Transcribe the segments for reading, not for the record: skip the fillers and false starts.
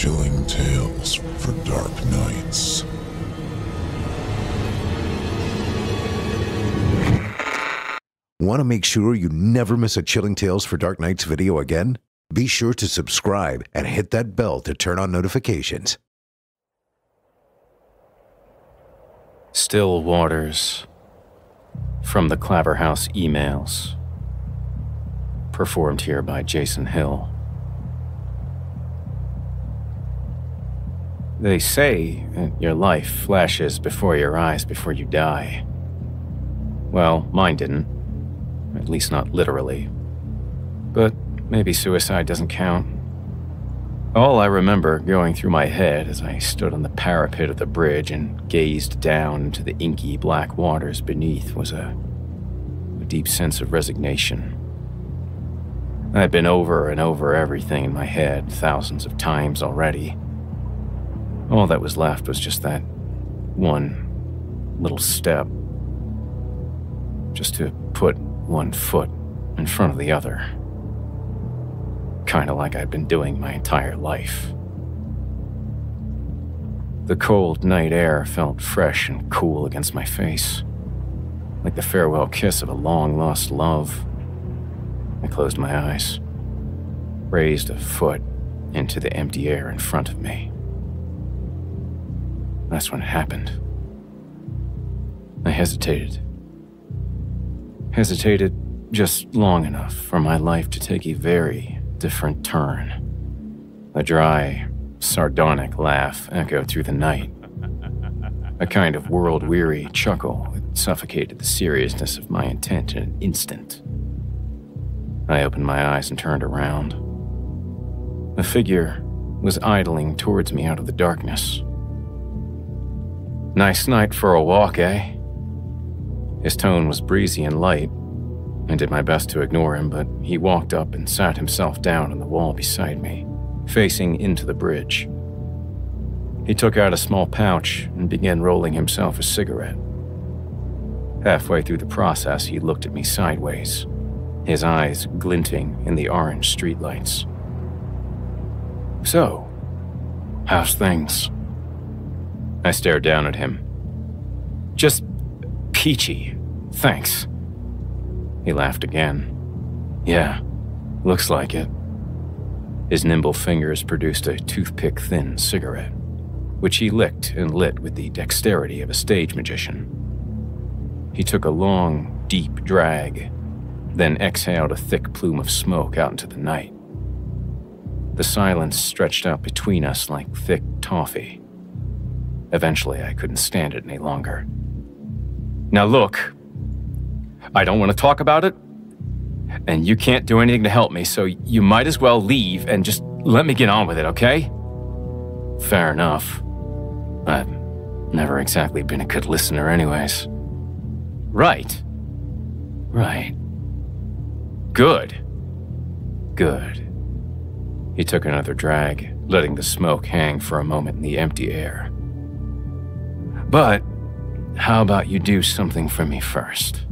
Chilling tales for dark nights. Want to make sure you never miss a Chilling Tales for Dark Nights video again? Be sure to subscribe and hit that bell to turn on notifications. Still Waters from the Claverhouse emails. Performed here by Jason Hill. They say that your life flashes before your eyes before you die. Well, mine didn't. At least not literally. But maybe suicide doesn't count. All I remember going through my head as I stood on the parapet of the bridge and gazed down into the inky black waters beneath was a deep sense of resignation. I'd been over and over everything in my head thousands of times already. All that was left was just that one little step. Just to put one foot in front of the other. Kinda like I'd been doing my entire life. The cold night air felt fresh and cool against my face, like the farewell kiss of a long-lost love. I closed my eyes, raised a foot into the empty air in front of me. That's when it happened. I hesitated. Hesitated just long enough for my life to take a very different turn. A dry, sardonic laugh echoed through the night. A kind of world-weary chuckle that suffocated the seriousness of my intent in an instant. I opened my eyes and turned around. A figure was idling towards me out of the darkness. Nice night for a walk, eh? His tone was breezy and light. I did my best to ignore him, but he walked up and sat himself down on the wall beside me, facing into the bridge. He took out a small pouch and began rolling himself a cigarette. Halfway through the process, he looked at me sideways, his eyes glinting in the orange streetlights. "So, how's things?" I stared down at him. "Just peachy, thanks." He laughed again. "Yeah, looks like it." His nimble fingers produced a toothpick-thin cigarette, which he licked and lit with the dexterity of a stage magician. He took a long, deep drag, then exhaled a thick plume of smoke out into the night. The silence stretched out between us like thick toffee. Eventually, I couldn't stand it any longer. "Now look, I don't want to talk about it, and you can't do anything to help me, so you might as well leave and just let me get on with it, okay?" "Fair enough. I've never exactly been a good listener anyways." Right. Good. He took another drag, letting the smoke hang for a moment in the empty air. "But how about you do something for me first?"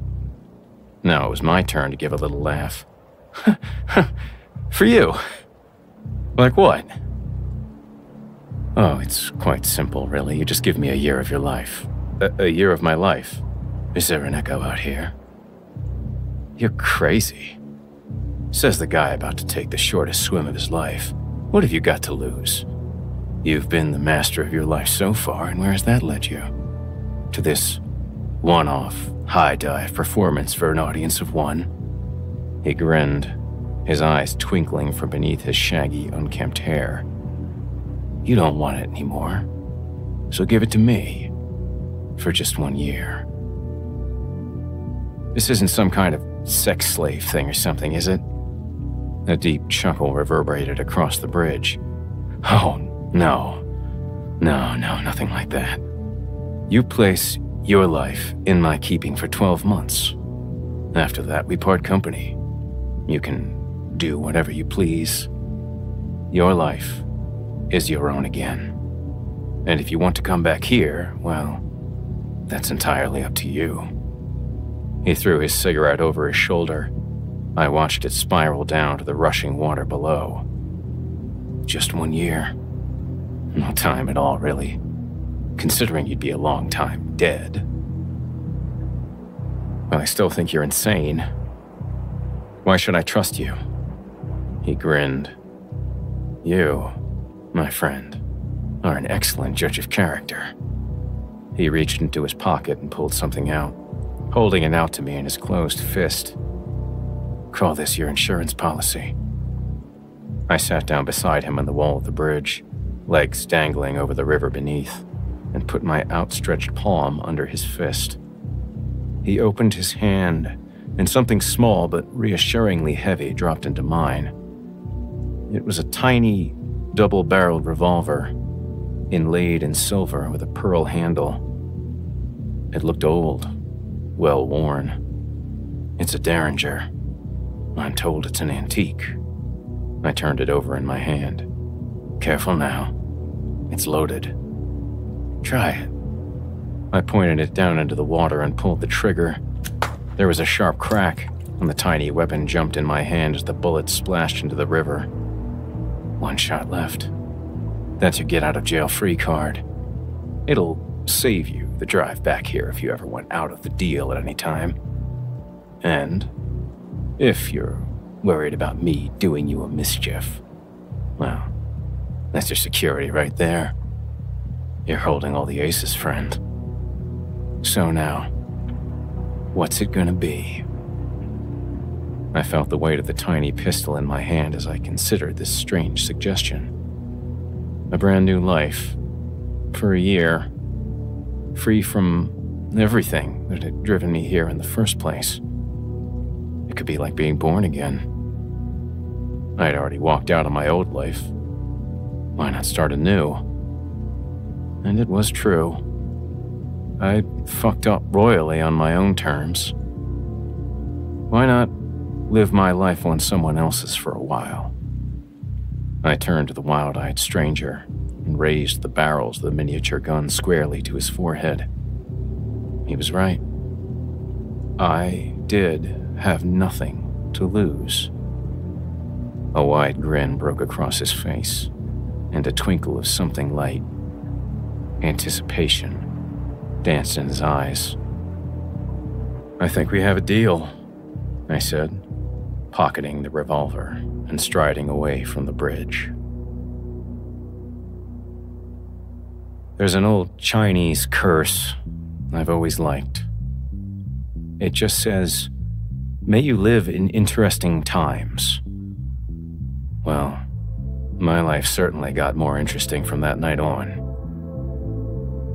Now it was my turn to give a little laugh. "For you? Like what?" "Oh, it's quite simple, really. You just give me a year of your life." A year of my life? Is there an echo out here?" "You're crazy," says the guy about to take the shortest swim of his life. "What have you got to lose? You've been the master of your life so far, and where has that led you? To this one-off, high-dive performance for an audience of one?" He grinned, his eyes twinkling from beneath his shaggy, unkempt hair. "You don't want it anymore, so give it to me, for just 1 year. This isn't some kind of sex slave thing or something, is it?" A deep chuckle reverberated across the bridge. "Oh, no, nothing like that. You place your life in my keeping for 12 months. After that, we part company. You can do whatever you please. Your life is your own again. And if you want to come back here, well, that's entirely up to you." He threw his cigarette over his shoulder. I watched it spiral down to the rushing water below. "Just 1 year. No time at all, really, considering you'd be a long time dead. But I still think you're insane. Why should I trust you? He grinned. You, my friend, are an excellent judge of character. He reached into his pocket and pulled something out, holding it out to me in his closed fist. Call this your insurance policy. I sat down beside him on the wall of the bridge, legs dangling over the river beneath, and put my outstretched palm under his fist. He opened his hand, and something small but reassuringly heavy dropped into mine. It was a tiny, double-barreled revolver, inlaid in silver with a pearl handle. It looked old, well-worn. It's a Derringer. I'm told it's an antique. I turned it over in my hand. Careful now. It's loaded. Try it. I pointed it down into the water and pulled the trigger. There was a sharp crack, and the tiny weapon jumped in my hand as the bullet splashed into the river. One shot left. That's your get-out-of-jail-free card. It'll save you the drive back here if you ever went out of the deal at any time. And if you're worried about me doing you a mischief, well, that's your security right there. You're holding all the aces, friend. So now, what's it gonna be? I felt the weight of the tiny pistol in my hand as I considered this strange suggestion. A brand new life, for a year, free from everything that had driven me here in the first place. It could be like being born again. I had already walked out of my old life. Why not start anew? And it was true. I fucked up royally on my own terms. Why not live my life on someone else's for a while? I turned to the wild-eyed stranger and raised the barrels of the miniature gun squarely to his forehead. He was right. I did have nothing to lose. A wide grin broke across his face, and a twinkle of something light, anticipation, danced in his eyes. I think we have a deal, I said, pocketing the revolver and striding away from the bridge. There's an old Chinese curse I've always liked. It just says, "May you live in interesting times." Well, my life certainly got more interesting from that night on.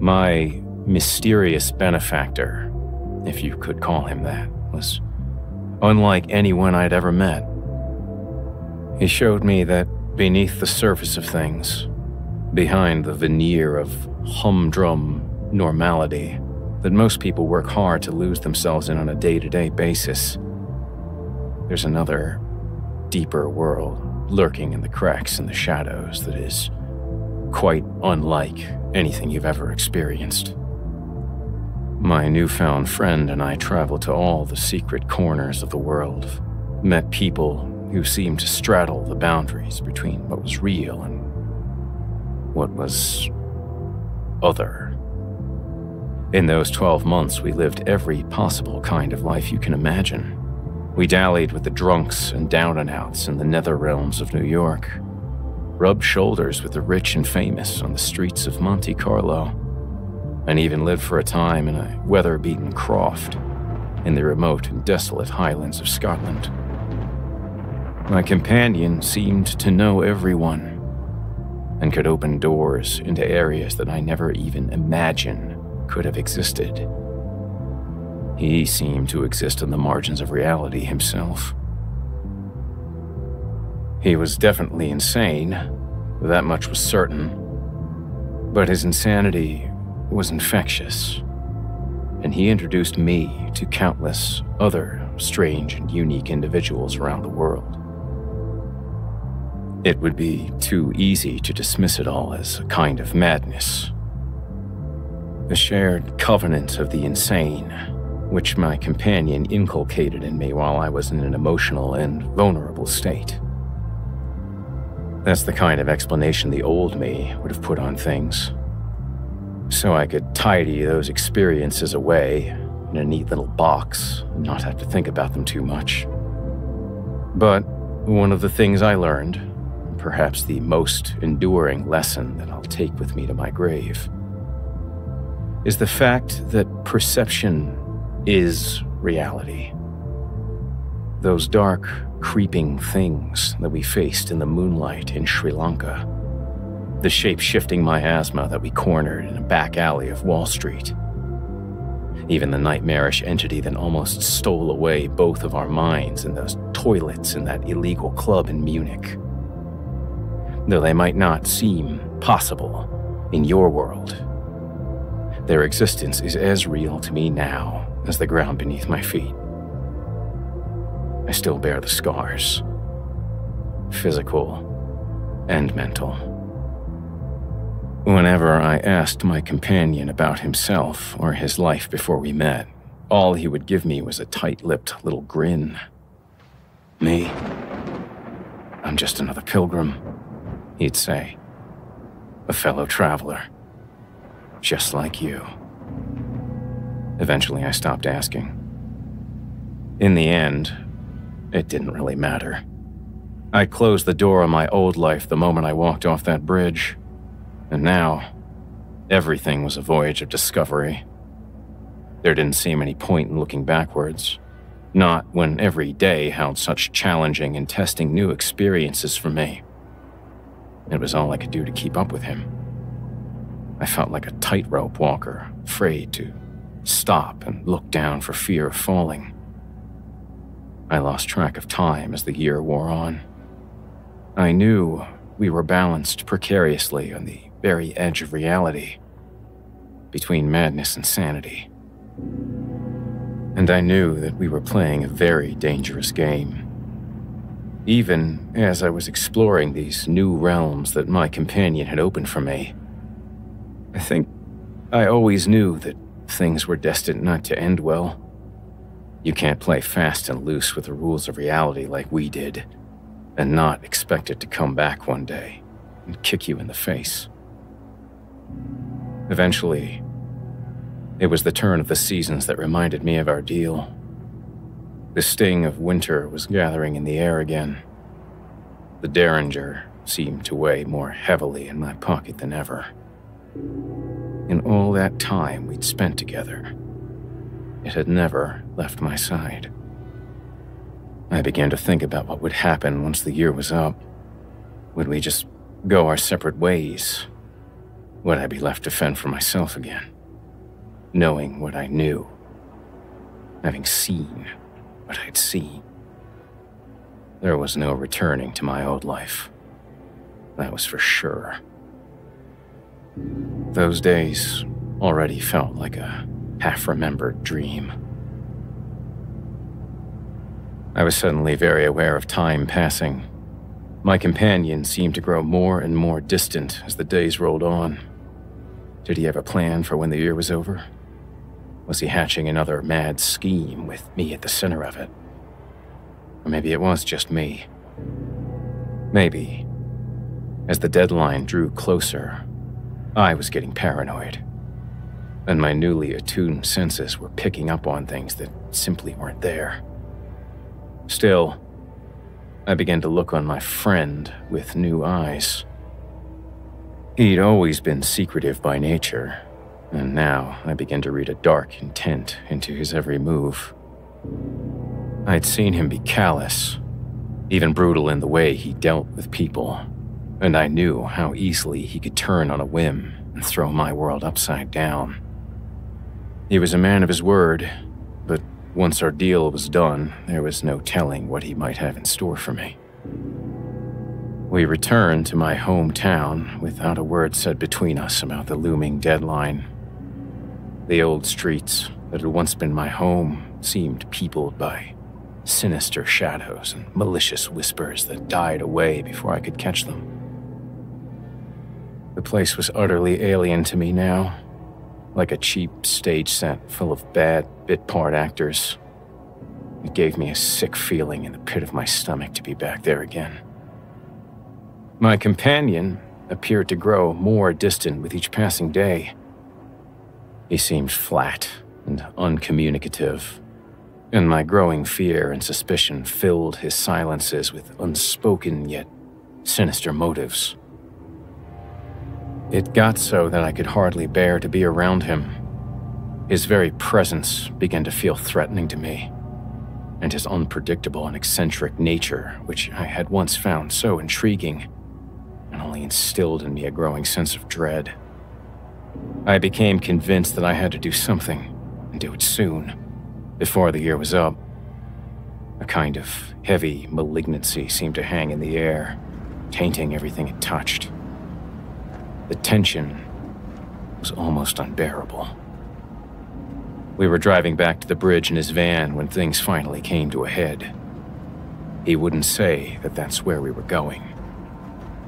My mysterious benefactor, if you could call him that, was unlike anyone I'd ever met. He showed me that beneath the surface of things, behind the veneer of humdrum normality that most people work hard to lose themselves in on a day-to-day basis, there's another, deeper world lurking in the cracks and the shadows that is quite unlike anything you've ever experienced. My newfound friend and I traveled to all the secret corners of the world, met people who seemed to straddle the boundaries between what was real and what was other. In those 12 months, we lived every possible kind of life you can imagine. We dallied with the drunks and down-and-outs in the nether realms of New York, rubbed shoulders with the rich and famous on the streets of Monte Carlo, and even lived for a time in a weather-beaten croft in the remote and desolate highlands of Scotland. My companion seemed to know everyone and could open doors into areas that I never even imagined could have existed. He seemed to exist on the margins of reality himself. He was definitely insane, that much was certain, but his insanity was infectious, and he introduced me to countless other strange and unique individuals around the world. It would be too easy to dismiss it all as a kind of madness. The shared covenant of the insane, which my companion inculcated in me while I was in an emotional and vulnerable state. That's the kind of explanation the old me would have put on things. So I could tidy those experiences away in a neat little box and not have to think about them too much. But one of the things I learned, perhaps the most enduring lesson that I'll take with me to my grave, is the fact that perception is reality. Those dark, creeping things that we faced in the moonlight in Sri Lanka, the shape-shifting miasma that we cornered in a back alley of Wall Street, even the nightmarish entity that almost stole away both of our minds in those toilets in that illegal club in Munich. Though they might not seem possible in your world, their existence is as real to me now as the ground beneath my feet. I still bear the scars, physical and mental. Whenever I asked my companion about himself or his life before we met, all he would give me was a tight-lipped little grin. Me? I'm just another pilgrim, he'd say. A fellow traveler. Just like you. Eventually, I stopped asking. In the end, it didn't really matter. I closed the door on my old life the moment I walked off that bridge. And now, everything was a voyage of discovery. There didn't seem any point in looking backwards. Not when every day held such challenging and testing new experiences for me. It was all I could do to keep up with him. I felt like a tightrope walker, afraid to stop and look down for fear of falling. I lost track of time as the year wore on. I knew we were balanced precariously on the very edge of reality, between madness and sanity. And I knew that we were playing a very dangerous game. Even as I was exploring these new realms that my companion had opened for me, I think I always knew that things were destined not to end well. You can't play fast and loose with the rules of reality like we did, and not expect it to come back one day and kick you in the face. Eventually, it was the turn of the seasons that reminded me of our deal. The sting of winter was gathering in the air again. The Derringer seemed to weigh more heavily in my pocket than ever. In all that time we'd spent together, it had never left my side. I began to think about what would happen once the year was up. Would we just go our separate ways? Would I be left to fend for myself again? Knowing what I knew. Having seen what I'd seen. There was no returning to my old life. That was for sure. Those days already felt like a half-remembered dream. I was suddenly very aware of time passing. My companion seemed to grow more and more distant as the days rolled on. Did he have a plan for when the year was over? Was he hatching another mad scheme with me at the center of it? Or maybe it was just me. Maybe, as the deadline drew closer, I was getting paranoid, and my newly attuned senses were picking up on things that simply weren't there. Still, I began to look on my friend with new eyes. He'd always been secretive by nature, and now I began to read a dark intent into his every move. I'd seen him be callous, even brutal in the way he dealt with people, and I knew how easily he could turn on a whim and throw my world upside down. He was a man of his word, but once our deal was done, there was no telling what he might have in store for me. We returned to my hometown without a word said between us about the looming deadline. The old streets that had once been my home seemed peopled by sinister shadows and malicious whispers that died away before I could catch them. The place was utterly alien to me now, like a cheap stage set full of bad bit-part actors. It gave me a sick feeling in the pit of my stomach to be back there again. My companion appeared to grow more distant with each passing day. He seemed flat and uncommunicative, and my growing fear and suspicion filled his silences with unspoken yet sinister motives. It got so that I could hardly bear to be around him. His very presence began to feel threatening to me, and his unpredictable and eccentric nature, which I had once found so intriguing, and only instilled in me a growing sense of dread. I became convinced that I had to do something, and do it soon, before the year was up. A kind of heavy malignancy seemed to hang in the air, tainting everything it touched. The tension was almost unbearable. We were driving back to the bridge in his van when things finally came to a head. He wouldn't say that that's where we were going,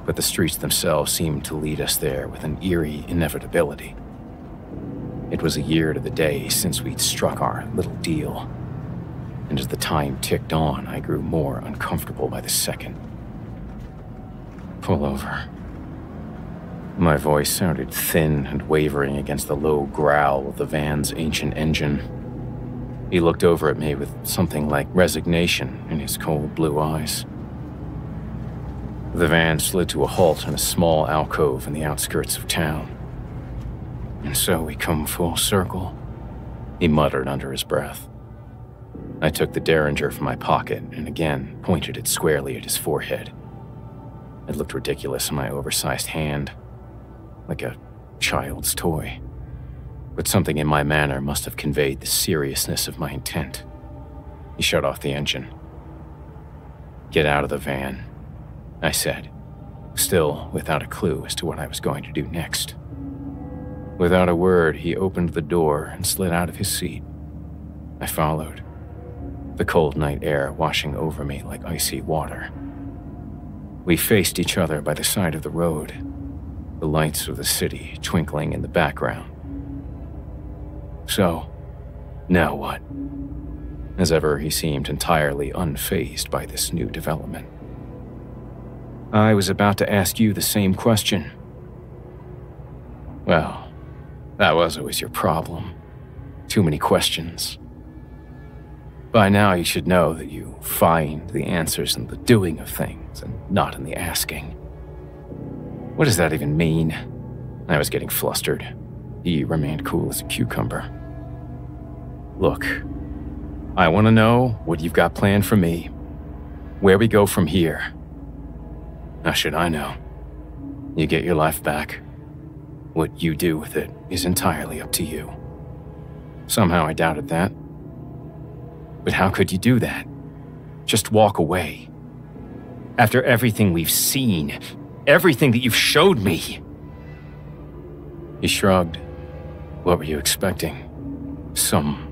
but the streets themselves seemed to lead us there with an eerie inevitability. It was a year to the day since we'd struck our little deal, and as the time ticked on, I grew more uncomfortable by the second. Pull over. My voice sounded thin and wavering against the low growl of the van's ancient engine. He looked over at me with something like resignation in his cold blue eyes. The van slid to a halt in a small alcove in the outskirts of town. And so we come full circle, he muttered under his breath. I took the derringer from my pocket and again pointed it squarely at his forehead. It looked ridiculous in my oversized hand, like a child's toy. But something in my manner must have conveyed the seriousness of my intent. He shut off the engine. "Get out of the van," I said, still without a clue as to what I was going to do next. Without a word, he opened the door and slid out of his seat. I followed, the cold night air washing over me like icy water. We faced each other by the side of the road, the lights of the city twinkling in the background. So, now what? As ever, he seemed entirely unfazed by this new development. "I was about to ask you the same question." "Well, that was always your problem. Too many questions. By now you should know that you find the answers in the doing of things and not in the asking." "What does that even mean?" I was getting flustered. He remained cool as a cucumber. "Look, I want to know what you've got planned for me. Where we go from here." "How should I know? You get your life back. What you do with it is entirely up to you." Somehow I doubted that. But how could you do that? Just walk away? After everything we've seen, everything that you've showed me. He shrugged. "What were you expecting? Some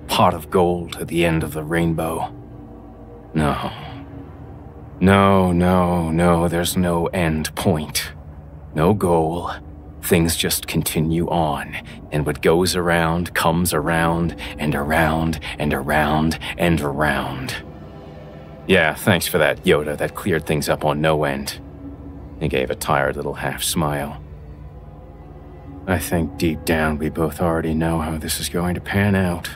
pot of gold at the end of the rainbow? No. No, there's no end point. No goal. Things just continue on, and what goes around comes around, and around, and around, and around." "Yeah, thanks for that, Yoda. That cleared things up on no end." He gave a tired little half-smile. "I think deep down we both already know how this is going to pan out.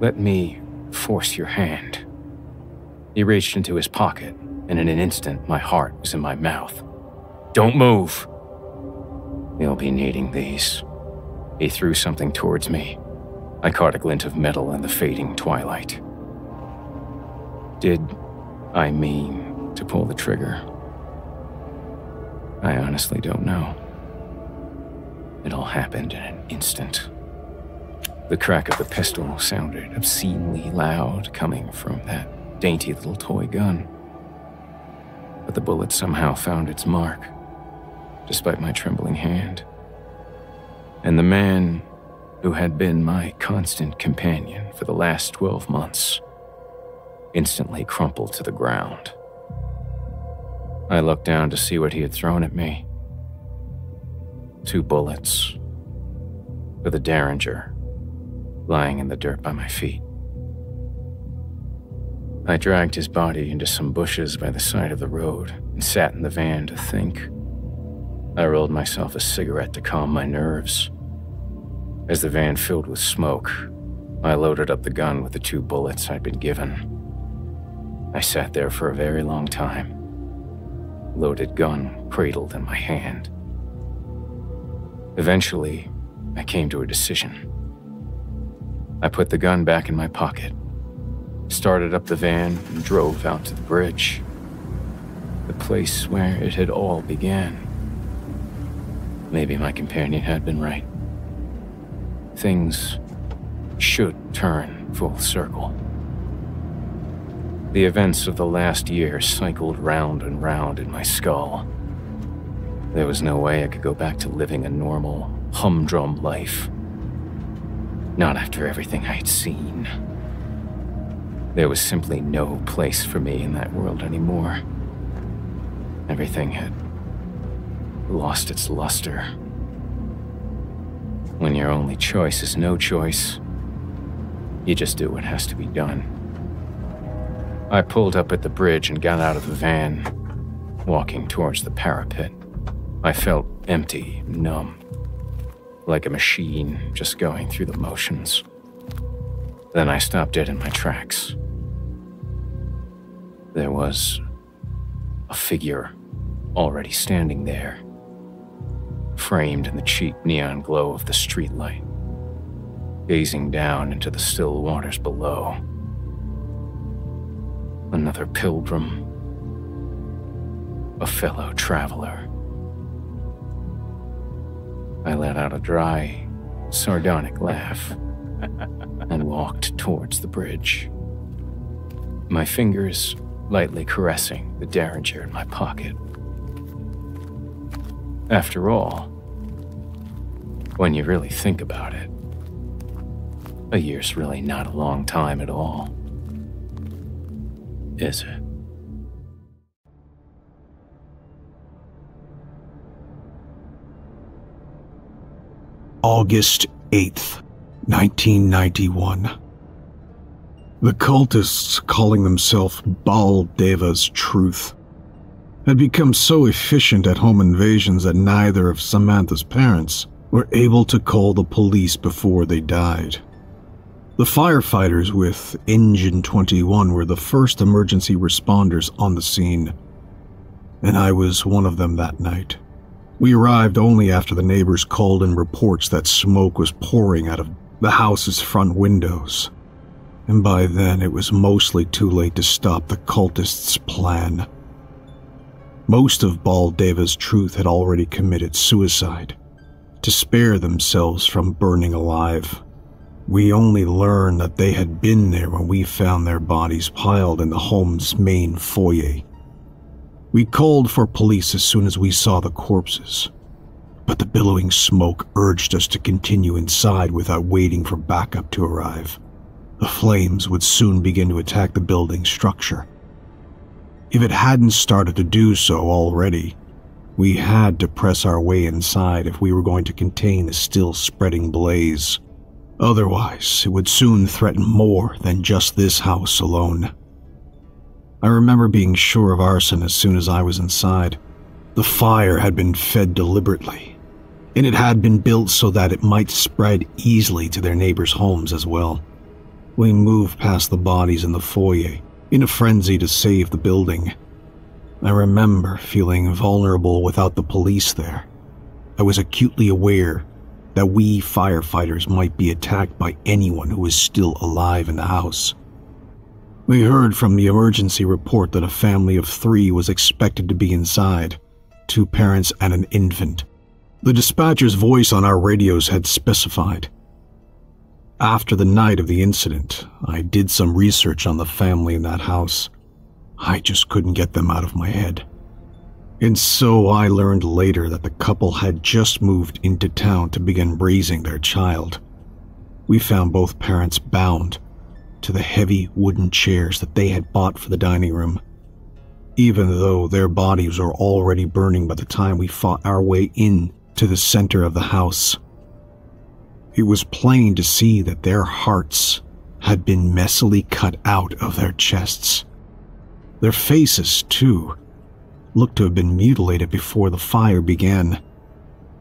Let me force your hand." He reached into his pocket, and in an instant my heart was in my mouth. "Don't move." "You'll be needing these." He threw something towards me. I caught a glint of metal in the fading twilight. Did I mean to pull the trigger? I honestly don't know. It all happened in an instant. The crack of the pistol sounded obscenely loud coming from that dainty little toy gun. But the bullet somehow found its mark, despite my trembling hand. And the man who had been my constant companion for the last 12 months instantly crumpled to the ground. I looked down to see what he had thrown at me. 2 bullets, with a derringer lying in the dirt by my feet. I dragged his body into some bushes by the side of the road and sat in the van to think. I rolled myself a cigarette to calm my nerves. As the van filled with smoke, I loaded up the gun with the 2 bullets I'd been given. I sat there for a very long time, loaded gun cradled in my hand. Eventually, I came to a decision. I put the gun back in my pocket, started up the van, and drove out to the bridge, the place where it had all began. Maybe my companion had been right. Things should turn full circle. The events of the last year cycled round and round in my skull. There was no way I could go back to living a normal, humdrum life. Not after everything I had seen. There was simply no place for me in that world anymore. Everything had lost its luster. When your only choice is no choice, you just do what has to be done. I pulled up at the bridge and got out of the van, walking towards the parapet. I felt empty, numb, like a machine just going through the motions. Then I stopped dead in my tracks. There was a figure already standing there, framed in the cheap neon glow of the streetlight, gazing down into the still waters below. Another pilgrim, a fellow traveler. I let out a dry, sardonic laugh and walked towards the bridge, my fingers lightly caressing the derringer in my pocket. After all, when you really think about it, a year's really not a long time at all, is it? August 8th, 1991. The cultists calling themselves Baal Deva's Truth had become so efficient at home invasions that neither of Samantha's parents were able to call the police before they died. The firefighters with Engine 21 were the first emergency responders on the scene, and I was one of them that night. We arrived only after the neighbors called in reports that smoke was pouring out of the house's front windows, and by then it was mostly too late to stop the cultists' plan. Most of Baal Deva's Truth had already committed suicide to spare themselves from burning alive. We only learned that they had been there when we found their bodies piled in the home's main foyer. We called for police as soon as we saw the corpses, but the billowing smoke urged us to continue inside without waiting for backup to arrive. The flames would soon begin to attack the building's structure. If it hadn't started to do so already, we had to press our way inside if we were going to contain the still spreading blaze. Otherwise, it would soon threaten more than just this house alone. I remember being sure of arson as soon as I was inside. The fire had been fed deliberately, and it had been built so that it might spread easily to their neighbors' homes as well. We moved past the bodies in the foyer, in a frenzy to save the building. I remember feeling vulnerable without the police there. I was acutely aware that we firefighters might be attacked by anyone who was still alive in the house. We heard from the emergency report that a family of 3 was expected to be inside, 2 parents and an infant. The dispatcher's voice on our radios had specified. After the night of the incident, I did some research on the family in that house. I just couldn't get them out of my head. And so I learned later that the couple had just moved into town to begin raising their child. We found both parents bound to the heavy wooden chairs that they had bought for the dining room, even though their bodies were already burning by the time we fought our way in to the center of the house. It was plain to see that their hearts had been messily cut out of their chests. Their faces, too, looked to have been mutilated before the fire began.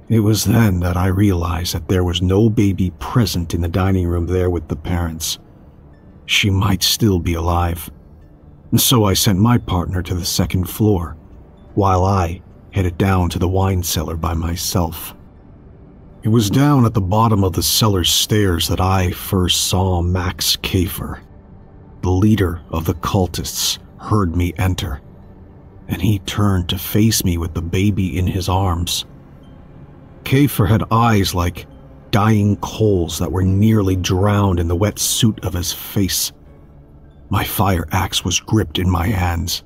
It was then that I realized that there was no baby present in the dining room there with the parents. She might still be alive. And so I sent my partner to the second floor, while I headed down to the wine cellar by myself. It was down at the bottom of the cellar stairs that I first saw Max Kafer. The leader of the cultists heard me enter, and he turned to face me with the baby in his arms. Kafer had eyes like dying coals that were nearly drowned in the wet soot of his face. My fire axe was gripped in my hands,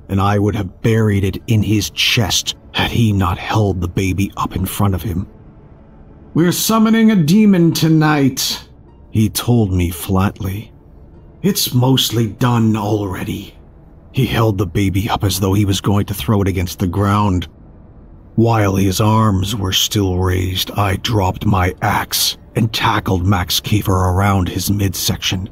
and I would have buried it in his chest had he not held the baby up in front of him. "We're summoning a demon tonight," he told me flatly. "It's mostly done already." He held the baby up as though he was going to throw it against the ground. While his arms were still raised, I dropped my axe and tackled Max Kafer around his midsection.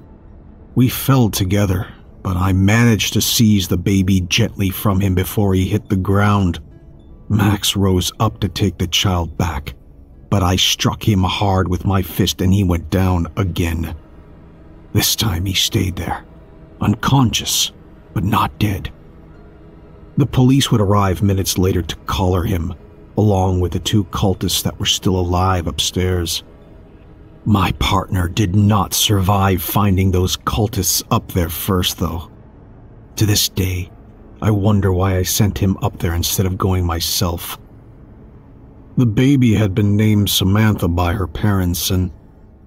We fell together, but I managed to seize the baby gently from him before he hit the ground. Max rose up to take the child back, but I struck him hard with my fist and he went down again. This time he stayed there, unconscious, but not dead. The police would arrive minutes later to collar him, along with the two cultists that were still alive upstairs. My partner did not survive finding those cultists up there first, though. To this day, I wonder why I sent him up there instead of going myself. The baby had been named Samantha by her parents, and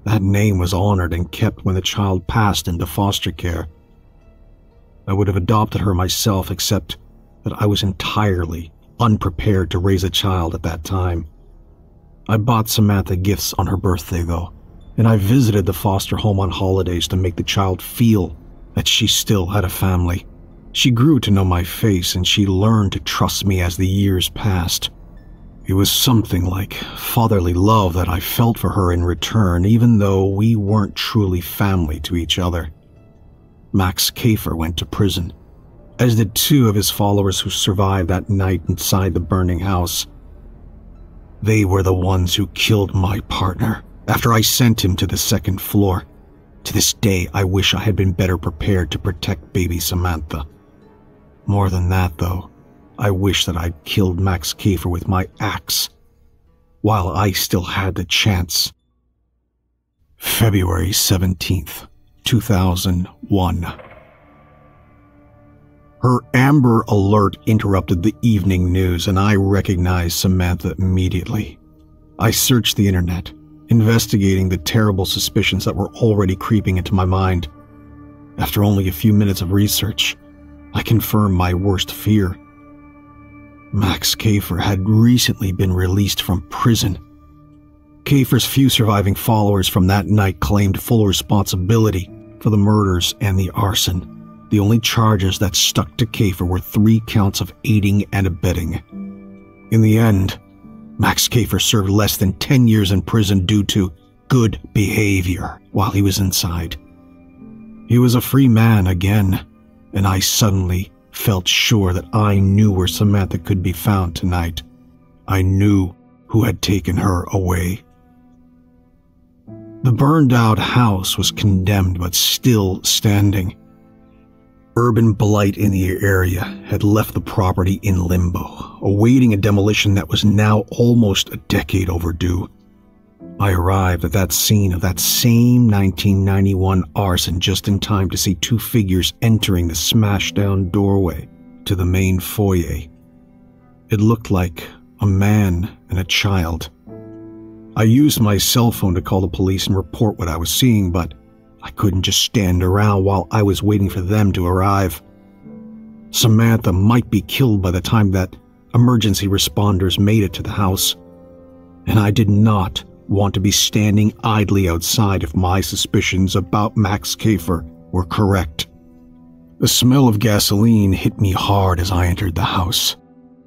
that name was honored and kept when the child passed into foster care. I would have adopted her myself, except that I was entirely unprepared to raise a child at that time. I bought Samantha gifts on her birthday, though, and I visited the foster home on holidays to make the child feel that she still had a family. She grew to know my face, and she learned to trust me as the years passed. It was something like fatherly love that I felt for her in return, even though we weren't truly family to each other. Max Kafer went to prison, as did two of his followers who survived that night inside the burning house. They were the ones who killed my partner after I sent him to the second floor. To this day, I wish I had been better prepared to protect baby Samantha. More than that, though, I wish that I'd killed Max Kafer with my axe, while I still had the chance. February 17th, 2001. Her Amber Alert interrupted the evening news, and I recognized Samantha immediately. I searched the internet, investigating the terrible suspicions that were already creeping into my mind. After only a few minutes of research, I confirmed my worst fear. Max Kafer had recently been released from prison. Kafer's few surviving followers from that night claimed full responsibility for the murders and the arson. The only charges that stuck to Kafer were 3 counts of aiding and abetting. In the end, Max Kafer served less than 10 years in prison due to good behavior while he was inside. He was a free man again, and I suddenly felt sure that I knew where Samantha could be found tonight. I knew who had taken her away. The burned-out house was condemned but still standing. Urban blight in the area had left the property in limbo, awaiting a demolition that was now almost a decade overdue. I arrived at that scene of that same 1991 arson just in time to see 2 figures entering the smashed-down doorway to the main foyer. It looked like a man and a child. I used my cell phone to call the police and report what I was seeing, but I couldn't just stand around while I was waiting for them to arrive. Samantha might be killed by the time that emergency responders made it to the house, and I did not want to be standing idly outside if my suspicions about Max Kafer were correct. The smell of gasoline hit me hard as I entered the house.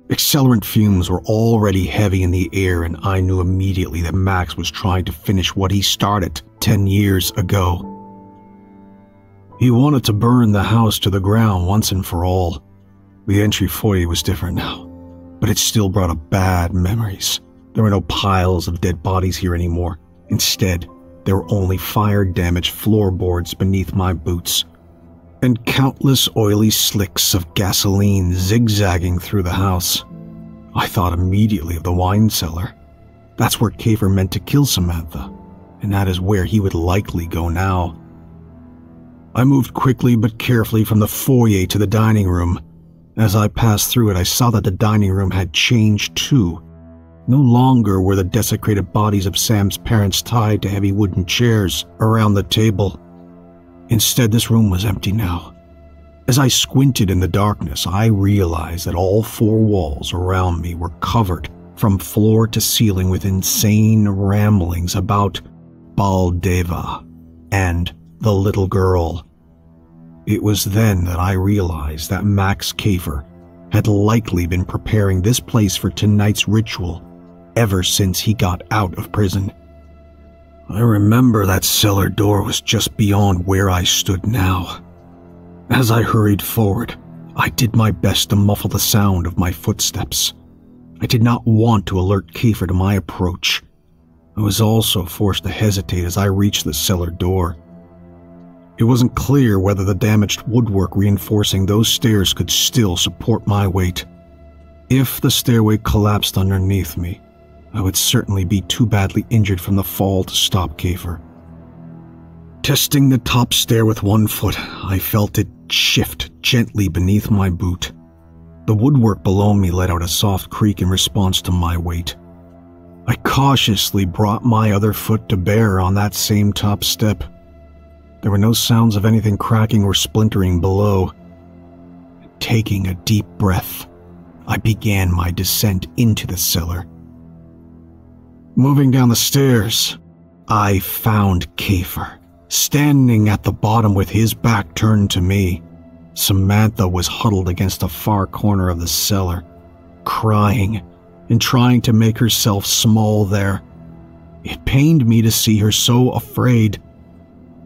Accelerant fumes were already heavy in the air, and I knew immediately that Max was trying to finish what he started 10 years ago. He wanted to burn the house to the ground once and for all. The entry foyer was different now, but it still brought up bad memories. There were no piles of dead bodies here anymore. Instead, there were only fire-damaged floorboards beneath my boots, and countless oily slicks of gasoline zigzagging through the house. I thought immediately of the wine cellar. That's where Kafer meant to kill Samantha, and that is where he would likely go now. I moved quickly but carefully from the foyer to the dining room. As I passed through it, I saw that the dining room had changed too. No longer were the desecrated bodies of Sam's parents tied to heavy wooden chairs around the table. Instead, this room was empty now. As I squinted in the darkness, I realized that all four walls around me were covered from floor to ceiling with insane ramblings about Baldeva and the little girl. It was then that I realized that Max Kafer had likely been preparing this place for tonight's ritual ever since he got out of prison. I remember that cellar door was just beyond where I stood now. As I hurried forward, I did my best to muffle the sound of my footsteps. I did not want to alert Kafer to my approach. I was also forced to hesitate as I reached the cellar door. It wasn't clear whether the damaged woodwork reinforcing those stairs could still support my weight. If the stairway collapsed underneath me, I would certainly be too badly injured from the fall to stop Kafer. Testing the top stair with one foot, I felt it shift gently beneath my boot. The woodwork below me let out a soft creak in response to my weight. I cautiously brought my other foot to bear on that same top step. There were no sounds of anything cracking or splintering below. Taking a deep breath, I began my descent into the cellar. Moving down the stairs, I found Kafer, standing at the bottom with his back turned to me. Samantha was huddled against a far corner of the cellar, crying and trying to make herself small there. It pained me to see her so afraid,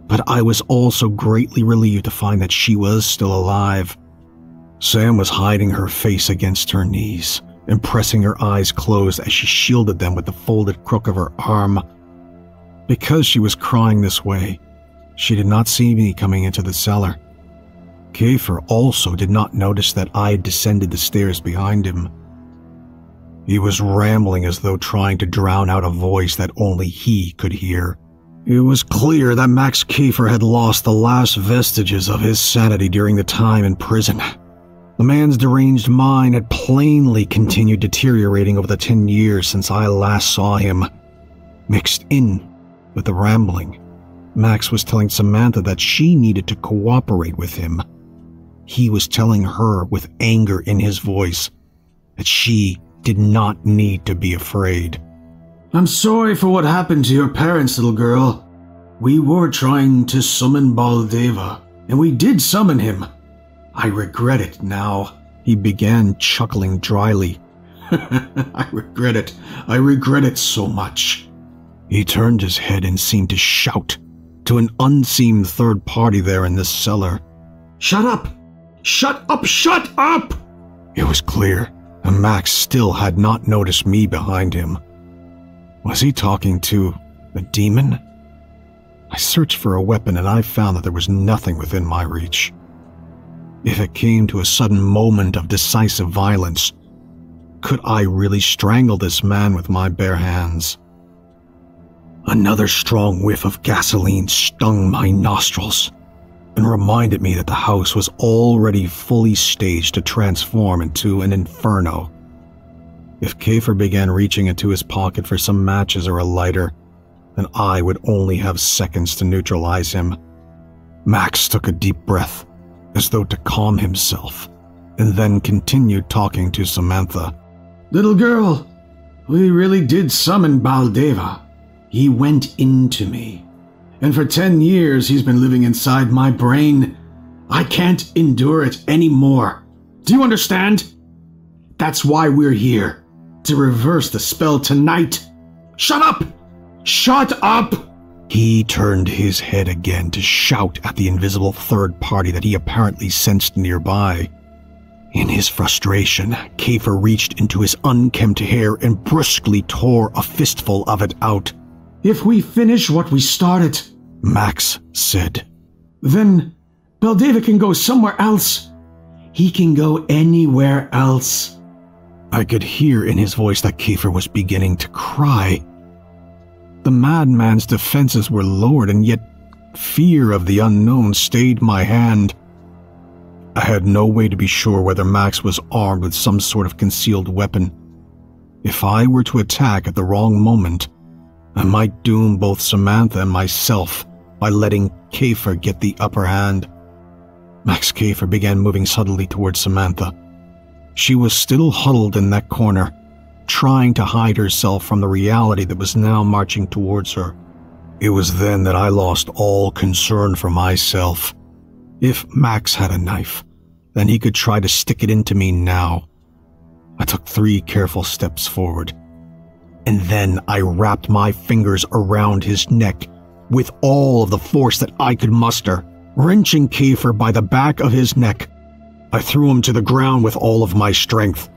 but I was also greatly relieved to find that she was still alive. Sam was hiding her face against her knees and pressing her eyes closed as she shielded them with the folded crook of her arm. Because she was crying this way, she did not see me coming into the cellar. Kafer also did not notice that I had descended the stairs behind him. He was rambling as though trying to drown out a voice that only he could hear. It was clear that Max Kafer had lost the last vestiges of his sanity during the time in prison. The man's deranged mind had plainly continued deteriorating over the 10 years since I last saw him. Mixed in with the rambling, Max was telling Samantha that she needed to cooperate with him. He was telling her with anger in his voice that she did not need to be afraid. "I'm sorry for what happened to your parents, little girl. We were trying to summon Baldeva, and we did summon him. I regret it now," he began, chuckling dryly. I regret it. I regret it so much." He turned his head and seemed to shout to an unseen third party there in this cellar. "Shut up! Shut up! Shut up!" It was clear, and Max still had not noticed me behind him. Was he talking to a demon? I searched for a weapon and I found that there was nothing within my reach. If it came to a sudden moment of decisive violence, could I really strangle this man with my bare hands? Another strong whiff of gasoline stung my nostrils and reminded me that the house was already fully staged to transform into an inferno. If Kafer began reaching into his pocket for some matches or a lighter, then I would only have seconds to neutralize him. Max took a deep breath, as though to calm himself, and then continued talking to Samantha. "Little girl, we really did summon Baldeva. He went into me, and for 10 years he's been living inside my brain. I can't endure it anymore. Do you understand? That's why we're here, to reverse the spell tonight. Shut up! Shut up!" He turned his head again to shout at the invisible third party that he apparently sensed nearby. In his frustration, Kafer reached into his unkempt hair and brusquely tore a fistful of it out. "If we finish what we started," Max said, "then Baldeva can go somewhere else. He can go anywhere else." I could hear in his voice that Kafer was beginning to cry. The madman's defenses were lowered, and yet fear of the unknown stayed my hand. I had no way to be sure whether Max was armed with some sort of concealed weapon. If I were to attack at the wrong moment, I might doom both Samantha and myself by letting Kafer get the upper hand. Max Kafer began moving subtly towards Samantha. She was still huddled in that corner, trying to hide herself from the reality that was now marching towards her. It was then that I lost all concern for myself. If Max had a knife, then he could try to stick it into me now. I took 3 careful steps forward, and then I wrapped my fingers around his neck with all of the force that I could muster. Wrenching Kafer by the back of his neck, I threw him to the ground with all of my strength.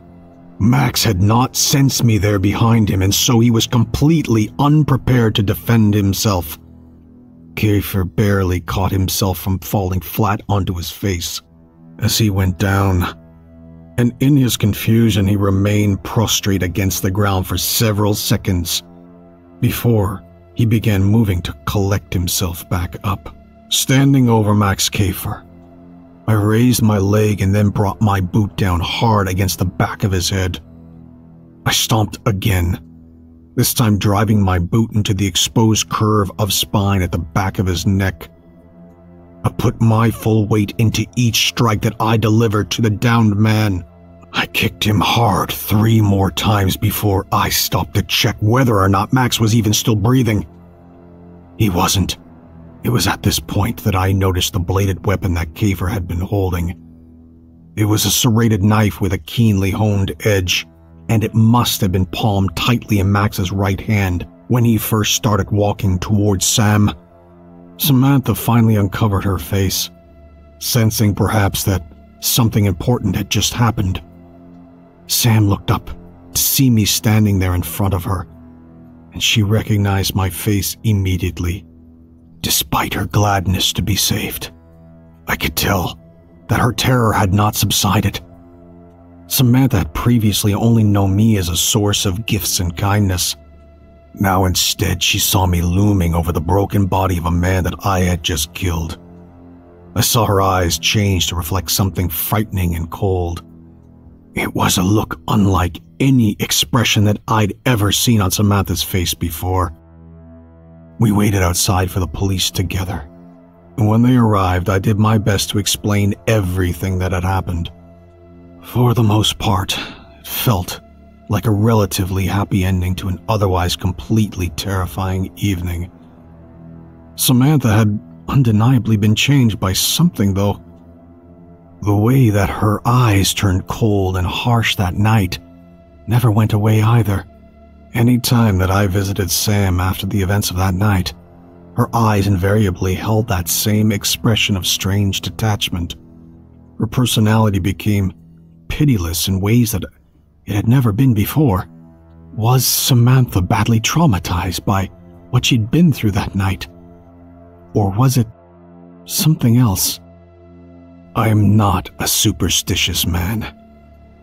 Max had not sensed me there behind him, and so he was completely unprepared to defend himself. Kafer barely caught himself from falling flat onto his face as he went down, and in his confusion he remained prostrate against the ground for several seconds before he began moving to collect himself back up. Standing over Max Kafer, I raised my leg and then brought my boot down hard against the back of his head. I stomped again, this time driving my boot into the exposed curve of spine at the back of his neck. I put my full weight into each strike that I delivered to the downed man. I kicked him hard 3 more times before I stopped to check whether or not Max was even still breathing. He wasn't. It was at this point that I noticed the bladed weapon that Kafer had been holding. It was a serrated knife with a keenly honed edge, and it must have been palmed tightly in Max's right hand when he first started walking towards Sam. Samantha finally uncovered her face, sensing perhaps that something important had just happened. Sam looked up to see me standing there in front of her, and she recognized my face immediately. Despite her gladness to be saved, I could tell that her terror had not subsided. Samantha had previously only known me as a source of gifts and kindness. Now instead she saw me looming over the broken body of a man that I had just killed. I saw her eyes change to reflect something frightening and cold. It was a look unlike any expression that I'd ever seen on Samantha's face before. We waited outside for the police together, and when they arrived, I did my best to explain everything that had happened. For the most part, it felt like a relatively happy ending to an otherwise completely terrifying evening. Samantha had undeniably been changed by something, though. The way that her eyes turned cold and harsh that night never went away either. Any time that I visited Sam after the events of that night, her eyes invariably held that same expression of strange detachment. Her personality became pitiless in ways that it had never been before. Was Samantha badly traumatized by what she'd been through that night? Or was it something else? I am not a superstitious man,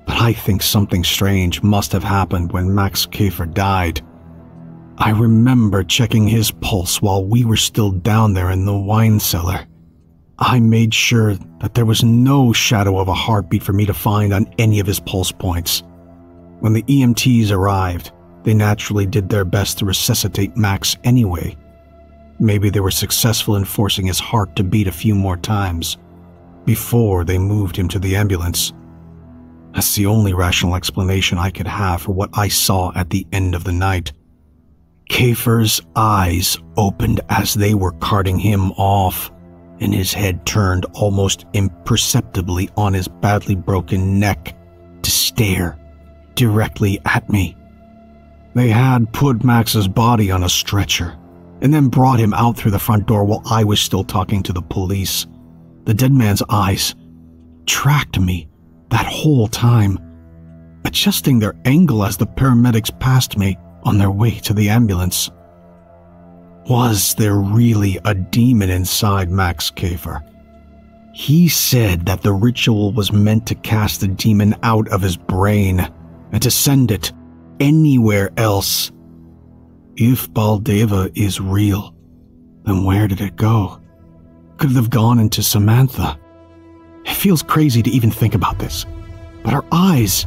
but I think something strange must have happened when Max Kafer died. I remember checking his pulse while we were still down there in the wine cellar. I made sure that there was no shadow of a heartbeat for me to find on any of his pulse points. When the EMTs arrived, they naturally did their best to resuscitate Max anyway. Maybe they were successful in forcing his heart to beat a few more times before they moved him to the ambulance. That's the only rational explanation I could have for what I saw at the end of the night. Kafer's eyes opened as they were carting him off, and his head turned almost imperceptibly on his badly broken neck to stare directly at me. They had put Max's body on a stretcher and then brought him out through the front door while I was still talking to the police. The dead man's eyes tracked me that whole time, adjusting their angle as the paramedics passed me on their way to the ambulance. Was there really a demon inside Max Kafer? He said that the ritual was meant to cast the demon out of his brain and to send it anywhere else. If Baldeva is real, then where did it go? Could it have gone into Samantha? It feels crazy to even think about this, but her eyes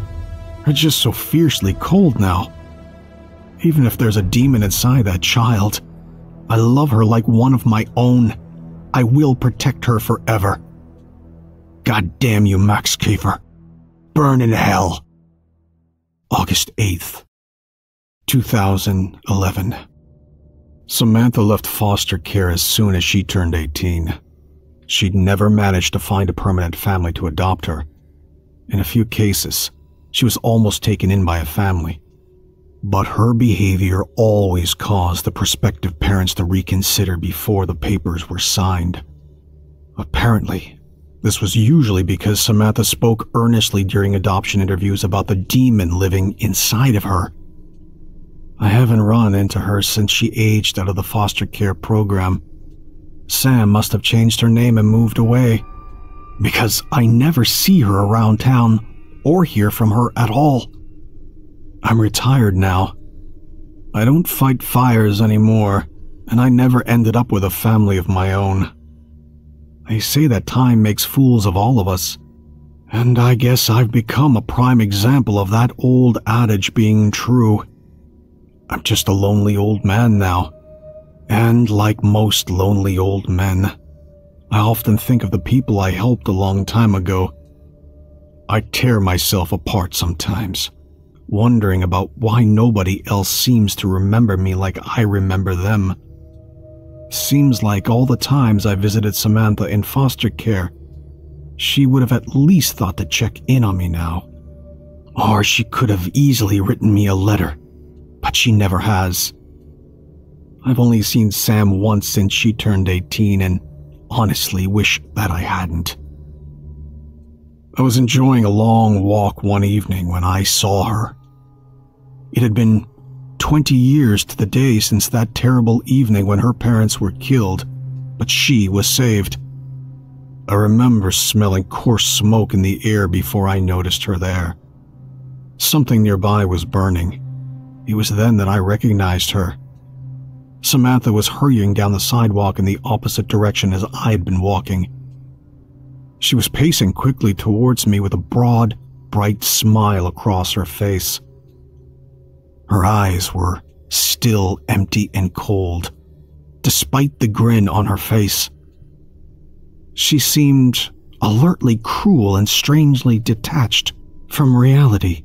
are just so fiercely cold now. Even if there's a demon inside that child, I love her like one of my own. I will protect her forever. God damn you, Max Kafer. Burn in hell. August 8th, 2011. Samantha left foster care as soon as she turned 18. She'd never managed to find a permanent family to adopt her. In a few cases, she was almost taken in by a family. But her behavior always caused the prospective parents to reconsider before the papers were signed. Apparently, this was usually because Samantha spoke earnestly during adoption interviews about the demon living inside of her. I haven't run into her since she aged out of the foster care program. Sam must have changed her name and moved away, because I never see her around town or hear from her at all. I'm retired now. I don't fight fires anymore, and I never ended up with a family of my own. They say that time makes fools of all of us, and I guess I've become a prime example of that old adage being true. I'm just a lonely old man now, and like most lonely old men, I often think of the people I helped a long time ago. I tear myself apart sometimes, wondering about why nobody else seems to remember me like I remember them. Seems like all the times I visited Samantha in foster care, she would have at least thought to check in on me now. Or she could have easily written me a letter, but she never has. I've only seen Sam once since she turned 18 and honestly wish that I hadn't. I was enjoying a long walk one evening when I saw her. It had been 20 years to the day since that terrible evening when her parents were killed, but she was saved. I remember smelling coarse smoke in the air before I noticed her there. Something nearby was burning. It was then that I recognized her. Samantha was hurrying down the sidewalk in the opposite direction as I had been walking. She was pacing quickly towards me with a broad, bright smile across her face. Her eyes were still empty and cold, despite the grin on her face. She seemed alertly cruel and strangely detached from reality.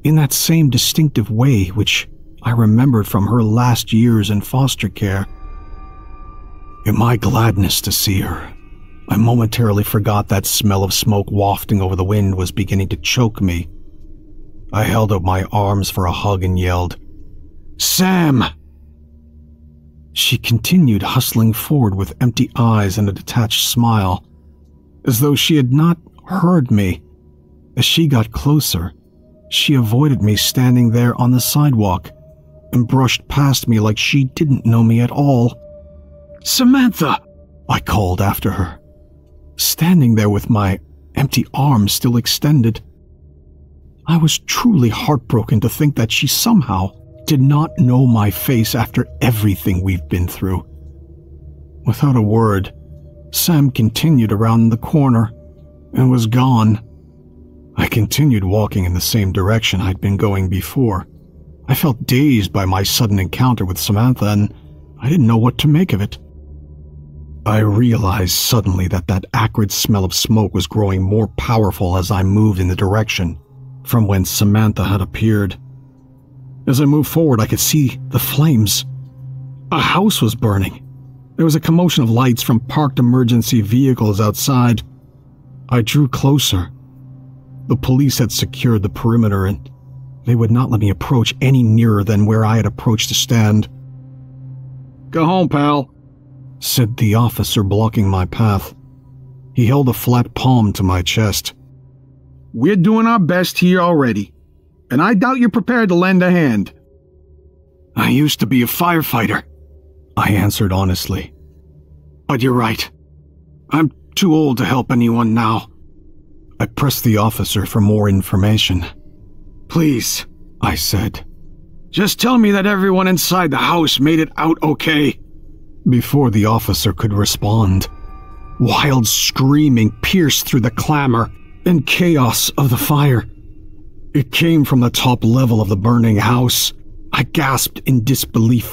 In that same distinctive way which I remembered from her last years in foster care. In my gladness to see her, I momentarily forgot that smell of smoke wafting over the wind was beginning to choke me. I held out my arms for a hug and yelled, "Sam!" She continued hustling forward with empty eyes and a detached smile, as though she had not heard me. As she got closer, she avoided me standing there on the sidewalk and brushed past me like she didn't know me at all. "Samantha!" I called after her, standing there with my empty arms still extended. I was truly heartbroken to think that she somehow did not know my face after everything we've been through. Without a word, Sam continued around the corner and was gone. I continued walking in the same direction I'd been going before. I felt dazed by my sudden encounter with Samantha, and I didn't know what to make of it. I realized suddenly that that acrid smell of smoke was growing more powerful as I moved in the direction from whence Samantha had appeared. As I moved forward, I could see the flames. A house was burning. There was a commotion of lights from parked emergency vehicles outside. I drew closer. The police had secured the perimeter, and they would not let me approach any nearer than where I had approached to stand. "Go home, pal," said the officer blocking my path. He held a flat palm to my chest. We're doing our best here already, and I doubt you're prepared to lend a hand. I used to be a firefighter, I answered honestly. But you're right. I'm too old to help anyone now. I pressed the officer for more information. Please, I said. Just tell me that everyone inside the house made it out okay. Before the officer could respond, wild screaming pierced through the clamor and chaos of the fire. It came from the top level of the burning house. I gasped in disbelief.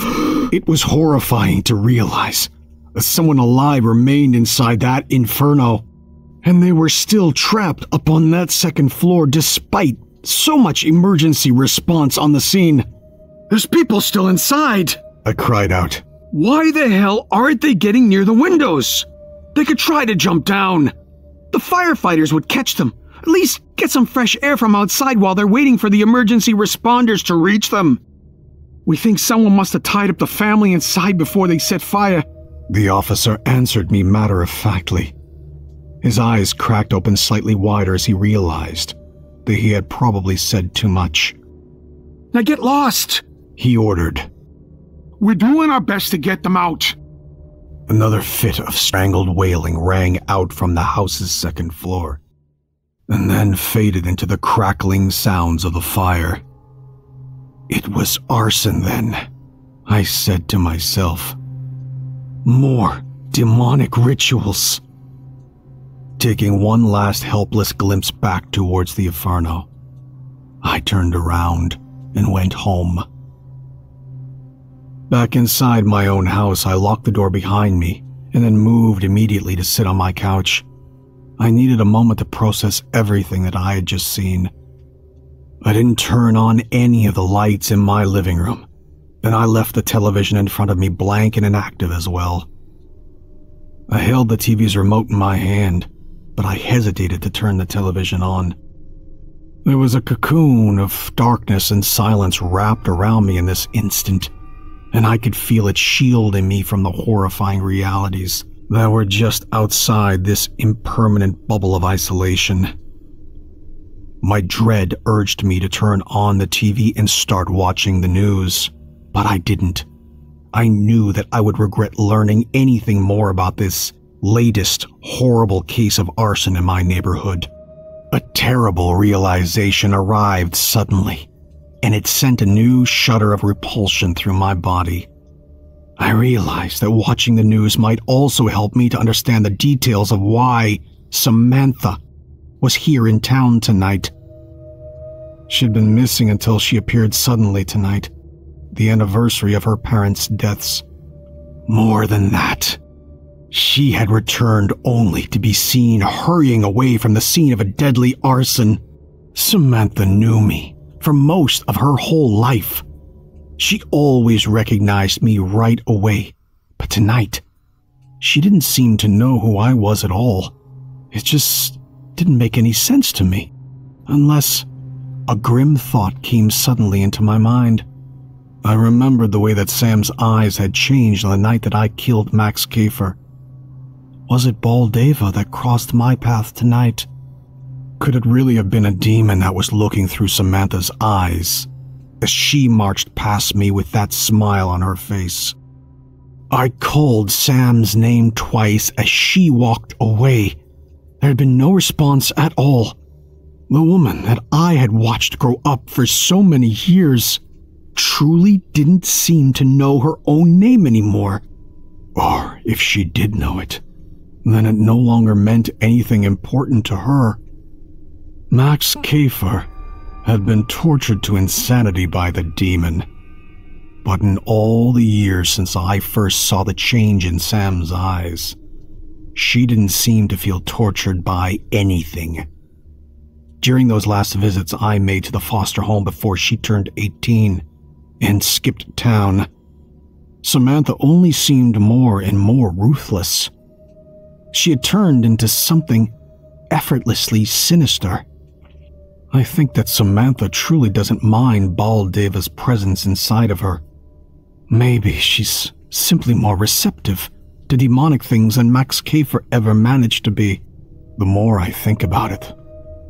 It was horrifying to realize that someone alive remained inside that inferno, and they were still trapped up on that second floor despite so much emergency response on the scene. There's people still inside, I cried out. Why the hell aren't they getting near the windows? They could try to jump down. The firefighters would catch them. At least get some fresh air from outside while they're waiting for the emergency responders to reach them. We think someone must have tied up the family inside before they set fire. The officer answered me matter-of-factly. His eyes cracked open slightly wider as he realized that he had probably said too much. Now get lost, he ordered. We're doing our best to get them out. Another fit of strangled wailing rang out from the house's second floor, and then faded into the crackling sounds of the fire. It was arson then, I said to myself. More demonic rituals. Taking one last helpless glimpse back towards the inferno, I turned around and went home. Back inside my own house, I locked the door behind me and then moved immediately to sit on my couch. I needed a moment to process everything that I had just seen. I didn't turn on any of the lights in my living room, and I left the television in front of me blank and inactive as well. I held the TV's remote in my hand, but I hesitated to turn the television on. There was a cocoon of darkness and silence wrapped around me in this instant, and I could feel it shielding me from the horrifying realities that were just outside this impermanent bubble of isolation. My dread urged me to turn on the TV and start watching the news, but I didn't. I knew that I would regret learning anything more about this latest horrible case of arson in my neighborhood. A terrible realization arrived suddenly, and it sent a new shudder of repulsion through my body. I realized that watching the news might also help me to understand the details of why Samantha was here in town tonight. She'd been missing until she appeared suddenly tonight, the anniversary of her parents' deaths. More than that, she had returned only to be seen hurrying away from the scene of a deadly arson. Samantha knew me for most of her whole life. She always recognized me right away, but tonight, she didn't seem to know who I was at all. It just didn't make any sense to me, unless a grim thought came suddenly into my mind. I remembered the way that Sam's eyes had changed on the night that I killed Max Kafer. Was it Baldeva that crossed my path tonight? Could it really have been a demon that was looking through Samantha's eyes as she marched past me with that smile on her face? I called Sam's name twice as she walked away. There had been no response at all. The woman that I had watched grow up for so many years truly didn't seem to know her own name anymore. Or if she did know it, then it no longer meant anything important to her. Max Kafer had been tortured to insanity by the demon, but in all the years since I first saw the change in Sam's eyes, she didn't seem to feel tortured by anything. During those last visits I made to the foster home before she turned 18 and skipped town, Samantha only seemed more and more ruthless. She had turned into something effortlessly sinister. I think that Samantha truly doesn't mind Baldeva's presence inside of her. Maybe she's simply more receptive to demonic things than Max Kafer ever managed to be. The more I think about it,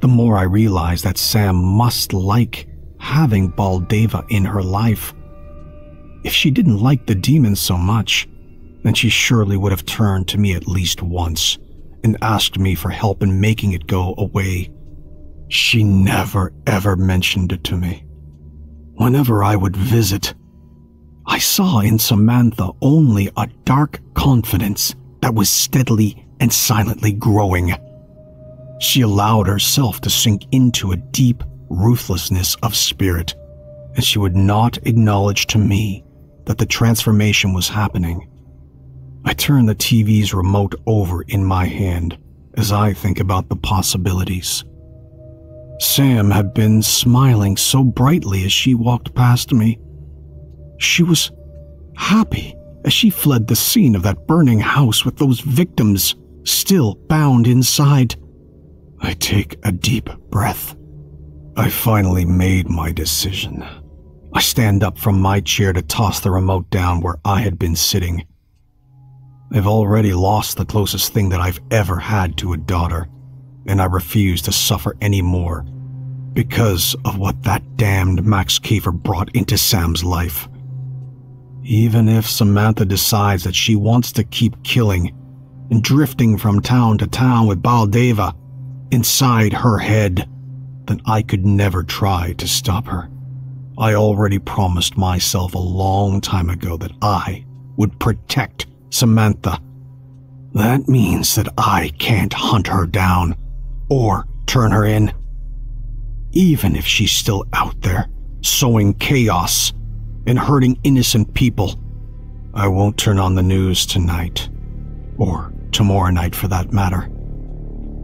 the more I realized that Sam must like having Baldeva in her life. If she didn't like the demon so much, then she surely would have turned to me at least once and asked me for help in making it go away. She never ever mentioned it to me. Whenever I would visit, I saw in Samantha only a dark confidence that was steadily and silently growing. She allowed herself to sink into a deep ruthlessness of spirit, and she would not acknowledge to me that the transformation was happening. I turn the TV's remote over in my hand as I think about the possibilities. Sam had been smiling so brightly as she walked past me. She was happy as she fled the scene of that burning house with those victims still bound inside. I take a deep breath. I finally made my decision. I stand up from my chair to toss the remote down where I had been sitting. I've already lost the closest thing that I've ever had to a daughter, and I refuse to suffer any more because of what that damned Max Kiefer brought into Sam's life. Even if Samantha decides that she wants to keep killing and drifting from town to town with Baldeva inside her head, then I could never try to stop her. I already promised myself a long time ago that I would protect Samantha. That means that I can't hunt her down or turn her in. Even if she's still out there, sowing chaos and hurting innocent people, I won't turn on the news tonight, or tomorrow night for that matter.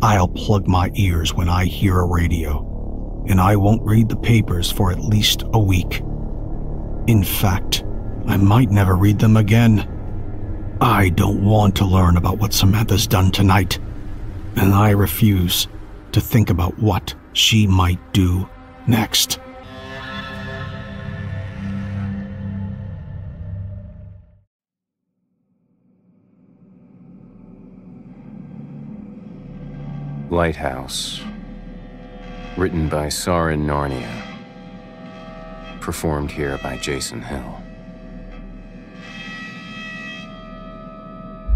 I'll plug my ears when I hear a radio, and I won't read the papers for at least a week. In fact, I might never read them again. I don't want to learn about what Samantha's done tonight, and I refuse to think about what she might do next. Lighthouse. Written by Soren Narnia. Performed here by Jason Hill.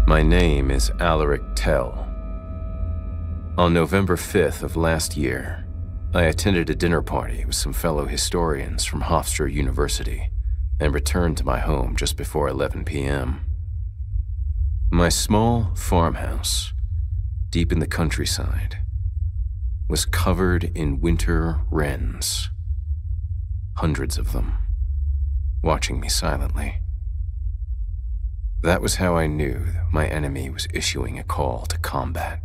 My name is Alaric Tell. On November 5th of last year, I attended a dinner party with some fellow historians from Hofstra University and returned to my home just before 11 p.m. My small farmhouse, deep in the countryside, was covered in winter wrens, hundreds of them, watching me silently. That was how I knew that my enemy was issuing a call to combat.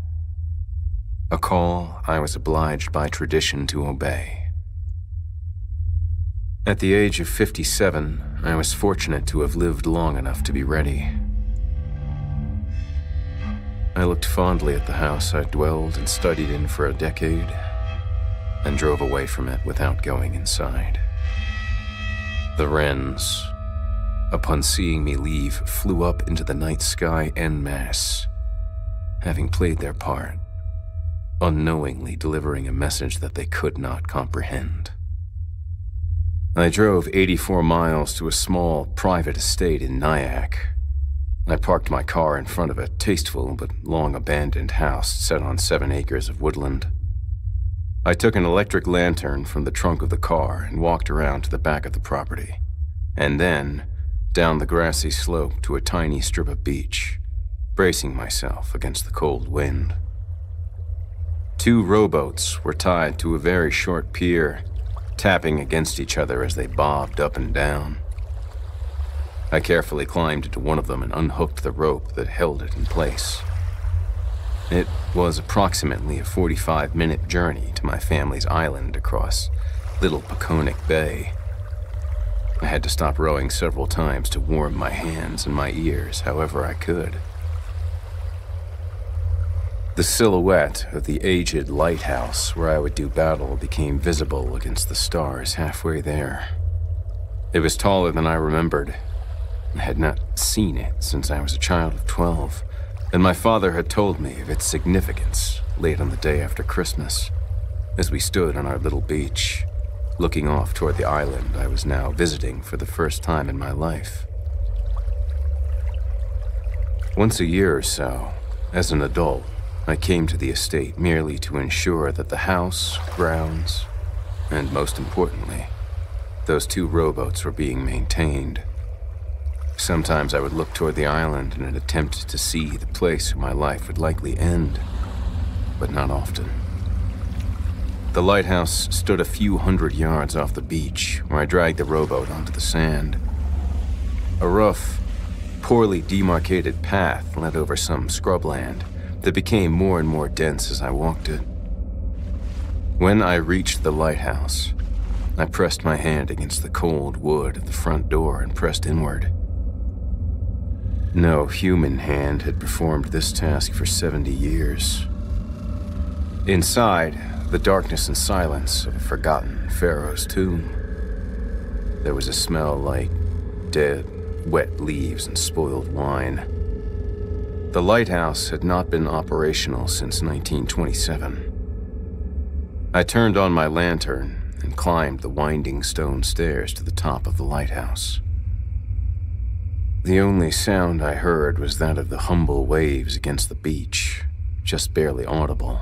A call I was obliged by tradition to obey. At the age of 57, I was fortunate to have lived long enough to be ready. I looked fondly at the house I'd dwelled and studied in for a decade, and drove away from it without going inside. The wrens, upon seeing me leave, flew up into the night sky en masse, having played their part, unknowingly delivering a message that they could not comprehend. I drove 84 miles to a small private estate in Nyack. I parked my car in front of a tasteful but long-abandoned house set on 7 acres of woodland. I took an electric lantern from the trunk of the car and walked around to the back of the property, and then down the grassy slope to a tiny strip of beach, bracing myself against the cold wind. 2 rowboats were tied to a very short pier, tapping against each other as they bobbed up and down. I carefully climbed into one of them and unhooked the rope that held it in place. It was approximately a 45-minute journey to my family's island across Little Peconic Bay. I had to stop rowing several times to warm my hands and my ears however I could. The silhouette of the aged lighthouse where I would do battle became visible against the stars halfway there. It was taller than I remembered. I had not seen it since I was a child of 12, and my father had told me of its significance late on the day after Christmas. as we stood on our little beach, looking off toward the island I was now visiting for the first time in my life. Once a year or so, as an adult, I came to the estate merely to ensure that the house, grounds, and most importantly, those 2 rowboats were being maintained. Sometimes I would look toward the island in an attempt to see the place where my life would likely end, but not often. The lighthouse stood a few hundred yards off the beach, where I dragged the rowboat onto the sand. A rough, poorly demarcated path led over some scrubland that became more and more dense as I walked it. When I reached the lighthouse, I pressed my hand against the cold wood of the front door and pressed inward. No human hand had performed this task for 70 years. Inside, the darkness and silence of a forgotten pharaoh's tomb. There was a smell like dead, wet leaves and spoiled wine. The lighthouse had not been operational since 1927. I turned on my lantern and climbed the winding stone stairs to the top of the lighthouse. The only sound I heard was that of the humble waves against the beach, just barely audible.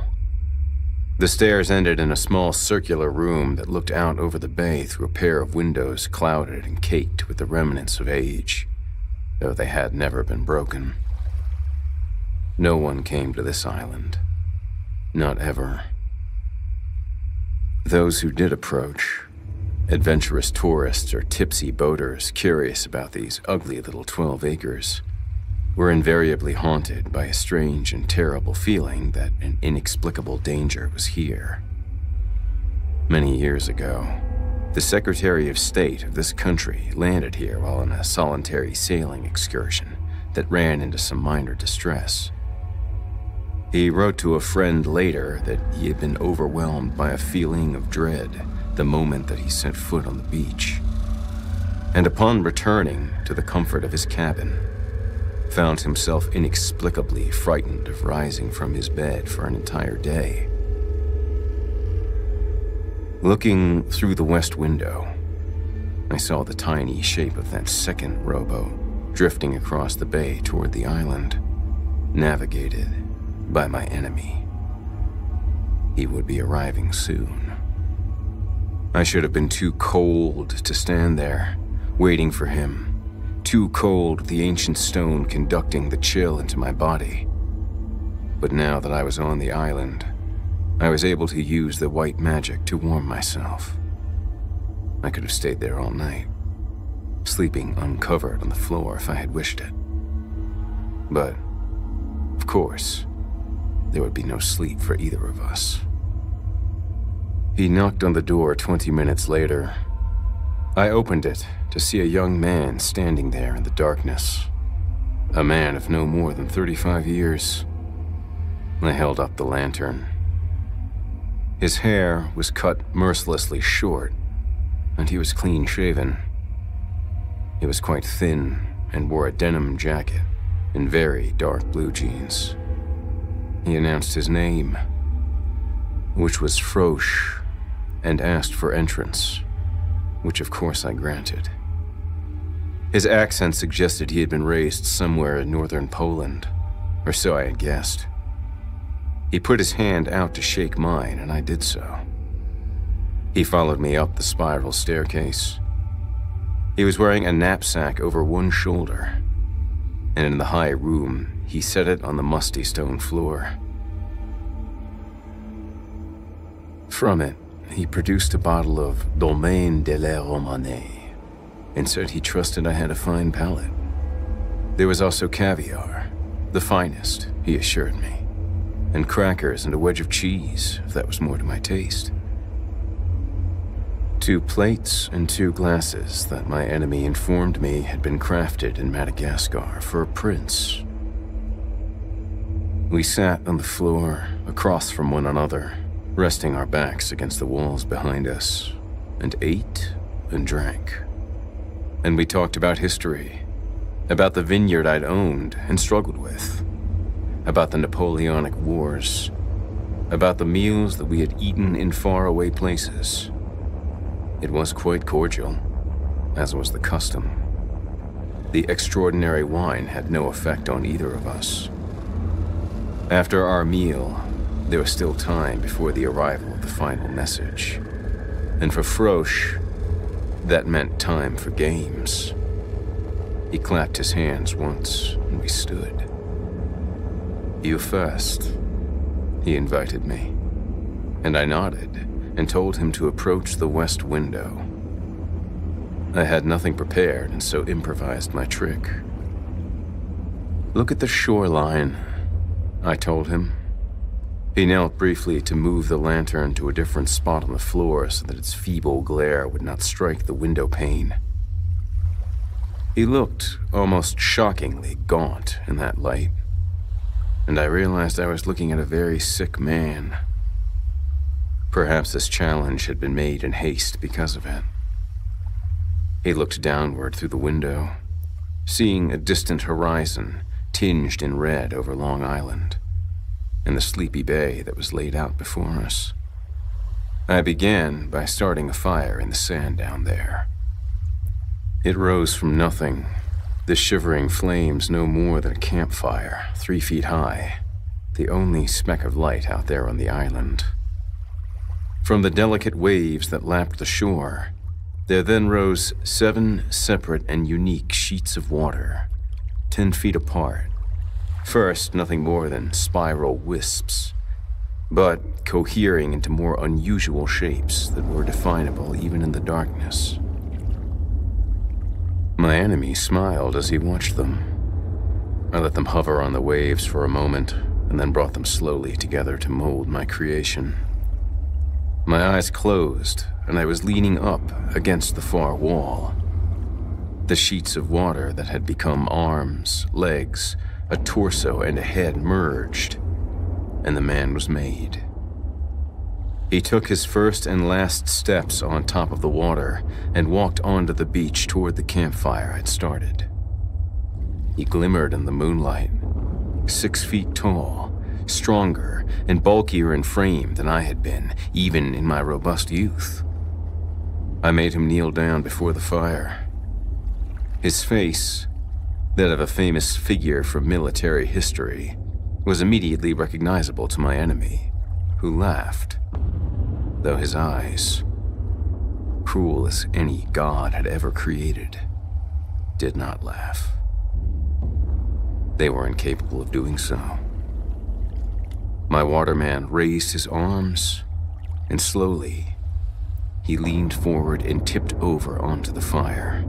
The stairs ended in a small circular room that looked out over the bay through a pair of windows clouded and caked with the remnants of age, though they had never been broken. No one came to this island. Not ever. Those who did approach, adventurous tourists or tipsy boaters curious about these ugly little 12 acres, were invariably haunted by a strange and terrible feeling that an inexplicable danger was here. Many years ago, the Secretary of State of this country landed here while on a solitary sailing excursion that ran into some minor distress. He wrote to a friend later that he had been overwhelmed by a feeling of dread the moment that he set foot on the beach, and upon returning to the comfort of his cabin, found himself inexplicably frightened of rising from his bed for an entire day. Looking through the west window, I saw the tiny shape of that second rowboat drifting across the bay toward the island, navigated by my enemy. He would be arriving soon. I should have been too cold to stand there, waiting for him. Too cold, the ancient stone conducting the chill into my body. But now that I was on the island, I was able to use the white magic to warm myself. I could have stayed there all night, sleeping uncovered on the floor if I had wished it. But, of course, there would be no sleep for either of us. He knocked on the door 20 minutes later. I opened it to see a young man standing there in the darkness. A man of no more than 35 years. I held up the lantern. His hair was cut mercilessly short, and he was clean-shaven. He was quite thin and wore a denim jacket and very dark blue jeans. He announced his name, which was Frosch, and asked for entrance, which of course I granted. His accent suggested he had been raised somewhere in northern Poland, or so I had guessed. He put his hand out to shake mine, and I did so. He followed me up the spiral staircase. He was wearing a knapsack over one shoulder, and in the high room, he set it on the musty stone floor. From it, he produced a bottle of Domaine de la Romanée and said he trusted I had a fine palate. There was also caviar, the finest, he assured me, and crackers and a wedge of cheese, if that was more to my taste. 2 plates and 2 glasses that my enemy informed me had been crafted in Madagascar for a prince. We sat on the floor across from one another, resting our backs against the walls behind us, and ate and drank. And we talked about history, about the vineyard I'd owned and struggled with, about the Napoleonic Wars, about the meals that we had eaten in faraway places. It was quite cordial, as was the custom. The extraordinary wine had no effect on either of us. After our meal, there was still time before the arrival of the final message. And for Frosch, that meant time for games. He clapped his hands once, and we stood. "You first," he invited me, and I nodded and told him to approach the west window. I had nothing prepared and so improvised my trick. "Look at the shoreline," I told him. He knelt briefly to move the lantern to a different spot on the floor so that its feeble glare would not strike the window pane. He looked almost shockingly gaunt in that light, and I realized I was looking at a very sick man. Perhaps this challenge had been made in haste because of it. He looked downward through the window, seeing a distant horizon tinged in red over Long Island, and the sleepy bay that was laid out before us. I began by starting a fire in the sand down there. It rose from nothing, the shivering flames no more than a campfire, 3 feet high, the only speck of light out there on the island. From the delicate waves that lapped the shore, there then rose 7 separate and unique sheets of water, 10 feet apart. First, nothing more than spiral wisps, but cohering into more unusual shapes that were definable even in the darkness. My enemy smiled as he watched them. I let them hover on the waves for a moment, and then brought them slowly together to mold my creation. My eyes closed, and I was leaning up against the far wall. The sheets of water that had become arms, legs, a torso, and a head merged, and the man was made. He took his first and last steps on top of the water and walked onto the beach toward the campfire I'd started. He glimmered in the moonlight, 6 feet tall, stronger and bulkier in frame than I had been, even in my robust youth. I made him kneel down before the fire. His face, that of a famous figure from military history, was immediately recognizable to my enemy, who laughed, though his eyes, cruel as any god had ever created, did not laugh. They were incapable of doing so. My waterman raised his arms, and slowly, he leaned forward and tipped over onto the fire.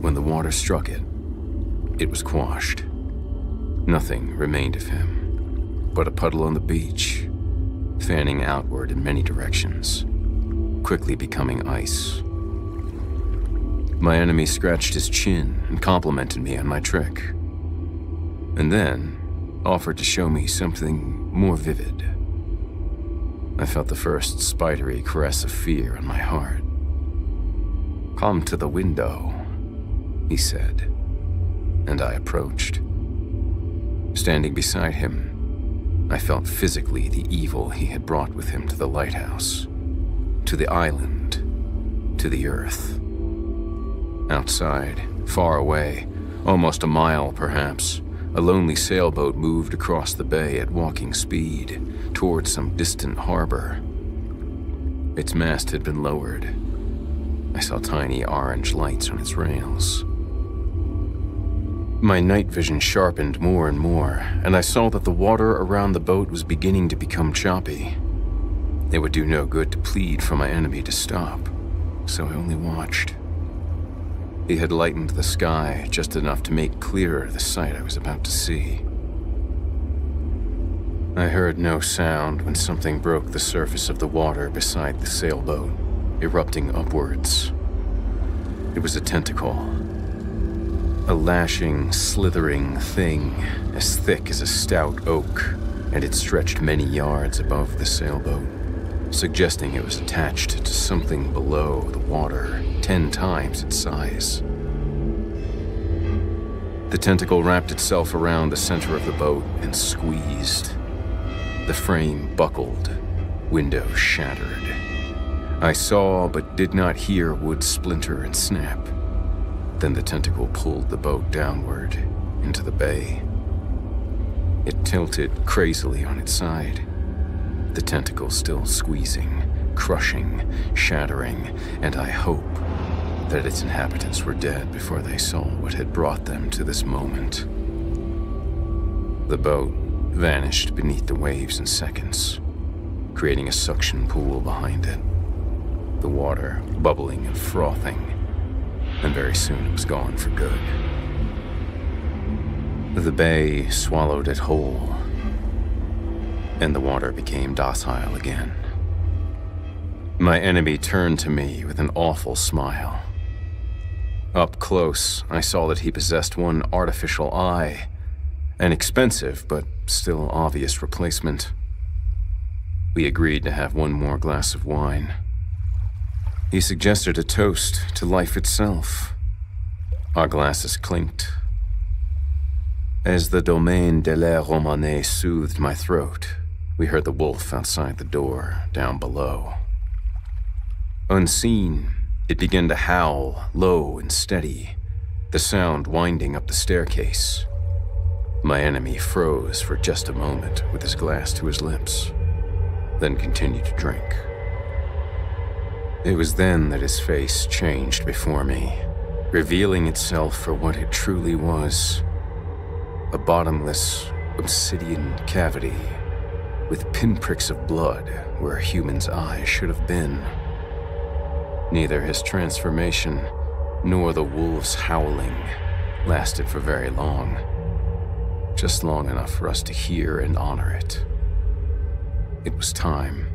When the water struck it, it was quashed. Nothing remained of him, but a puddle on the beach, fanning outward in many directions, quickly becoming ice. My enemy scratched his chin and complimented me on my trick, and then offered to show me something more vivid. I felt the first spidery caress of fear in my heart. "Come to the window," he said, and I approached. Standing beside him, I felt physically the evil he had brought with him to the lighthouse, to the island, to the earth. Outside, far away, almost a mile perhaps, a lonely sailboat moved across the bay at walking speed towards some distant harbor. Its mast had been lowered. I saw tiny orange lights on its rails. My night vision sharpened more and more, and I saw that the water around the boat was beginning to become choppy. It would do no good to plead for my enemy to stop, so I only watched. He had lightened the sky just enough to make clearer the sight I was about to see. I heard no sound when something broke the surface of the water beside the sailboat, erupting upwards. It was a tentacle. A lashing, slithering thing as thick as a stout oak, and it stretched many yards above the sailboat, suggesting it was attached to something below the water, 10 times its size. The tentacle wrapped itself around the center of the boat and squeezed. The frame buckled, window shattered. I saw but did not hear wood splinter and snap. Then the tentacle pulled the boat downward into the bay. It tilted crazily on its side, the tentacle still squeezing, crushing, shattering, and I hope that its inhabitants were dead before they saw what had brought them to this moment. The boat vanished beneath the waves in seconds, creating a suction pool behind it, the water bubbling and frothing, and very soon it was gone for good. The bay swallowed it whole, and the water became docile again. My enemy turned to me with an awful smile. Up close, I saw that he possessed one artificial eye, an expensive but still obvious replacement. We agreed to have one more glass of wine. He suggested a toast to life itself. Our glasses clinked. As the Domaine de la Romane soothed my throat, we heard the wolf outside the door, down below. Unseen, it began to howl, low and steady, the sound winding up the staircase. My enemy froze for just a moment with his glass to his lips, then continued to drink. It was then that his face changed before me, revealing itself for what it truly was. A bottomless, obsidian cavity with pinpricks of blood where a human's eyes should have been. Neither his transformation nor the wolf's howling lasted for very long, just long enough for us to hear and honor it. It was time.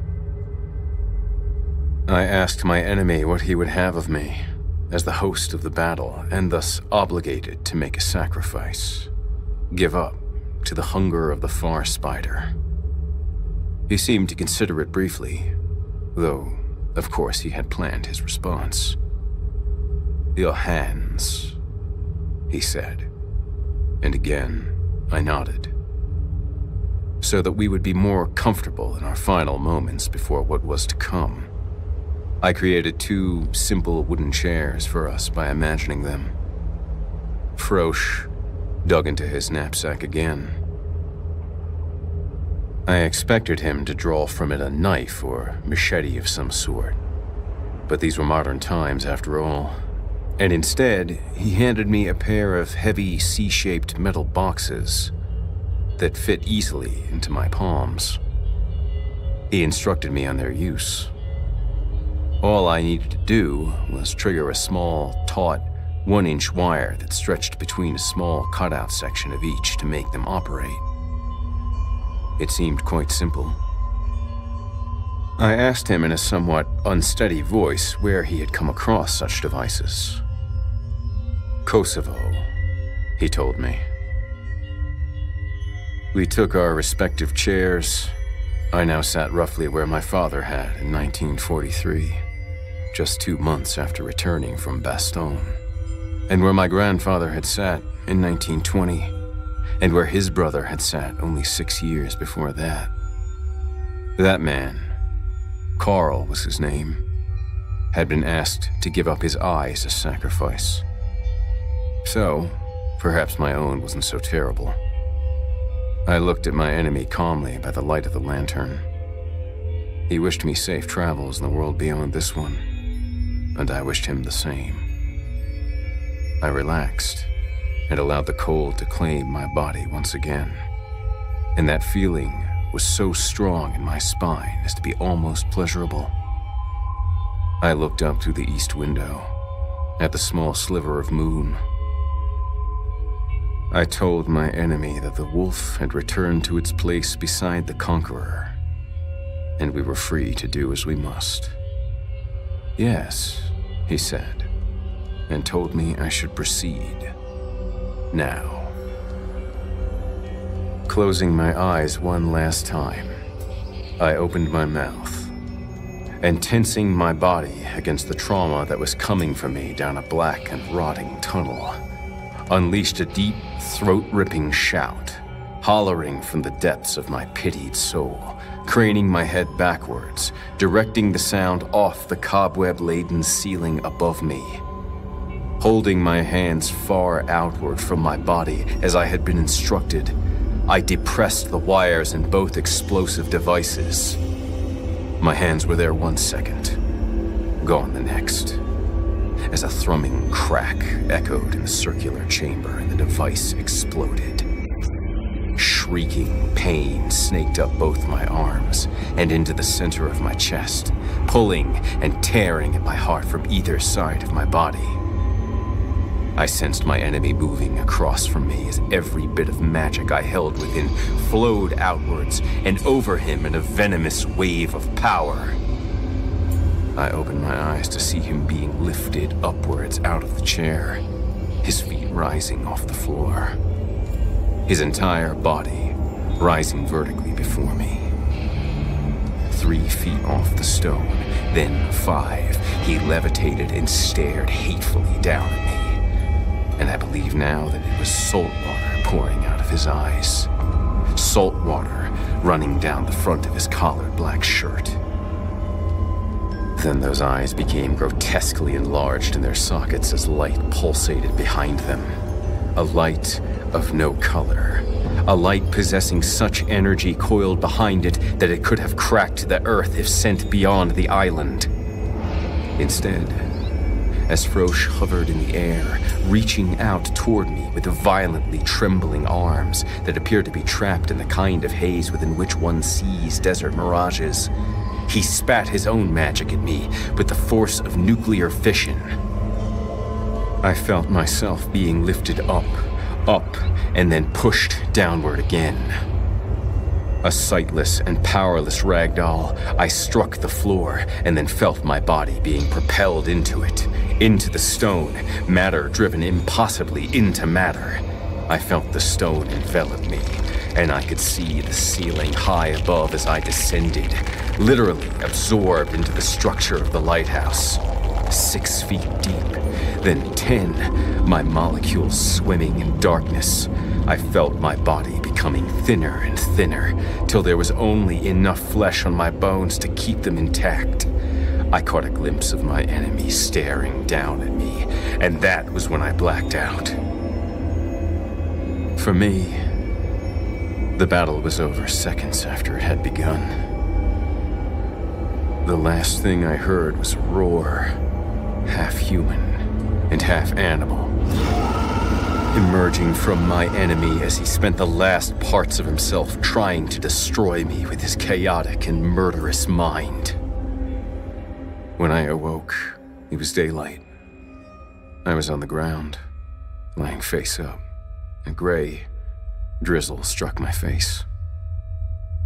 I asked my enemy what he would have of me, as the host of the battle, and thus obligated to make a sacrifice. Give up to the hunger of the far spider. He seemed to consider it briefly, though, of course, he had planned his response. "Your hands," he said, and again I nodded, so that we would be more comfortable in our final moments before what was to come. I created 2 simple wooden chairs for us by imagining them. Frosch dug into his knapsack again. I expected him to draw from it a knife or machete of some sort, but these were modern times after all, and instead he handed me a pair of heavy C-shaped metal boxes that fit easily into my palms. He instructed me on their use. All I needed to do was trigger a small, taut, 1-inch wire that stretched between a small cutout section of each to make them operate. It seemed quite simple. I asked him in a somewhat unsteady voice where he had come across such devices. Kosovo, he told me. We took our respective chairs. I now sat roughly where my father had in 1943, just 2 months after returning from Bastogne, and where my grandfather had sat in 1920, and where his brother had sat only 6 years before that. That man, Carl was his name, had been asked to give up his eye as a sacrifice. So, perhaps my own wasn't so terrible. I looked at my enemy calmly by the light of the lantern. He wished me safe travels in the world beyond this one, and I wished him the same. I relaxed and allowed the cold to claim my body once again, and that feeling was so strong in my spine as to be almost pleasurable. I looked up through the east window at the small sliver of moon. I told my enemy that the wolf had returned to its place beside the conqueror, and we were free to do as we must. Yes, he said, and told me I should proceed. Now. Closing my eyes one last time, I opened my mouth, and tensing my body against the trauma that was coming for me down a black and rotting tunnel, unleashed a deep, throat-ripping shout hollering from the depths of my pitied soul, craning my head backwards, directing the sound off the cobweb-laden ceiling above me. Holding my hands far outward from my body as I had been instructed, I depressed the wires in both explosive devices. My hands were there 1 second, gone the next, as a thrumming crack echoed in the circular chamber and the device exploded. Shrieking pain snaked up both my arms and into the center of my chest, pulling and tearing at my heart from either side of my body. I sensed my enemy moving across from me as every bit of magic I held within flowed outwards and over him in a venomous wave of power. I opened my eyes to see him being lifted upwards out of the chair, his feet rising off the floor. His entire body rising vertically before me. 3 feet off the stone, then 5, he levitated and stared hatefully down at me. And I believe now that it was salt water pouring out of his eyes. Salt water running down the front of his collared black shirt. Then those eyes became grotesquely enlarged in their sockets as light pulsated behind them. A light of no color. A light possessing such energy coiled behind it that it could have cracked the earth if sent beyond the island. Instead, as Frosch hovered in the air, reaching out toward me with violently trembling arms that appeared to be trapped in the kind of haze within which one sees desert mirages, he spat his own magic at me with the force of nuclear fission. I felt myself being lifted up, and then pushed downward again. A sightless and powerless ragdoll, I struck the floor and then felt my body being propelled into it, into the stone, matter driven impossibly into matter. I felt the stone envelop me, and I could see the ceiling high above as I descended, literally absorbed into the structure of the lighthouse. 6 feet deep, then 10, my molecules swimming in darkness. I felt my body becoming thinner and thinner, till there was only enough flesh on my bones to keep them intact. I caught a glimpse of my enemy staring down at me, and that was when I blacked out. For me, the battle was over seconds after it had begun. The last thing I heard was a roar, half human and half animal, emerging from my enemy as he spent the last parts of himself trying to destroy me with his chaotic and murderous mind. When I awoke, it was daylight. I was on the ground, lying face up. A gray drizzle struck my face.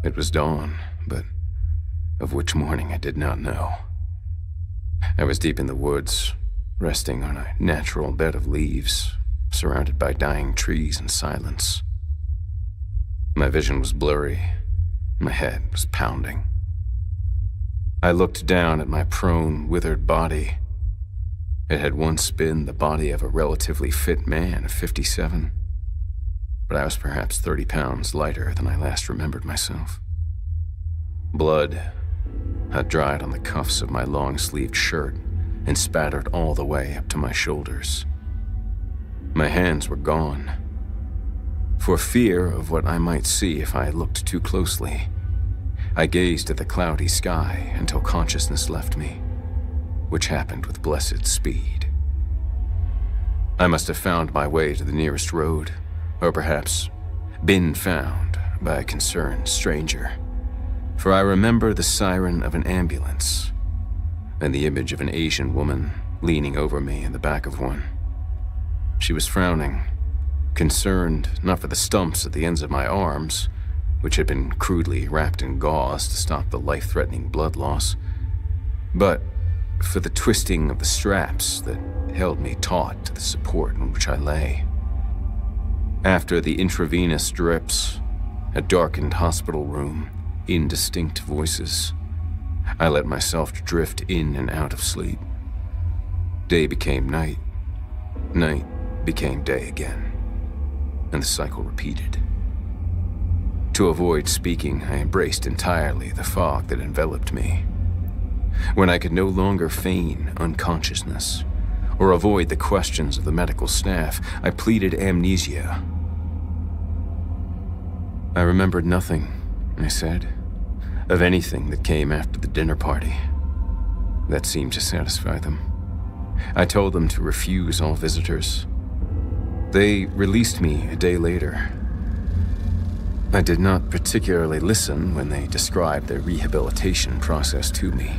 It was dawn, but of which morning I did not know. I was deep in the woods, resting on a natural bed of leaves, surrounded by dying trees and silence. My vision was blurry. My head was pounding. I looked down at my prone, withered body. It had once been the body of a relatively fit man of 57, but I was perhaps 30 pounds lighter than I last remembered myself. Blood had dried on the cuffs of my long-sleeved shirt and spattered all the way up to my shoulders. My hands were gone. For fear of what I might see if I looked too closely, I gazed at the cloudy sky until consciousness left me, which happened with blessed speed. I must have found my way to the nearest road, or perhaps been found by a concerned stranger, for I remember the siren of an ambulance and the image of an Asian woman leaning over me in the back of one. She was frowning, concerned not for the stumps at the ends of my arms, which had been crudely wrapped in gauze to stop the life-threatening blood loss, but for the twisting of the straps that held me taut to the support on which I lay. After the intravenous drips, a darkened hospital room, indistinct voices, I let myself drift in and out of sleep. Day became night. Night became day again, and the cycle repeated. To avoid speaking, I embraced entirely the fog that enveloped me. When I could no longer feign unconsciousness or avoid the questions of the medical staff, I pleaded amnesia. I remembered nothing, I said, of anything that came after the dinner party. That seemed to satisfy them. I told them to refuse all visitors. They released me a day later. I did not particularly listen when they described their rehabilitation process to me,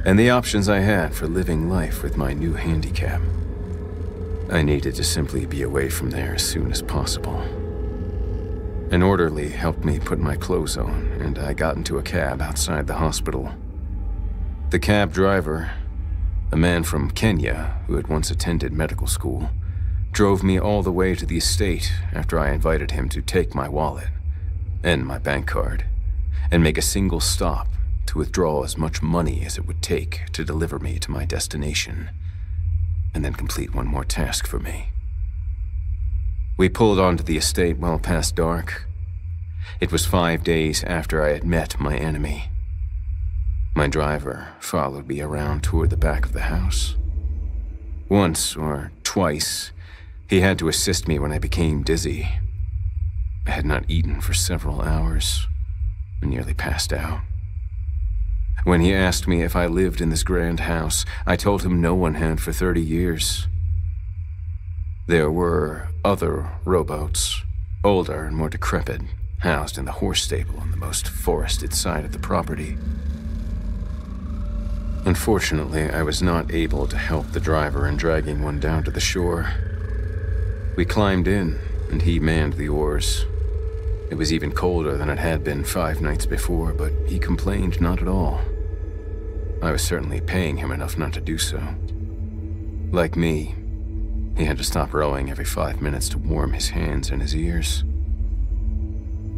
and the options I had for living life with my new handicap. I needed to simply be away from there as soon as possible. An orderly helped me put my clothes on, and I got into a cab outside the hospital. The cab driver, a man from Kenya who had once attended medical school, drove me all the way to the estate after I invited him to take my wallet and my bank card and make a single stop to withdraw as much money as it would take to deliver me to my destination, and then complete one more task for me. We pulled onto the estate well past dark. It was 5 days after I had met my enemy. My driver followed me around toward the back of the house. Once or twice, he had to assist me when I became dizzy. I had not eaten for several hours and nearly passed out. When he asked me if I lived in this grand house, I told him no one had for 30 years. There were other rowboats, older and more decrepit, housed in the horse stable on the most forested side of the property. Unfortunately, I was not able to help the driver in dragging one down to the shore. We climbed in, and he manned the oars. It was even colder than it had been 5 nights before, but he complained not at all. I was certainly paying him enough not to do so. Like me, he had to stop rowing every 5 minutes to warm his hands and his ears.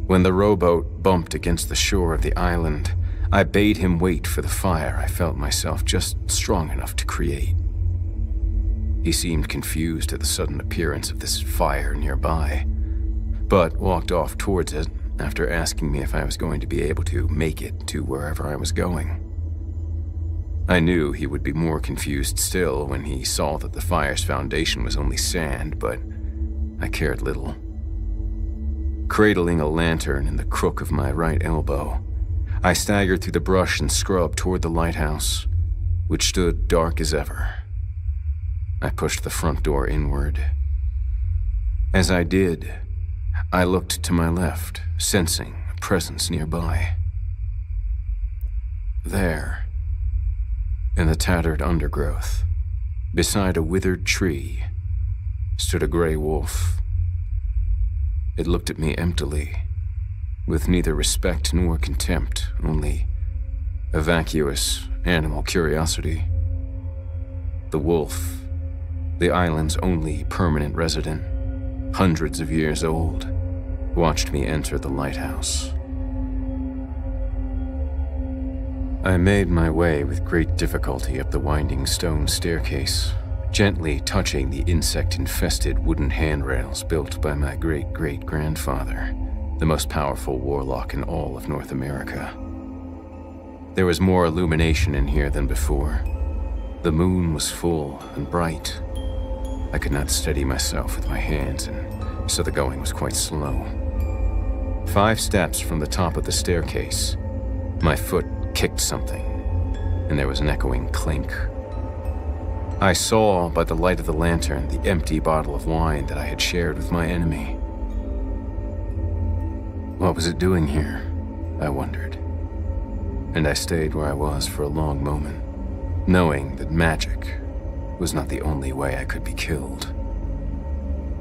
When the rowboat bumped against the shore of the island, I bade him wait for the fire I felt myself just strong enough to create. He seemed confused at the sudden appearance of this fire nearby, but walked off towards it after asking me if I was going to be able to make it to wherever I was going. I knew he would be more confused still when he saw that the fire's foundation was only sand, but I cared little. Cradling a lantern in the crook of my right elbow, I staggered through the brush and scrub toward the lighthouse, which stood dark as ever. I pushed the front door inward. As I did, I looked to my left, sensing a presence nearby. There, in the tattered undergrowth, beside a withered tree, stood a gray wolf. It looked at me emptily, with neither respect nor contempt, only a vacuous animal curiosity. The wolf, the island's only permanent resident, hundreds of years old, watched me enter the lighthouse. I made my way with great difficulty up the winding stone staircase, gently touching the insect-infested wooden handrails built by my great-great-grandfather, the most powerful warlock in all of North America. There was more illumination in here than before. The moon was full and bright. I could not steady myself with my hands, and so the going was quite slow. 5 steps from the top of the staircase, my foot kicked something, and there was an echoing clink. I saw by the light of the lantern the empty bottle of wine that I had shared with my enemy. What was it doing here? I wondered. And I stayed where I was for a long moment, knowing that magic was not the only way I could be killed.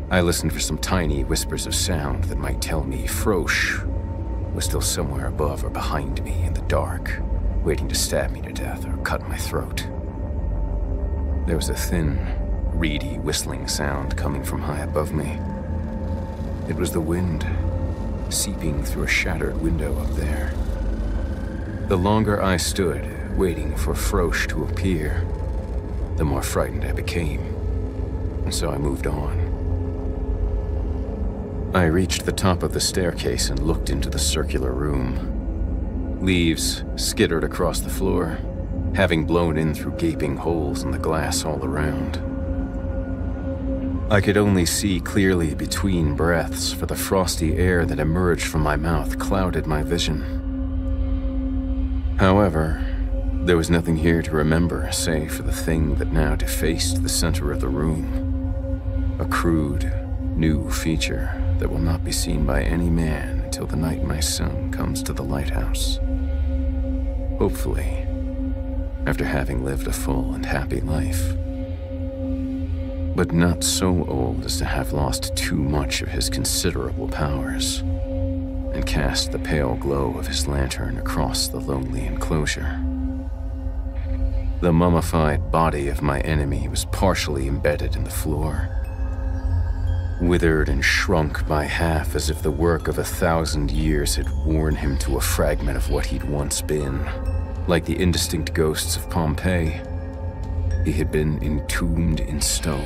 I listened for some tiny whispers of sound that might tell me Frosh was still somewhere above or behind me in the dark, waiting to stab me to death or cut my throat. There was a thin, reedy whistling sound coming from high above me. It was the wind, seeping through a shattered window up there. The longer I stood, waiting for Frosh to appear, the more frightened I became, and so I moved on. I reached the top of the staircase and looked into the circular room. Leaves skittered across the floor, having blown in through gaping holes in the glass all around. I could only see clearly between breaths, for the frosty air that emerged from my mouth clouded my vision. However, there was nothing here to remember save for the thing that now defaced the center of the room. A crude, new feature that will not be seen by any man until the night my son comes to the Lighthouse. Hopefully, after having lived a full and happy life. But not so old as to have lost too much of his considerable powers, and cast the pale glow of his lantern across the lonely enclosure. The mummified body of my enemy was partially embedded in the floor, withered and shrunk by half as if the work of 1,000 years had worn him to a fragment of what he'd once been. Like the indistinct ghosts of Pompeii, he had been entombed in stone,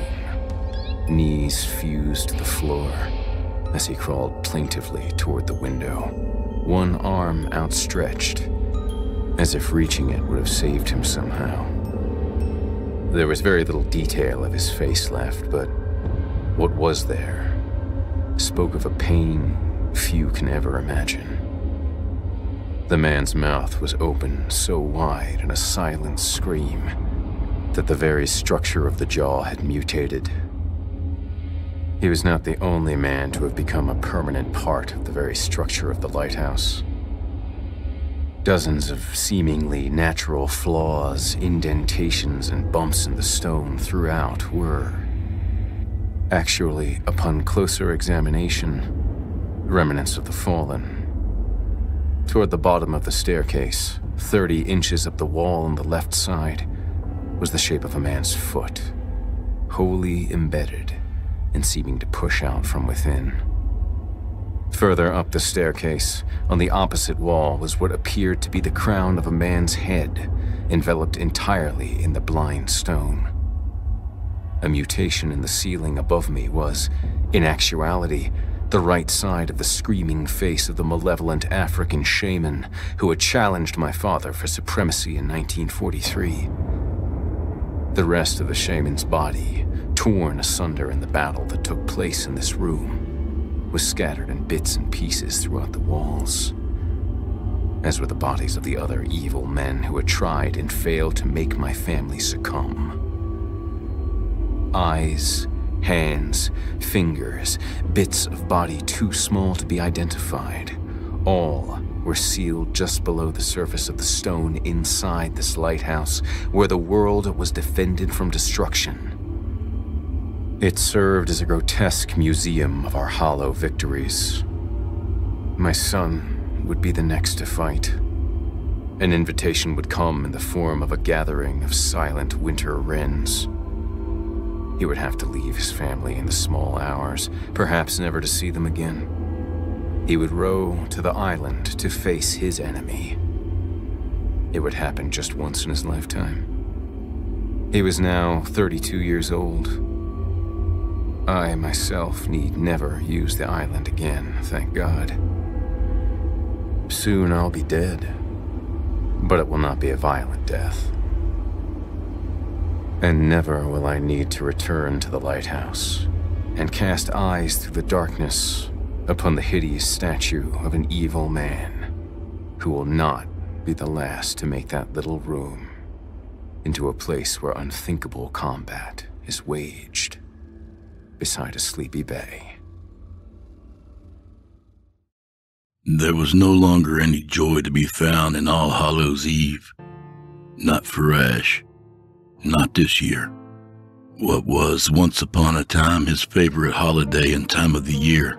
knees fused to the floor as he crawled plaintively toward the window, one arm outstretched, as if reaching it would have saved him somehow. There was very little detail of his face left, but what was there spoke of a pain few can ever imagine. The man's mouth was open so wide in a silent scream that the very structure of the jaw had mutated. He was not the only man to have become a permanent part of the very structure of the Lighthouse. Dozens of seemingly natural flaws, indentations, and bumps in the stone throughout were, actually, upon closer examination, remnants of the fallen. Toward the bottom of the staircase, 30 inches up the wall on the left side, was the shape of a man's foot, wholly embedded and seeming to push out from within. Further up the staircase, on the opposite wall, was what appeared to be the crown of a man's head, enveloped entirely in the blind stone. A mutation in the ceiling above me was, in actuality, the right side of the screaming face of the malevolent African shaman who had challenged my father for supremacy in 1943. The rest of the shaman's body, torn asunder in the battle that took place in this room, was scattered in bits and pieces throughout the walls, as were the bodies of the other evil men who had tried and failed to make my family succumb. Eyes, hands, fingers, bits of body too small to be identified, all were sealed just below the surface of the stone inside this lighthouse where the world was defended from destruction. It served as a grotesque museum of our hollow victories. My son would be the next to fight. An invitation would come in the form of a gathering of silent winter wrens. He would have to leave his family in the small hours, perhaps never to see them again. He would row to the island to face his enemy. It would happen just once in his lifetime. He was now 32 years old. I, myself, need never use the island again, thank God. Soon I'll be dead, but it will not be a violent death. And never will I need to return to the lighthouse and cast eyes through the darkness upon the hideous statue of an evil man who will not be the last to make that little room into a place where unthinkable combat is waged beside a sleepy bay. There was no longer any joy to be found in All Hallows Eve. Not for Ash. Not this year. What was once upon a time his favorite holiday and time of the year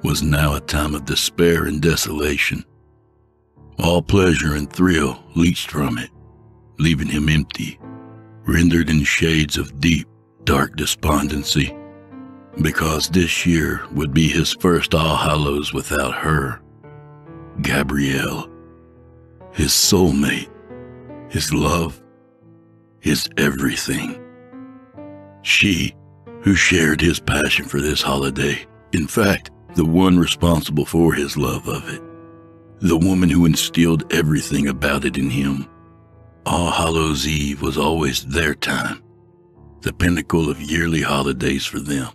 was now a time of despair and desolation. All pleasure and thrill leached from it, leaving him empty, rendered in shades of deep, dark despondency, because this year would be his first All Hallows without her, Gabrielle, his soulmate, his love, his everything. She, who shared his passion for this holiday, in fact, the one responsible for his love of it, the woman who instilled everything about it in him. All Hallows' Eve was always their time, the pinnacle of yearly holidays for them.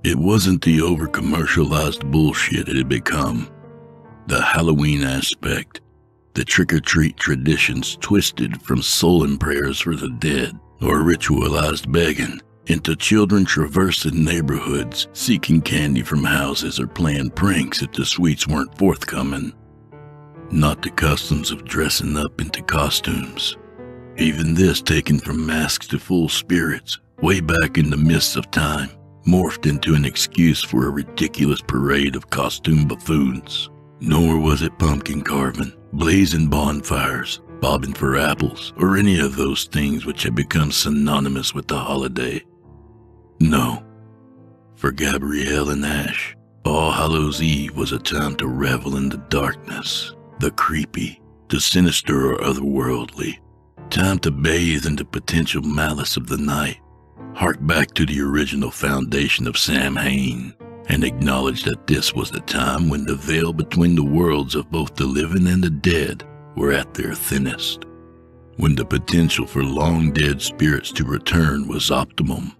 It wasn't the over-commercialized bullshit it had become. The Halloween aspect, the trick-or-treat traditions twisted from solemn prayers for the dead or ritualized begging into children traversing neighborhoods seeking candy from houses or playing pranks if the sweets weren't forthcoming. Not the customs of dressing up into costumes. Even this taken from masks to full spirits, way back in the mists of time, morphed into an excuse for a ridiculous parade of costume buffoons. Nor was it pumpkin carving, blazing bonfires, bobbing for apples, or any of those things which had become synonymous with the holiday. No. For Gabrielle and Ash, All Hallows' Eve was a time to revel in the darkness, the creepy, the sinister or otherworldly. Time to bathe in the potential malice of the night, hark back to the original foundation of Samhain, and acknowledge that this was the time when the veil between the worlds of both the living and the dead were at their thinnest, when the potential for long-dead spirits to return was optimum,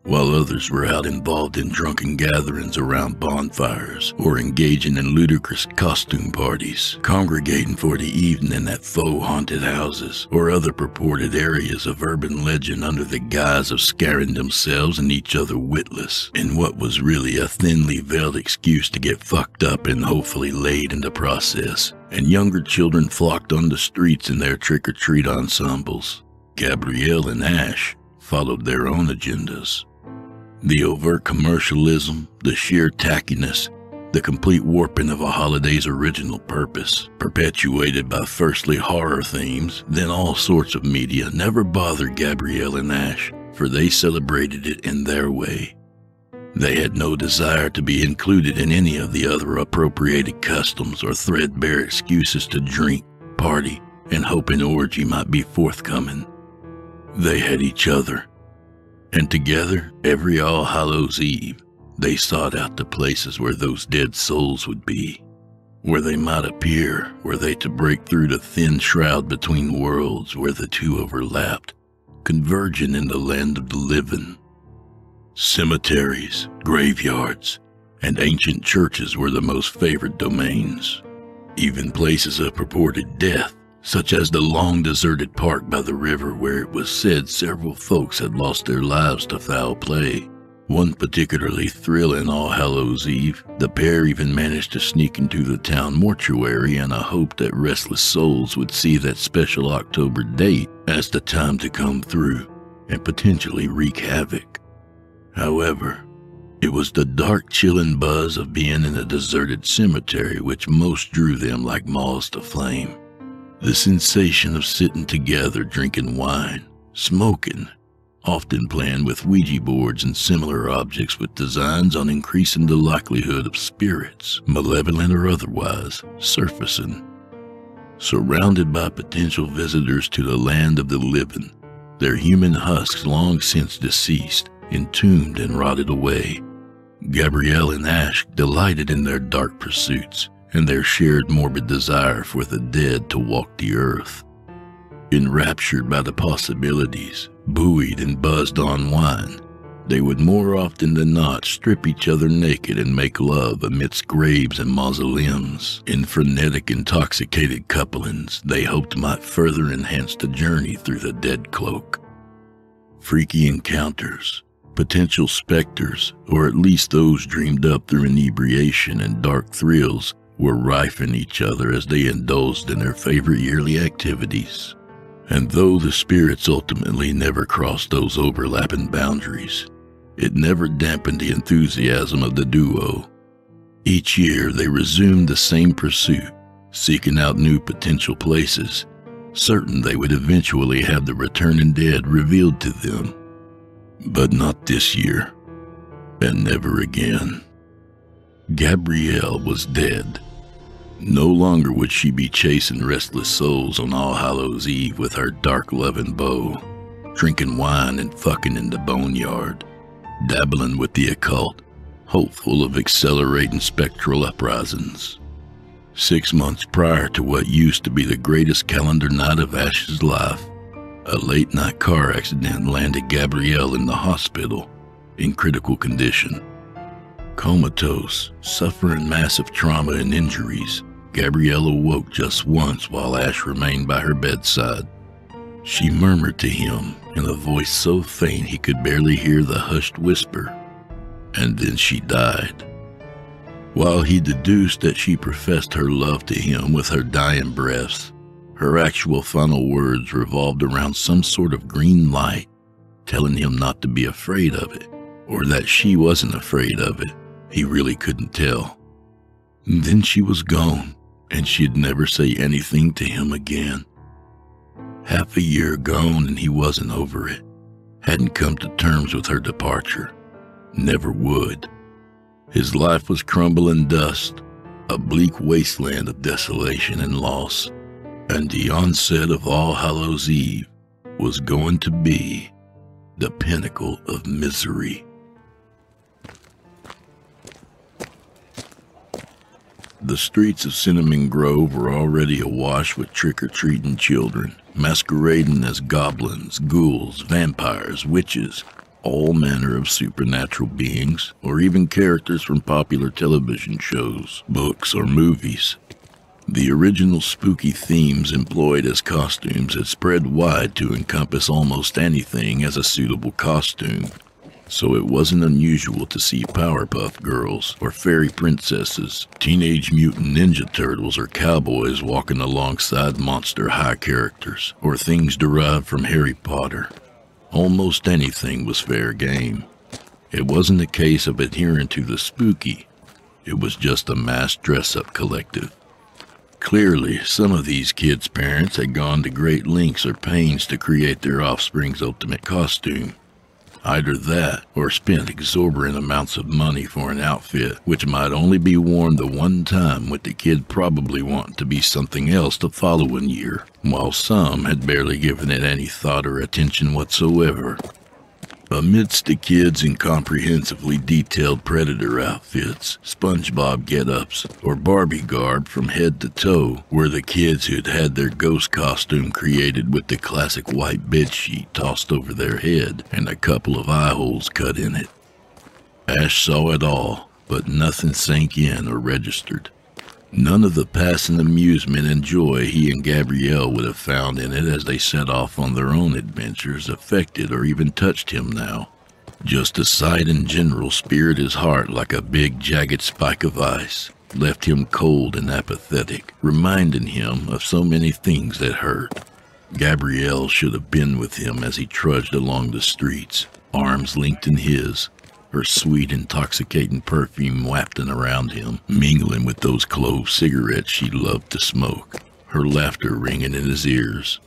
while others were out involved in drunken gatherings around bonfires or engaging in ludicrous costume parties, congregating for the evening at faux haunted houses or other purported areas of urban legend under the guise of scaring themselves and each other witless in what was really a thinly veiled excuse to get fucked up and hopefully laid in the process, and younger children flocked on the streets in their trick-or-treat ensembles. Gabrielle and Ash followed their own agendas. The overt commercialism, the sheer tackiness, the complete warping of a holiday's original purpose, perpetuated by firstly horror themes, then all sorts of media, never bothered Gabrielle and Ash, for they celebrated it in their way. They had no desire to be included in any of the other appropriated customs or threadbare excuses to drink, party, and hope an orgy might be forthcoming. They had each other. And together, every All Hallows' Eve, they sought out the places where those dead souls would be, where they might appear, were they to break through the thin shroud between worlds where the two overlapped, converging in the land of the living. Cemeteries, graveyards, and ancient churches were the most favored domains. Even places of purported death, such as the long-deserted park by the river where it was said several folks had lost their lives to foul play. One particularly thrilling All Hallows' Eve, the pair even managed to sneak into the town mortuary in a hope that restless souls would see that special October date as the time to come through and potentially wreak havoc. However, it was the dark, chilling buzz of being in a deserted cemetery which most drew them like moths to flame. The sensation of sitting together drinking wine, smoking, often playing with Ouija boards and similar objects with designs on increasing the likelihood of spirits, malevolent or otherwise, surfacing. Surrounded by potential visitors to the land of the living, their human husks long since deceased, entombed and rotted away, Gabrielle and Ash delighted in their dark pursuits and their shared morbid desire for the dead to walk the earth. Enraptured by the possibilities, buoyed and buzzed on wine, they would more often than not strip each other naked and make love amidst graves and mausoleums, in frenetic, intoxicated couplings they hoped might further enhance the journey through the dead cloak. Freaky encounters, potential specters, or at least those dreamed up through inebriation and dark thrills, were rife in each other as they indulged in their favorite yearly activities. And though the spirits ultimately never crossed those overlapping boundaries, it never dampened the enthusiasm of the duo. Each year they resumed the same pursuit, seeking out new potential places, certain they would eventually have the returning dead revealed to them. But not this year, and never again. Gabrielle was dead. No longer would she be chasing restless souls on All Hallows' Eve with her dark loving bow, drinking wine and fucking in the boneyard, dabbling with the occult, hopeful of accelerating spectral uprisings. 6 months prior to what used to be the greatest calendar night of Ash's life, a late-night car accident landed Gabrielle in the hospital in critical condition. Comatose, suffering massive trauma and injuries, Gabrielle awoke just once while Ash remained by her bedside. She murmured to him in a voice so faint he could barely hear the hushed whisper, and then she died. While he deduced that she professed her love to him with her dying breaths, her actual final words revolved around some sort of green light, telling him not to be afraid of it, or that she wasn't afraid of it. He really couldn't tell. Then she was gone, and she'd never say anything to him again. Half a year gone and he wasn't over it. Hadn't come to terms with her departure. Never would. His life was crumbling dust, a bleak wasteland of desolation and loss. And the onset of All Hallows Eve was going to be the pinnacle of misery. The streets of Cinnamon Grove were already awash with trick-or-treating children, masquerading as goblins, ghouls, vampires, witches, all manner of supernatural beings, or even characters from popular television shows, books, or movies. The original spooky themes employed as costumes had spread wide to encompass almost anything as a suitable costume, so it wasn't unusual to see Powerpuff Girls or fairy princesses, Teenage Mutant Ninja Turtles, or cowboys walking alongside Monster High characters, or things derived from Harry Potter. Almost anything was fair game. It wasn't a case of adhering to the spooky, it was just a mass dress-up collective. Clearly, some of these kids' parents had gone to great lengths or pains to create their offspring's ultimate costume. Either that, or spent exorbitant amounts of money for an outfit which might only be worn the one time, with the kid probably wanting to be something else the following year, while some had barely given it any thought or attention whatsoever. Amidst the kids' incomprehensibly detailed Predator outfits, SpongeBob get-ups, or Barbie garb from head to toe were the kids who'd had their ghost costume created with the classic white bedsheet tossed over their head and a couple of eye holes cut in it. Ash saw it all, but nothing sank in or registered. None of the passing amusement and joy he and Gabrielle would have found in it as they set off on their own adventures affected or even touched him now. Just a sight in general speared his heart like a big jagged spike of ice, left him cold and apathetic, reminding him of so many things that hurt. Gabrielle should have been with him as he trudged along the streets, arms linked in his, her sweet, intoxicating perfume wafting around him, mingling with those clove cigarettes she loved to smoke, her laughter ringing in his ears.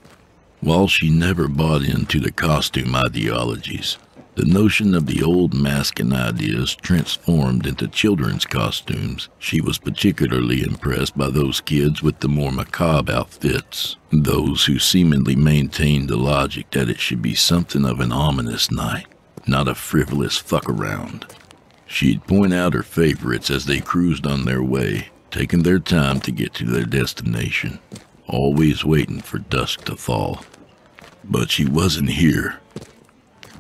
While she never bought into the costume ideologies, the notion of the old masking ideas transformed into children's costumes, she was particularly impressed by those kids with the more macabre outfits, those who seemingly maintained the logic that it should be something of an ominous night, not a frivolous fuck-around. She'd point out her favorites as they cruised on their way, taking their time to get to their destination, always waiting for dusk to fall. But she wasn't here.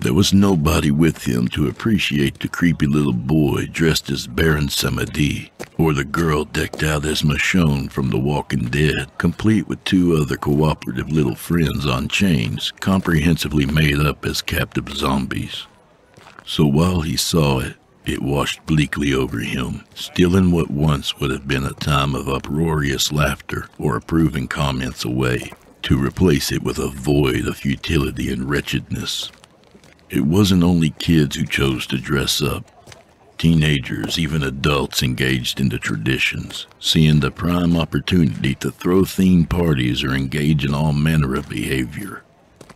There was nobody with him to appreciate the creepy little boy dressed as Baron Samedi, or the girl decked out as Michonne from The Walking Dead, complete with two other cooperative little friends on chains, comprehensively made up as captive zombies. So while he saw it, it washed bleakly over him, stealing what once would have been a time of uproarious laughter or approving comments away, to replace it with a void of futility and wretchedness. It wasn't only kids who chose to dress up. Teenagers, even adults, engaged in the traditions, seeing the prime opportunity to throw themed parties or engage in all manner of behavior.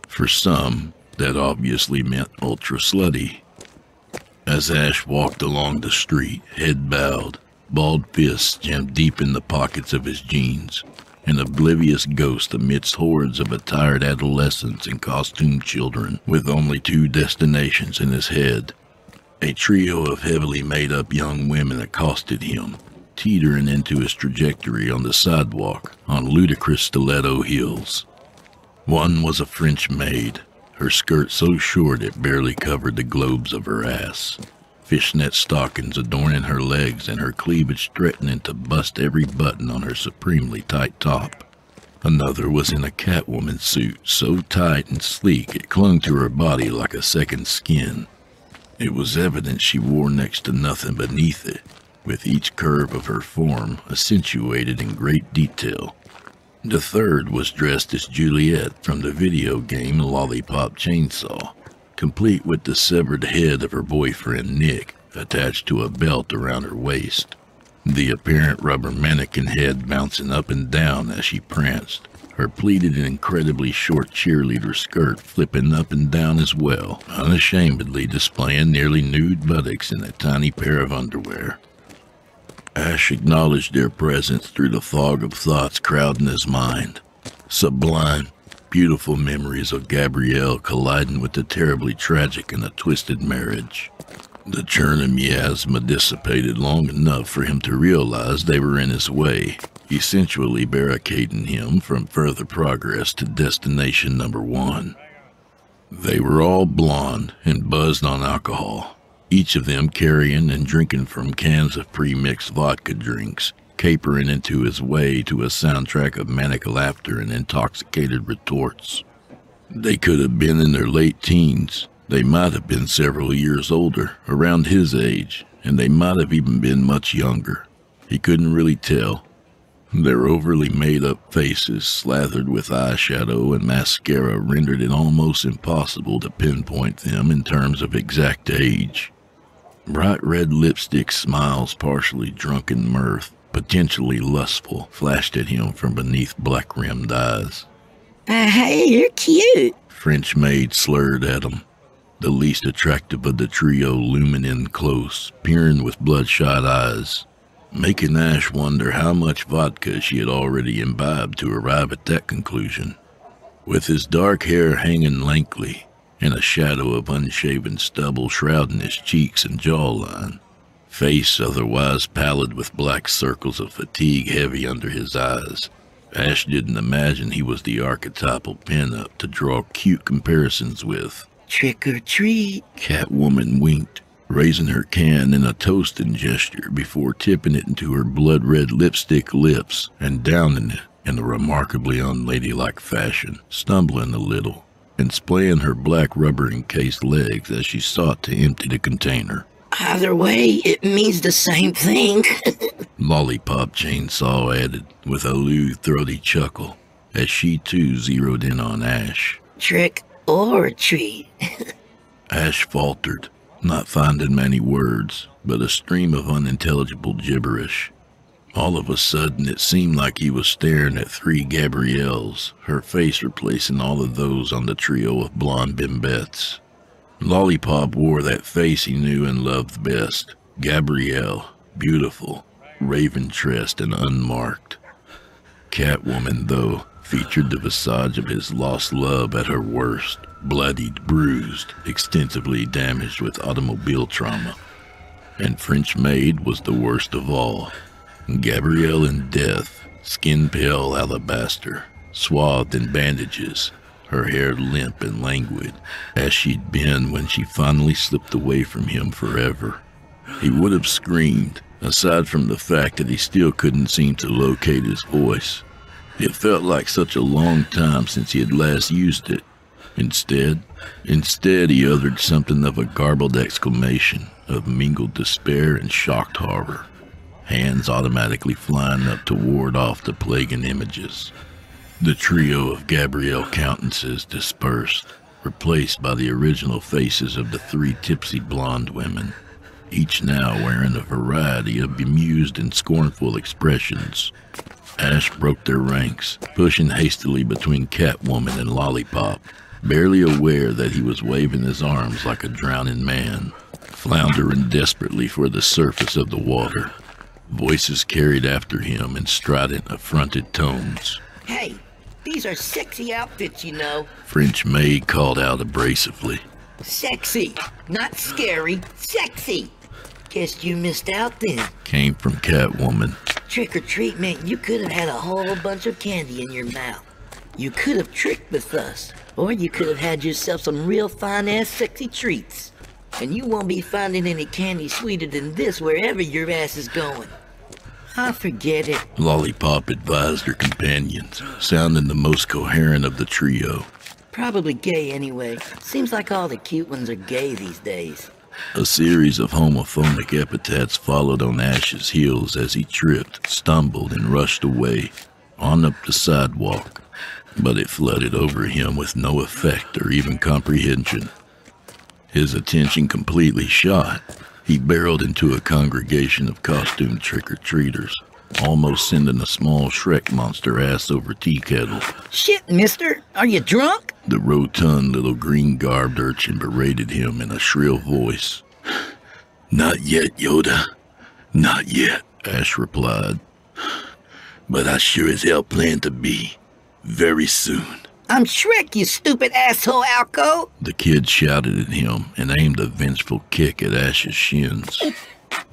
For some, that obviously meant ultra-slutty. As Ash walked along the street, head bowed, balled fists jammed deep in the pockets of his jeans, an oblivious ghost amidst hordes of attired adolescents and costumed children with only two destinations in his head: A trio of heavily made-up young women accosted him, teetering into his trajectory on the sidewalk on ludicrous stiletto heels. One was a French maid, her skirt so short it barely covered the globes of her ass, fishnet stockings adorning her legs and her cleavage threatening to bust every button on her supremely tight top. Another was in a Catwoman suit so tight and sleek it clung to her body like a second skin. It was evident she wore next to nothing beneath it, with each curve of her form accentuated in great detail. The third was dressed as Juliet from the video game Lollipop Chainsaw, complete with the severed head of her boyfriend Nick attached to a belt around her waist, the apparent rubber mannequin head bouncing up and down as she pranced, her pleated and incredibly short cheerleader skirt flipping up and down as well, unashamedly displaying nearly nude buttocks in a tiny pair of underwear. Ash acknowledged their presence through the fog of thoughts crowding his mind. Sublime, beautiful memories of Gabrielle colliding with the terribly tragic in a twisted marriage. The churn of miasma dissipated long enough for him to realize they were in his way, essentially barricading him from further progress to destination number 1. They were all blonde and buzzed on alcohol, each of them carrying and drinking from cans of pre-mixed vodka drinks, capering into his way to a soundtrack of manic laughter and intoxicated retorts. They could have been in their late teens. They might have been several years older, around his age, and they might have even been much younger. He couldn't really tell. Their overly made-up faces, slathered with eyeshadow and mascara, rendered it almost impossible to pinpoint them in terms of exact age. Bright red lipstick smiles, partially drunken mirth, potentially lustful, flashed at him from beneath black-rimmed eyes. Hey, you're cute. French maid slurred at him, the least attractive of the trio looming in close, peering with bloodshot eyes, making Ash wonder how much vodka she had already imbibed to arrive at that conclusion. With his dark hair hanging lankly, and a shadow of unshaven stubble shrouding his cheeks and jawline, face otherwise pallid with black circles of fatigue heavy under his eyes, Ash didn't imagine he was the archetypal pin-up to draw cute comparisons with. Trick or treat. Catwoman winked, raising her can in a toasting gesture before tipping it into her blood-red lipstick lips and downing it in a remarkably unladylike fashion, stumbling a little and splaying her black rubber-encased legs as she sought to empty the container. Either way, it means the same thing. Lollipop Chainsaw added, with a lewd, throaty chuckle, as she too zeroed in on Ash. Trick or treat. Ash faltered, not finding many words, but a stream of unintelligible gibberish. All of a sudden, it seemed like he was staring at 3 Gabrielles, her face replacing all of those on the trio of blonde bimbettes. Lollipop wore that face he knew and loved best. Gabrielle, beautiful, raven-tressed and unmarked. Catwoman, though, featured the visage of his lost love at her worst, bloodied, bruised, extensively damaged with automobile trauma. And French maid was the worst of all. Gabrielle in death, skin-pale alabaster, swathed in bandages, her hair limp and languid, as she'd been when she finally slipped away from him forever. He would have screamed, aside from the fact that he still couldn't seem to locate his voice. It felt like such a long time since he had last used it. Instead, he uttered something of a garbled exclamation of mingled despair and shocked horror, hands automatically flying up to ward off the plaguing images. The trio of Gabrielle countenances dispersed, replaced by the original faces of the 3 tipsy blonde women, each now wearing a variety of bemused and scornful expressions. Ash broke their ranks, pushing hastily between Catwoman and Lollipop, barely aware that he was waving his arms like a drowning man, floundering desperately for the surface of the water. Voices carried after him in strident, affronted tones. Hey, these are sexy outfits, you know. French maid called out abrasively. Sexy. Not scary. Sexy. Guess you missed out then. Came from Catwoman. Trick or treat meant you could have had a whole bunch of candy in your mouth. You could have tricked with us. Or you could have had yourself some real fine-ass sexy treats. And you won't be finding any candy sweeter than this wherever your ass is going. I forget it. Lollipop advised her companions, sounding the most coherent of the trio. Probably gay anyway. Seems like all the cute ones are gay these days. A series of homophobic epithets followed on Ash's heels as he tripped, stumbled, and rushed away, on up the sidewalk. But it flooded over him with no effect or even comprehension. His attention completely shot, he barreled into a congregation of costumed trick-or-treaters, almost sending a small Shrek monster ass over tea kettle. Shit, mister, are you drunk? The rotund little green-garbed urchin berated him in a shrill voice. Not yet, Yoda. Not yet, Ash replied. But I sure as hell plan to be. Very soon. I'm Shrek, you stupid asshole, Alco! The kid shouted at him and aimed a vengeful kick at Ash's shins.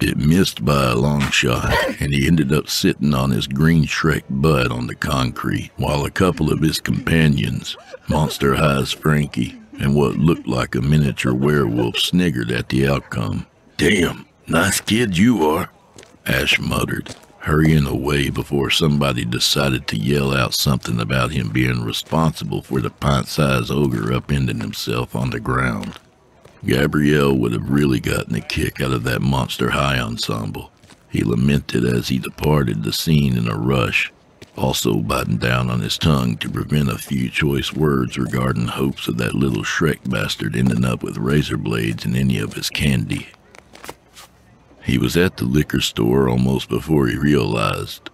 It missed by a long shot, and he ended up sitting on his green Shrek butt on the concrete, while a couple of his companions, Monster High's Frankie and what looked like a miniature werewolf, sniggered at the outcome. Damn, nice kid you are, Ash muttered, hurrying away before somebody decided to yell out something about him being responsible for the pint-sized ogre upending himself on the ground. Gabrielle would have really gotten a kick out of that Monster High ensemble. He lamented as he departed the scene in a rush, also biting down on his tongue to prevent a few choice words regarding hopes of that little Shrek bastard ending up with razor blades in any of his candy. He was at the liquor store almost before he realized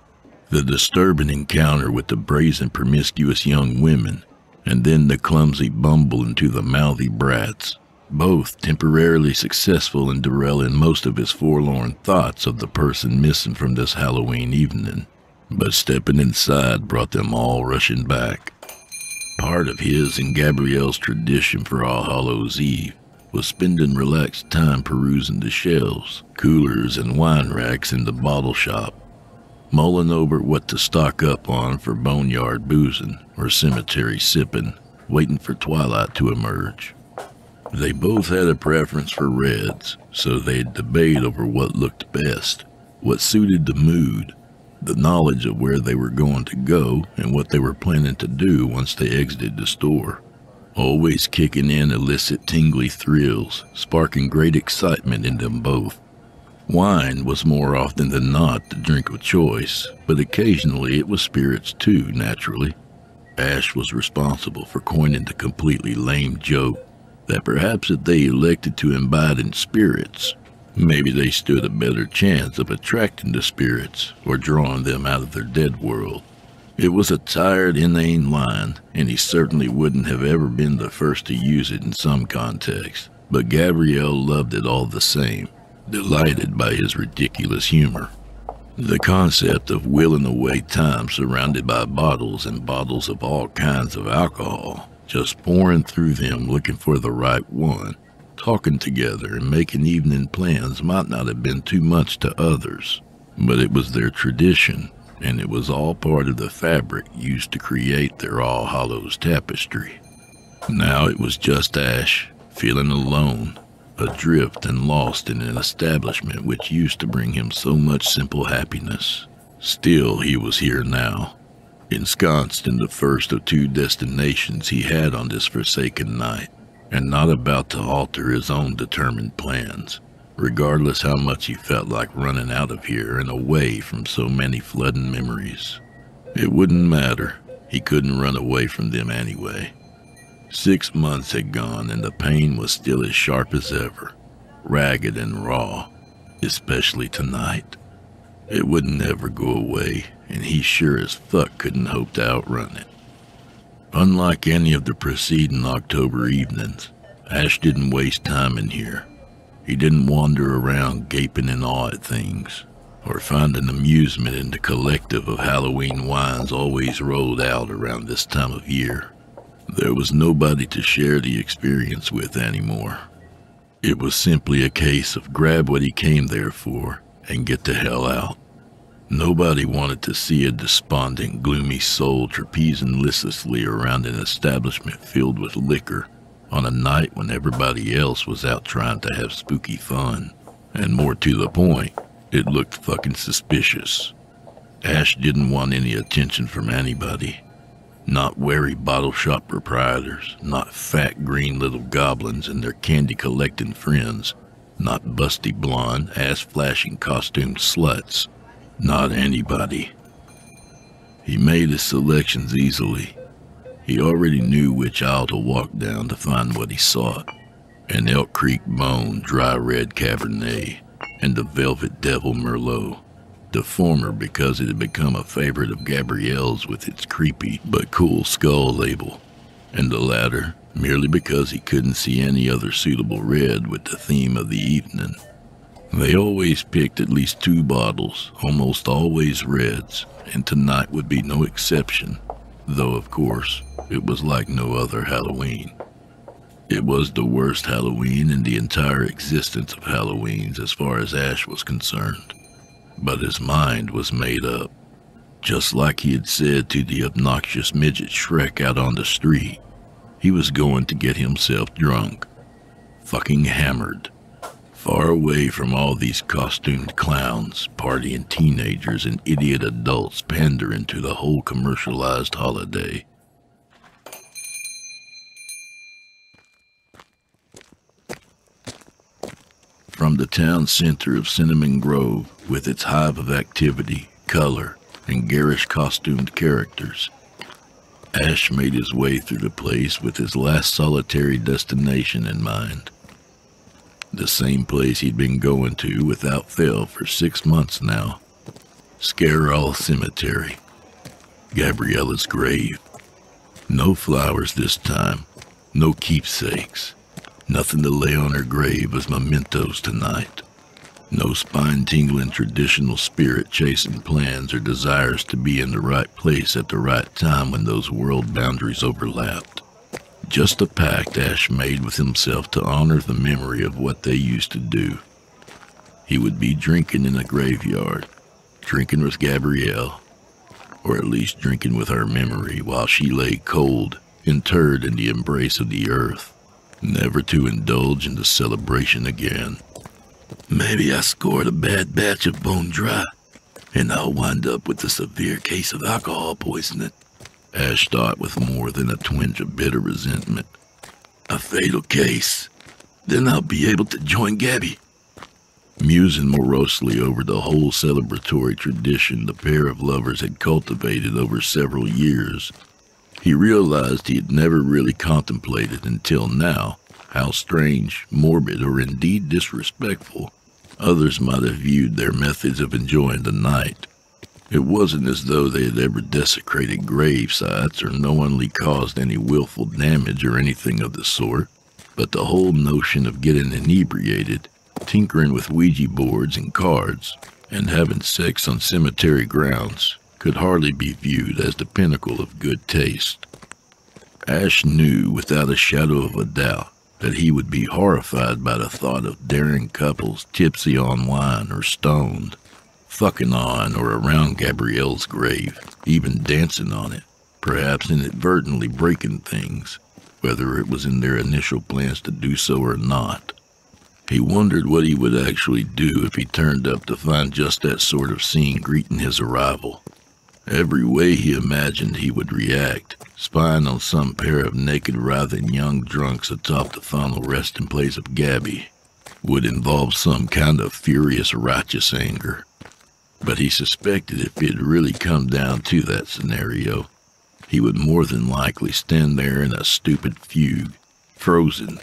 the disturbing encounter with the brazen promiscuous young women, and then the clumsy bumble into the mouthy brats, both temporarily successful in derailing most of his forlorn thoughts of the person missing from this Halloween evening. But stepping inside brought them all rushing back. Part of his and Gabrielle's tradition for All Hallows Eve was spending relaxed time perusing the shelves, coolers, and wine racks in the bottle shop, mulling over what to stock up on for boneyard boozing or cemetery sipping, waiting for twilight to emerge. They both had a preference for reds, so they'd debate over what looked best, what suited the mood, the knowledge of where they were going to go and what they were planning to do once they exited the store. Always kicking in illicit tingly thrills, sparking great excitement in them both. Wine was more often than not the drink of choice, but occasionally it was spirits too, naturally. Ash was responsible for coining the completely lame joke that perhaps if they elected to imbibe in spirits, maybe they stood a better chance of attracting the spirits or drawing them out of their dead world. It was a tired, inane line, and he certainly wouldn't have ever been the first to use it in some context, but Gabrielle loved it all the same, delighted by his ridiculous humor. The concept of whiling away time surrounded by bottles and bottles of all kinds of alcohol, just pouring through them looking for the right one, talking together and making evening plans might not have been too much to others, but it was their tradition, and it was all part of the fabric used to create their All Hallows tapestry. Now it was just Ash, feeling alone, adrift and lost in an establishment which used to bring him so much simple happiness. Still, he was here now, ensconced in the first of two destinations he had on this forsaken night, and not about to alter his own determined plans, regardless how much he felt like running out of here and away from so many flooding memories. It wouldn't matter. He couldn't run away from them anyway. 6 months had gone and the pain was still as sharp as ever, ragged and raw, especially tonight. It wouldn't ever go away, and he sure as fuck couldn't hope to outrun it. Unlike any of the preceding October evenings, Ash didn't waste time in here. He didn't wander around gaping in awe at things, or finding amusement in the collective of Halloween wines always rolled out around this time of year. There was nobody to share the experience with anymore. It was simply a case of grab what he came there for and get the hell out. Nobody wanted to see a despondent, gloomy soul trapezing listlessly around an establishment filled with liquor on a night when everybody else was out trying to have spooky fun. And more to the point, it looked fucking suspicious. Ash didn't want any attention from anybody. Not wary bottle shop proprietors, not fat green little goblins and their candy-collecting friends, not busty blonde, ass-flashing costumed sluts. Not anybody. He made his selections easily. He already knew which aisle to walk down to find what he sought. An Elk Creek Bone Dry Red Cabernet and the Velvet Devil Merlot. The former because it had become a favorite of Gabrielle's with its creepy but cool skull label, and the latter merely because he couldn't see any other suitable red with the theme of the evening. They always picked at least 2 bottles, almost always reds, and tonight would be no exception, though of course it was like no other Halloween. It was the worst Halloween in the entire existence of Halloweens as far as Ash was concerned. But his mind was made up. Just like he had said to the obnoxious midget Shrek out on the street, he was going to get himself drunk. Fucking hammered. Far away from all these costumed clowns, partying teenagers, and idiot adults pandering to the whole commercialized holiday. From the town center of Cinnamon Grove, with its hive of activity, color, and garish costumed characters, Ash made his way through the place with his last solitary destination in mind. The same place he'd been going to without fail for 6 months now. Scarall Cemetery. Gabriella's grave. No flowers this time, no keepsakes. Nothing to lay on her grave as mementos tonight. No spine-tingling traditional spirit-chasing plans or desires to be in the right place at the right time when those world boundaries overlapped. Just a pact Ash made with himself to honor the memory of what they used to do. He would be drinking in a graveyard, drinking with Gabrielle, or at least drinking with her memory while she lay cold, interred in the embrace of the earth. Never to indulge in the celebration again. Maybe I scored a bad batch of Bone Dry, and I'll wind up with a severe case of alcohol poisoning, Ash thought with more than a twinge of bitter resentment. A fatal case. Then I'll be able to join Gabby. Musing morosely over the whole celebratory tradition the pair of lovers had cultivated over several years, he realized he had never really contemplated until now how strange, morbid, or indeed disrespectful others might have viewed their methods of enjoying the night. It wasn't as though they had ever desecrated grave sites or knowingly caused any willful damage or anything of the sort, but the whole notion of getting inebriated, tinkering with Ouija boards and cards, and having sex on cemetery grounds could hardly be viewed as the pinnacle of good taste. Ash knew without a shadow of a doubt that he would be horrified by the thought of daring couples tipsy on wine or stoned, fucking on or around Gabrielle's grave, even dancing on it, perhaps inadvertently breaking things, whether it was in their initial plans to do so or not. He wondered what he would actually do if he turned up to find just that sort of scene greeting his arrival. Every way he imagined he would react, spying on some pair of naked, writhing young drunks atop the final resting place of Gabby, would involve some kind of furious, righteous anger. But he suspected if it had really come down to that scenario, he would more than likely stand there in a stupid fugue, frozen,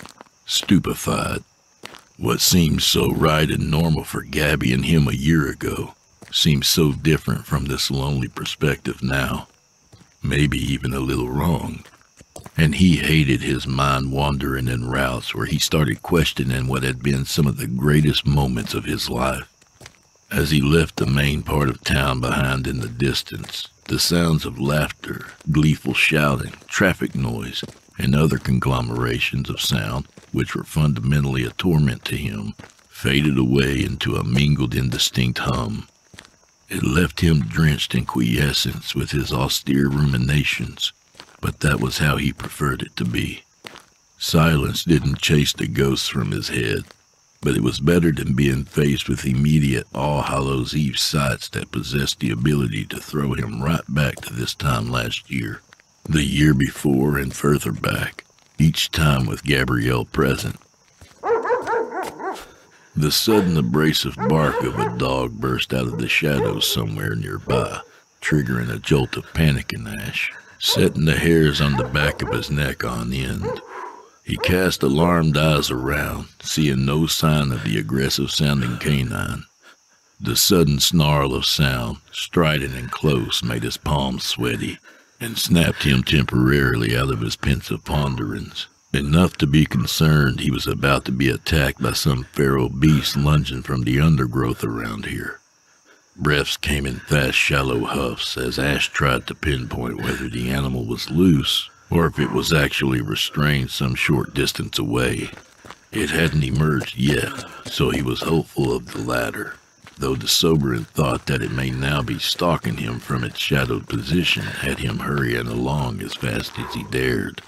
stupefied. What seemed so right and normal for Gabby and him a year ago seemed so different from this lonely perspective now, maybe even a little wrong. And he hated his mind wandering in routes where he started questioning what had been some of the greatest moments of his life. As he left the main part of town behind in the distance, the sounds of laughter, gleeful shouting, traffic noise, and other conglomerations of sound, which were fundamentally a torment to him, faded away into a mingled indistinct hum. It left him drenched in quiescence with his austere ruminations, but that was how he preferred it to be. Silence didn't chase the ghosts from his head, but it was better than being faced with immediate All Hallows Eve sights that possessed the ability to throw him right back to this time last year, the year before and further back, each time with Gabrielle present. The sudden abrasive bark of a dog burst out of the shadows somewhere nearby, triggering a jolt of panic in Ash, setting the hairs on the back of his neck on end. He cast alarmed eyes around, seeing no sign of the aggressive-sounding canine. The sudden snarl of sound, strident and close, made his palms sweaty, and snapped him temporarily out of his pensive ponderings. Enough to be concerned he was about to be attacked by some feral beast lunging from the undergrowth around here. Breaths came in fast, shallow huffs as Ash tried to pinpoint whether the animal was loose or if it was actually restrained some short distance away. It hadn't emerged yet, so he was hopeful of the latter, though the sobering thought that it may now be stalking him from its shadowed position had him hurrying along as fast as he dared.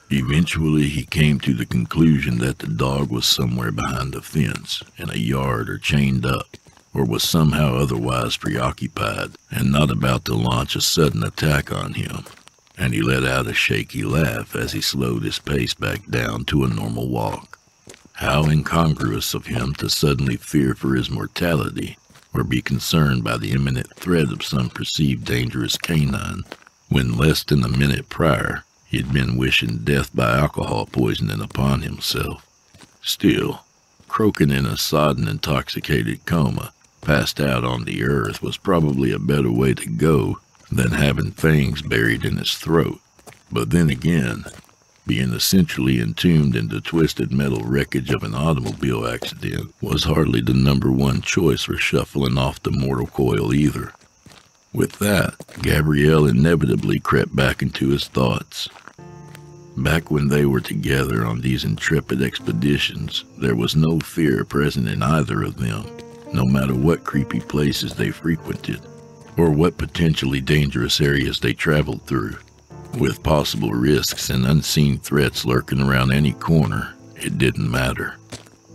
Eventually, he came to the conclusion that the dog was somewhere behind a fence, in a yard, or chained up, or was somehow otherwise preoccupied, and not about to launch a sudden attack on him, and he let out a shaky laugh as he slowed his pace back down to a normal walk. How incongruous of him to suddenly fear for his mortality, or be concerned by the imminent threat of some perceived dangerous canine, when less than a minute prior, he had been wishing death by alcohol poisoning upon himself. Still, croaking in a sodden, intoxicated coma, passed out on the earth, was probably a better way to go than having fangs buried in his throat. But then again, being essentially entombed in the twisted metal wreckage of an automobile accident was hardly the #1 choice for shuffling off the mortal coil either. With that, Gabrielle inevitably crept back into his thoughts. Back when they were together on these intrepid expeditions, there was no fear present in either of them, no matter what creepy places they frequented, or what potentially dangerous areas they traveled through. With possible risks and unseen threats lurking around any corner, it didn't matter.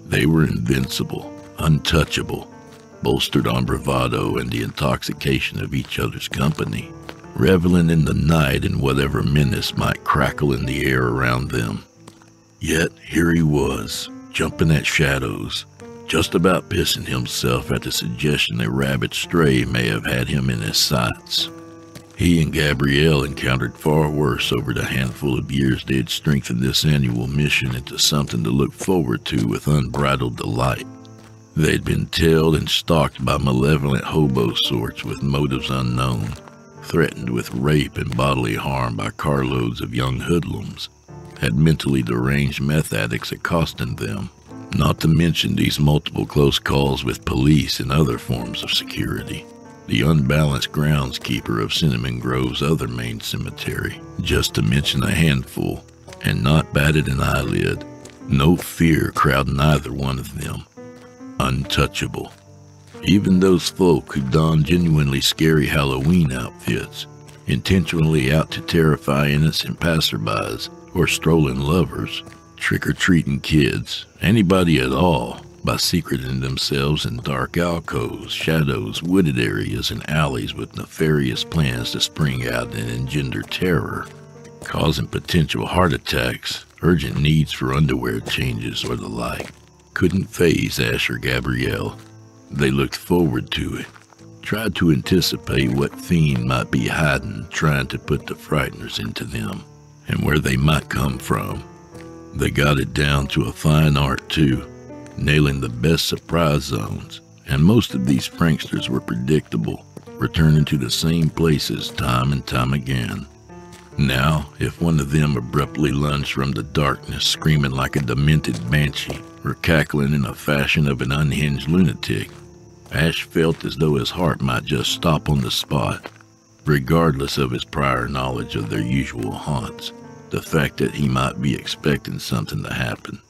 They were invincible, untouchable, bolstered on bravado and the intoxication of each other's company, reveling in the night and whatever menace might crackle in the air around them. Yet here he was, jumping at shadows, just about pissing himself at the suggestion a rabid stray may have had him in his sights. He and Gabrielle encountered far worse over the handful of years they had strengthened this annual mission into something to look forward to with unbridled delight. They'd been tailed and stalked by malevolent hobo sorts with motives unknown, threatened with rape and bodily harm by carloads of young hoodlums, had mentally deranged meth addicts accosting them, not to mention these multiple close calls with police and other forms of security. The unbalanced groundskeeper of Cinnamon Grove's other main cemetery, just to mention a handful, and not batted an eyelid, no fear crowding either one of them. Untouchable. Even those folk who don genuinely scary Halloween outfits, intentionally out to terrify innocent passerbys or strolling lovers, trick-or-treating kids, anybody at all, by secreting themselves in dark alcoves, shadows, wooded areas, and alleys with nefarious plans to spring out and engender terror, causing potential heart attacks, urgent needs for underwear changes, or the like, couldn't faze Ash or Gabrielle. They looked forward to it, tried to anticipate what fiend might be hiding, trying to put the frighteners into them, and where they might come from. They got it down to a fine art, too, nailing the best surprise zones, and most of these pranksters were predictable, returning to the same places time and time again. Now, if one of them abruptly lunged from the darkness screaming like a demented banshee, or cackling in a fashion of an unhinged lunatic, Ash felt as though his heart might just stop on the spot, regardless of his prior knowledge of their usual haunts. The fact that he might be expecting something to happen.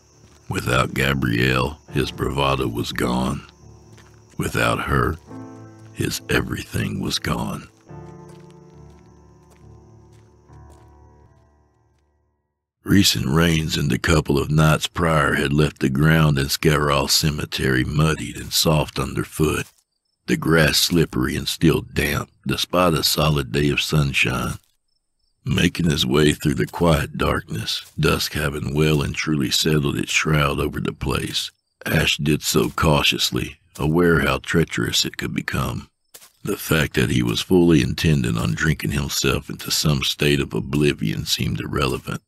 Without Gabrielle, his bravado was gone. Without her, his everything was gone. Recent rains and a couple of nights prior had left the ground in Scarrow Cemetery muddied and soft underfoot, the grass slippery and still damp despite a solid day of sunshine. Making his way through the quiet darkness, dusk having well and truly settled its shroud over the place, Ash did so cautiously, aware how treacherous it could become. The fact that he was fully intending on drinking himself into some state of oblivion seemed irrelevant.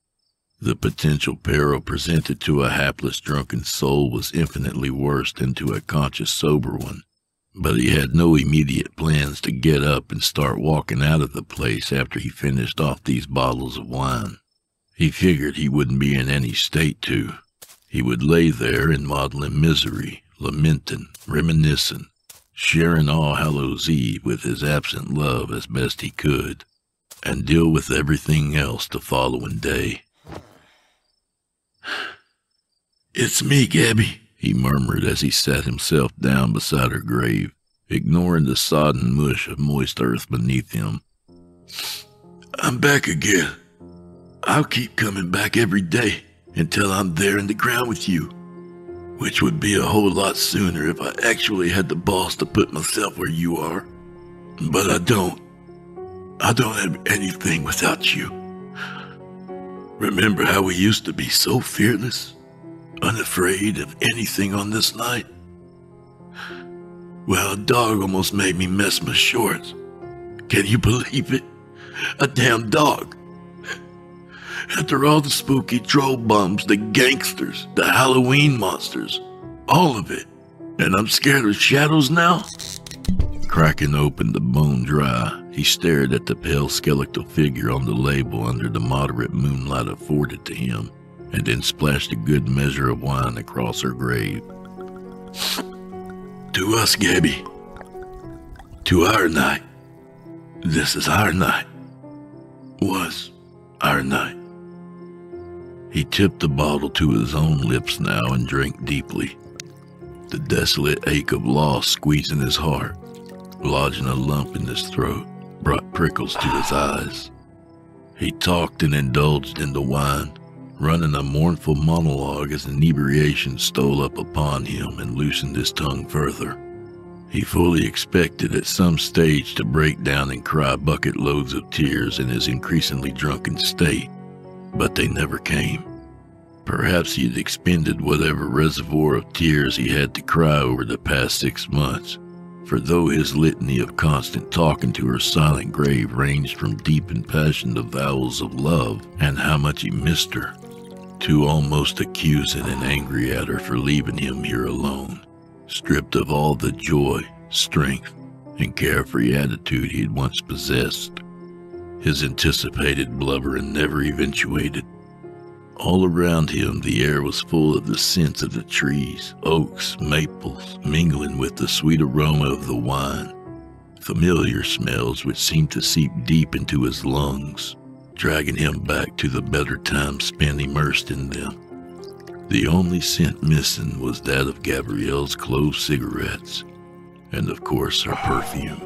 The potential peril presented to a hapless drunken soul was infinitely worse than to a conscious sober one. But he had no immediate plans to get up and start walking out of the place after he finished off these bottles of wine. He figured he wouldn't be in any state to. He would lay there in maudlin misery, lamenting, reminiscing, sharing All Hallows Eve with his absent love as best he could, and deal with everything else the following day. "It's me, Gabby," he murmured as he sat himself down beside her grave, ignoring the sodden mush of moist earth beneath him. "I'm back again. I'll keep coming back every day until I'm there in the ground with you, which would be a whole lot sooner if I actually had the balls to put myself where you are. But I don't. I don't have anything without you. Remember how we used to be so fearless? Unafraid of anything on this night? Well, a dog almost made me mess my shorts. Can you believe it? A damn dog. After all the spooky troll bums, the gangsters, the Halloween monsters, all of it. And I'm scared of shadows now?" Cracking open the bone dry, he stared at the pale skeletal figure on the label under the moderate moonlight afforded to him, and then splashed a good measure of wine across her grave. "To us, Gabby. To our night. This is our night. Was our night." He tipped the bottle to his own lips now and drank deeply. The desolate ache of loss squeezing his heart, lodging a lump in his throat, brought prickles to his eyes. He talked and indulged in the wine, running a mournful monologue as inebriation stole up upon him and loosened his tongue further. He fully expected at some stage to break down and cry bucket loads of tears in his increasingly drunken state, but they never came. Perhaps he'd expended whatever reservoir of tears he had to cry over the past 6 months, for though his litany of constant talking to her silent grave ranged from deep impassioned avowals of love and how much he missed her, to almost accusing and angry at her for leaving him here alone, stripped of all the joy, strength, and carefree attitude he had once possessed. His anticipated blubbering never eventuated. All around him the air was full of the scents of the trees, oaks, maples, mingling with the sweet aroma of the wine, familiar smells which seemed to seep deep into his lungs, dragging him back to the better times spent immersed in them. The only scent missing was that of Gabrielle's clove cigarettes, and of course her perfume.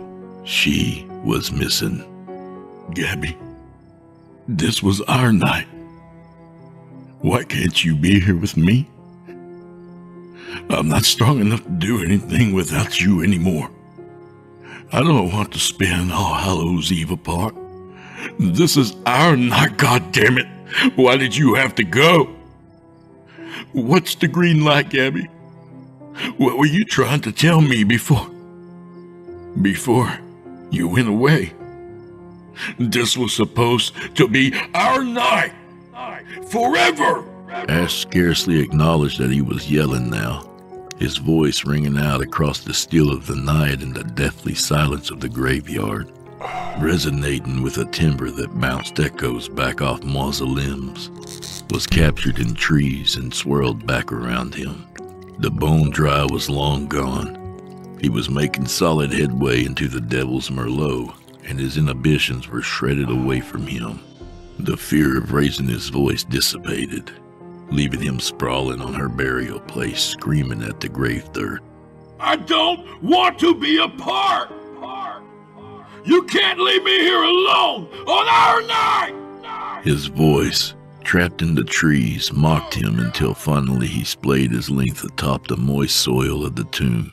She was missing. "Gabby, this was our night. Why can't you be here with me? I'm not strong enough to do anything without you anymore. I don't want to spend All Hallows Eve apart. This is our night, goddammit. Why did you have to go? What's the green light, Gabby? What were you trying to tell me before you went away? This was supposed to be our night. Forever!" Ash scarcely acknowledged that he was yelling now, his voice ringing out across the still of the night and the deathly silence of the graveyard, resonating with a timbre that bounced echoes back off mausoleums, was captured in trees and swirled back around him. The bone dry was long gone. He was making solid headway into the Devil's Merlot, and his inhibitions were shredded away from him. The fear of raising his voice dissipated, leaving him sprawling on her burial place, screaming at the grave dirt. I don't want to be a part! You can't leave me here alone on our night! His voice, trapped in the trees, mocked him until finally he splayed his length atop the moist soil of the tomb.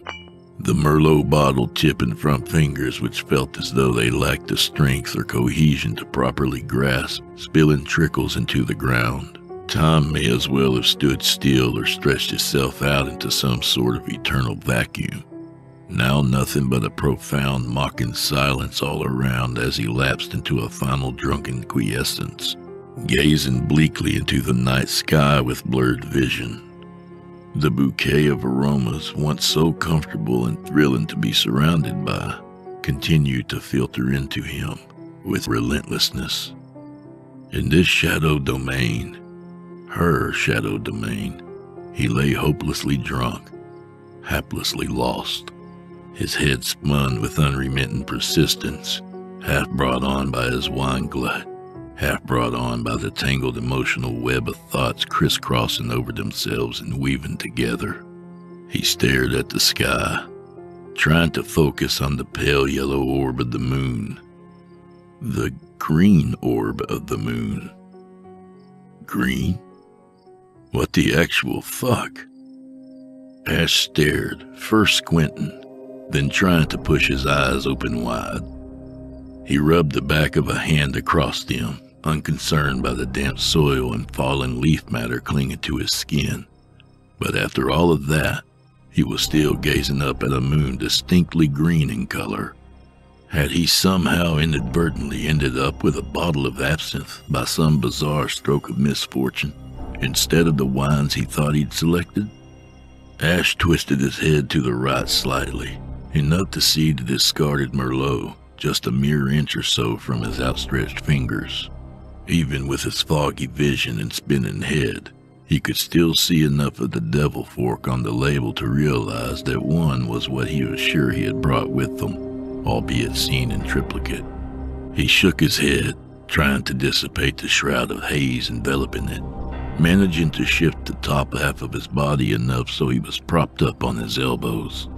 The Merlot bottle tipping front fingers which felt as though they lacked the strength or cohesion to properly grasp, spilling trickles into the ground. Time may as well have stood still or stretched itself out into some sort of eternal vacuum. Now nothing but a profound mocking silence all around as he lapsed into a final drunken quiescence, gazing bleakly into the night sky with blurred vision. The bouquet of aromas, once so comfortable and thrilling to be surrounded by, continued to filter into him with relentlessness. In this shadow domain, her shadow domain, he lay hopelessly drunk, haplessly lost. His head spun with unremitting persistence, half brought on by his wine glut, half brought on by the tangled emotional web of thoughts crisscrossing over themselves and weaving together. He stared at the sky, trying to focus on the pale yellow orb of the moon. The green orb of the moon. Green? What the actual fuck? Ash stared, first squinting, then trying to push his eyes open wide. He rubbed the back of a hand across them, unconcerned by the damp soil and fallen leaf matter clinging to his skin. But after all of that, he was still gazing up at a moon distinctly green in color. Had he somehow inadvertently ended up with a bottle of absinthe by some bizarre stroke of misfortune, instead of the wines he thought he'd selected? Ash twisted his head to the right slightly, enough to see the discarded Merlot just a mere inch or so from his outstretched fingers. Even with his foggy vision and spinning head, he could still see enough of the devil fork on the label to realize that one was what he was sure he had brought with him, albeit seen in triplicate. He shook his head, trying to dissipate the shroud of haze enveloping it, managing to shift the top half of his body enough so he was propped up on his elbows,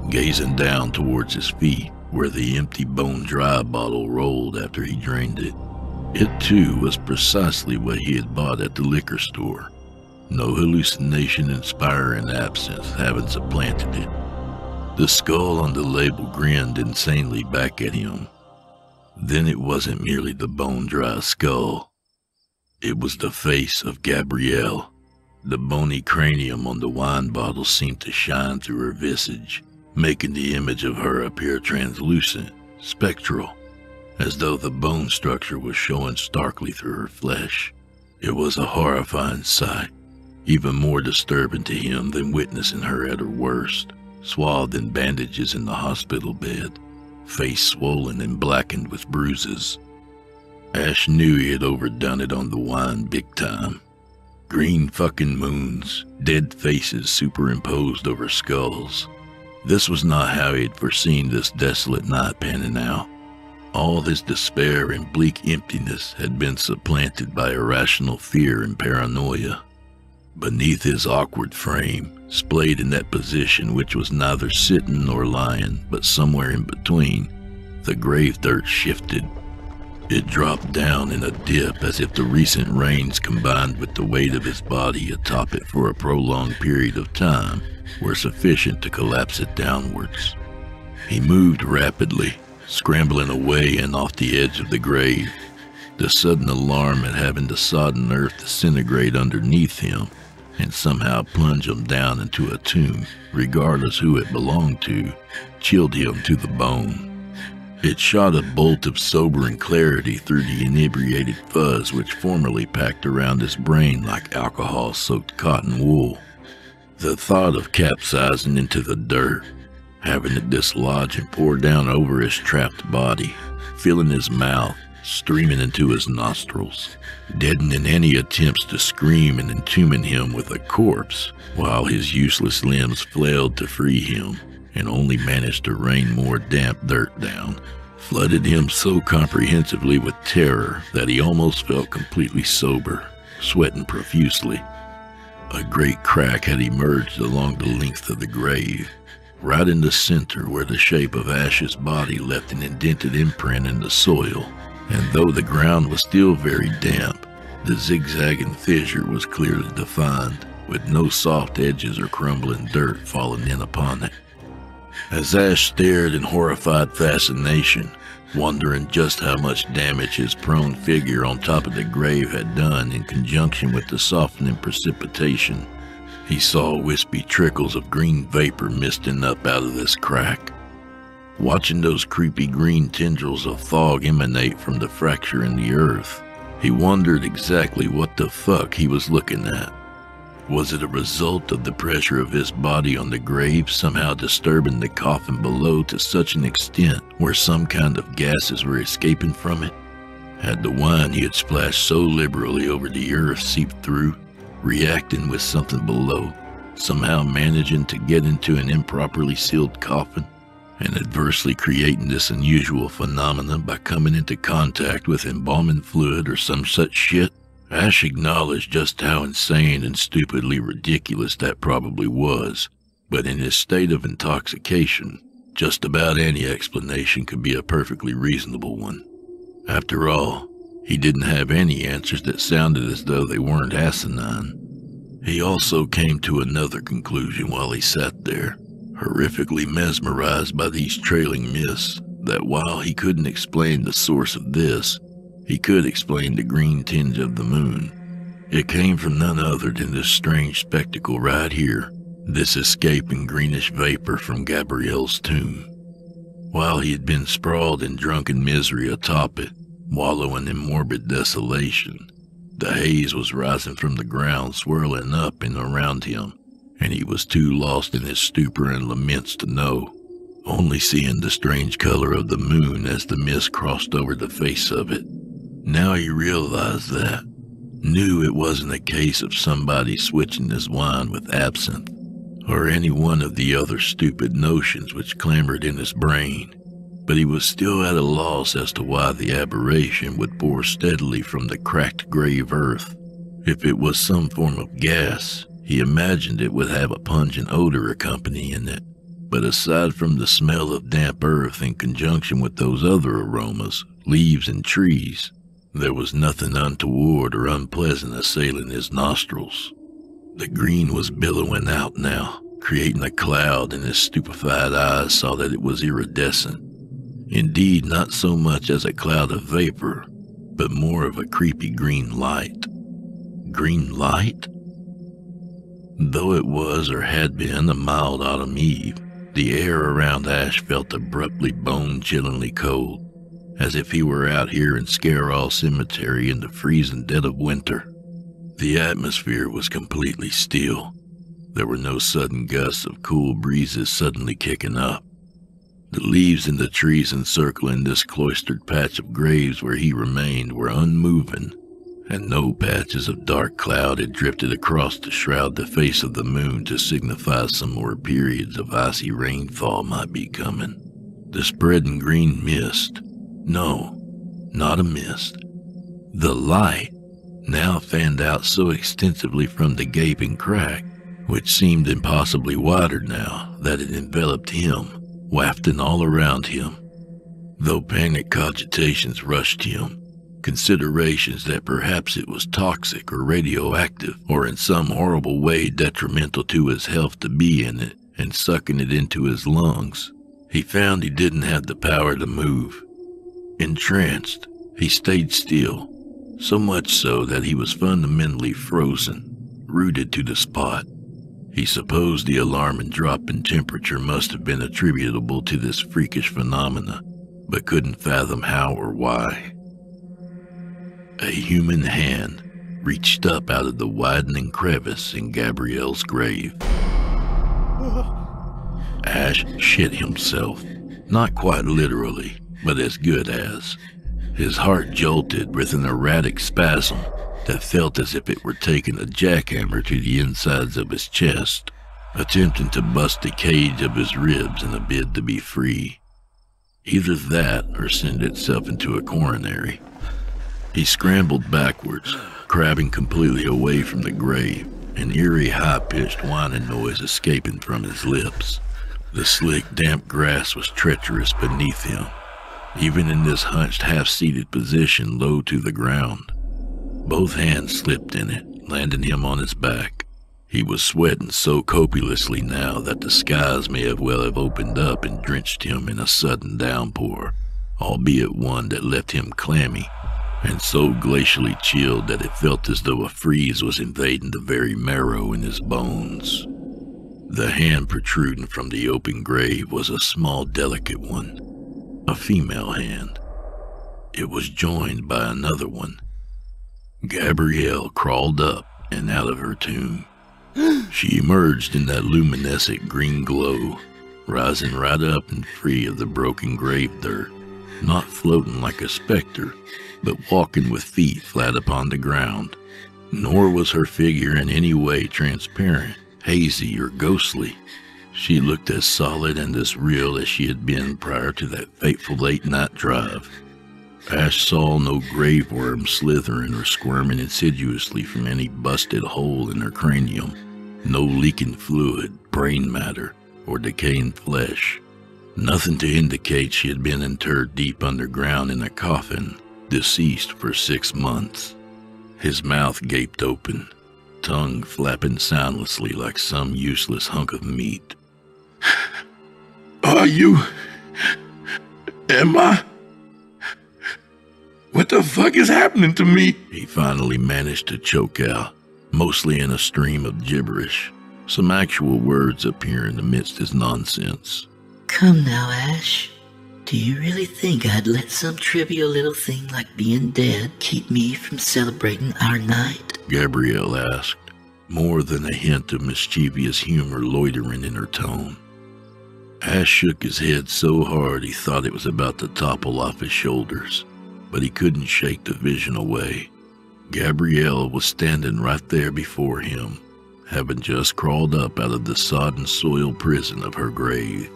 gazing down towards his feet where the empty bone-dry bottle rolled after he drained it. It too was precisely what he had bought at the liquor store, no hallucination-inspiring absinthe having supplanted it. The skull on the label grinned insanely back at him. Then it wasn't merely the bone-dry skull. It was the face of Gabrielle. The bony cranium on the wine bottle seemed to shine through her visage, making the image of her appear translucent, spectral, as though the bone structure was showing starkly through her flesh. It was a horrifying sight, even more disturbing to him than witnessing her at her worst, swathed in bandages in the hospital bed, face swollen and blackened with bruises. Ash knew he had overdone it on the wine big time. Green fucking moons, dead faces superimposed over skulls. This was not how he had foreseen this desolate night panning out. All his despair and bleak emptiness had been supplanted by irrational fear and paranoia. Beneath his awkward frame, splayed in that position which was neither sitting nor lying, but somewhere in between, the grave dirt shifted. It dropped down in a dip as if the recent rains combined with the weight of his body atop it for a prolonged period of time were sufficient to collapse it downwards. He moved rapidly, scrambling away and off the edge of the grave, the sudden alarm at having the sodden earth disintegrate underneath him and somehow plunge him down into a tomb, regardless who it belonged to, chilled him to the bone. It shot a bolt of sobering clarity through the inebriated fuzz which formerly packed around his brain like alcohol-soaked cotton wool. The thought of capsizing into the dirt, having it dislodge and pour down over his trapped body, filling his mouth, streaming into his nostrils, deadening any attempts to scream and entomb him with a corpse, while his useless limbs flailed to free him, and only managed to rain more damp dirt down, flooded him so comprehensively with terror that he almost felt completely sober, sweating profusely. A great crack had emerged along the length of the grave, right in the center where the shape of Ash's body left an indented imprint in the soil, and though the ground was still very damp, the zigzagging fissure was clearly defined, with no soft edges or crumbling dirt falling in upon it. As Ash stared in horrified fascination, wondering just how much damage his prone figure on top of the grave had done in conjunction with the softening precipitation, he saw wispy trickles of green vapor misting up out of this crack. Watching those creepy green tendrils of fog emanate from the fracture in the earth, he wondered exactly what the fuck he was looking at. Was it a result of the pressure of his body on the grave somehow disturbing the coffin below to such an extent where some kind of gases were escaping from it? Had the wine he had splashed so liberally over the earth seeped through, reacting with something below, somehow managing to get into an improperly sealed coffin, and adversely creating this unusual phenomenon by coming into contact with embalming fluid or some such shit? Ash acknowledged just how insane and stupidly ridiculous that probably was, but in his state of intoxication, just about any explanation could be a perfectly reasonable one. After all, he didn't have any answers that sounded as though they weren't asinine. He also came to another conclusion while he sat there, horrifically mesmerized by these trailing mists, that while he couldn't explain the source of this, he could explain the green tinge of the moon. It came from none other than this strange spectacle right here, this escaping greenish vapor from Gabrielle's tomb. While he had been sprawled in drunken misery atop it, wallowing in morbid desolation, the haze was rising from the ground, swirling up and around him, and he was too lost in his stupor and laments to know, only seeing the strange color of the moon as the mist crossed over the face of it. Now he realized that, knew it wasn't a case of somebody switching his wine with absinthe, or any one of the other stupid notions which clamored in his brain, but he was still at a loss as to why the aberration would pour steadily from the cracked grave earth. If it was some form of gas, he imagined it would have a pungent odor accompanying it, but aside from the smell of damp earth in conjunction with those other aromas, leaves and trees, there was nothing untoward or unpleasant assailing his nostrils. The green was billowing out now, creating a cloud, and his stupefied eyes saw that it was iridescent. Indeed, not so much as a cloud of vapor, but more of a creepy green light. Green light? Though it was or had been a mild autumn eve, the air around Ash felt abruptly bone-chillingly cold, as if he were out here in Scarall Cemetery in the freezing dead of winter. The atmosphere was completely still. There were no sudden gusts of cool breezes suddenly kicking up. The leaves in the trees encircling this cloistered patch of graves where he remained were unmoving, and no patches of dark cloud had drifted across to shroud the face of the moon to signify some more periods of icy rainfall might be coming. The spreading green mist, no, not a mist, the light, now fanned out so extensively from the gaping crack, which seemed impossibly wider now, that it enveloped him, wafting all around him. Though panic cogitations rushed him, considerations that perhaps it was toxic or radioactive, or in some horrible way detrimental to his health to be in it and sucking it into his lungs, he found he didn't have the power to move. Entranced, he stayed still, so much so that he was fundamentally frozen, rooted to the spot. He supposed the alarming drop in temperature must have been attributable to this freakish phenomena, but couldn't fathom how or why. A human hand reached up out of the widening crevice in Gabrielle's grave. Ash shit himself, not quite literally, but as good as. His heart jolted with an erratic spasm that felt as if it were taking a jackhammer to the insides of his chest. attempting to bust the cage of his ribs in a bid to be free. Either that or send itself into a coronary. He scrambled backwards, crabbing completely away from the grave, an eerie high-pitched whining noise escaping from his lips. The slick, damp grass was treacherous beneath him, even in this hunched, half-seated position low to the ground. Both hands slipped in it, landing him on his back. He was sweating so copiously now that the skies may well have opened up and drenched him in a sudden downpour, albeit one that left him clammy, and so glacially chilled that it felt as though a freeze was invading the very marrow in his bones. The hand protruding from the open grave was a small, delicate one, a female hand. It was joined by another one. Gabrielle crawled up and out of her tomb. She emerged in that luminescent green glow, rising right up and free of the broken grave dirt, not floating like a specter, but walking with feet flat upon the ground. Nor was her figure in any way transparent, hazy, or ghostly. She looked as solid and as real as she had been prior to that fateful late-night drive. Ash saw no grave worm slithering or squirming insidiously from any busted hole in her cranium, no leaking fluid, brain matter, or decaying flesh. Nothing to indicate she had been interred deep underground in a coffin, deceased for 6 months. His mouth gaped open, tongue flapping soundlessly like some useless hunk of meat. Are you... Am I... What the fuck is happening to me? He finally managed to choke out, mostly in a stream of gibberish, some actual words appearing amidst his nonsense. Come now, Ash. Do you really think I'd let some trivial little thing like being dead keep me from celebrating our night? Gabrielle asked, more than a hint of mischievous humor loitering in her tone. Ash shook his head so hard he thought it was about to topple off his shoulders, but he couldn't shake the vision away. Gabrielle was standing right there before him, having just crawled up out of the sodden soil prison of her grave.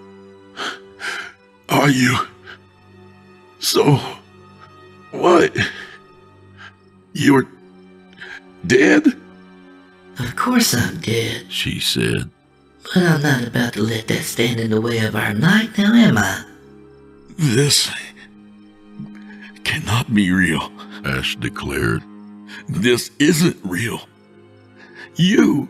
Are you... So... What? You're... dead? Of course I'm dead, she said. But I'm not about to let that stand in the way of our night, now am I? This... cannot be real, Ash declared. This isn't real. You...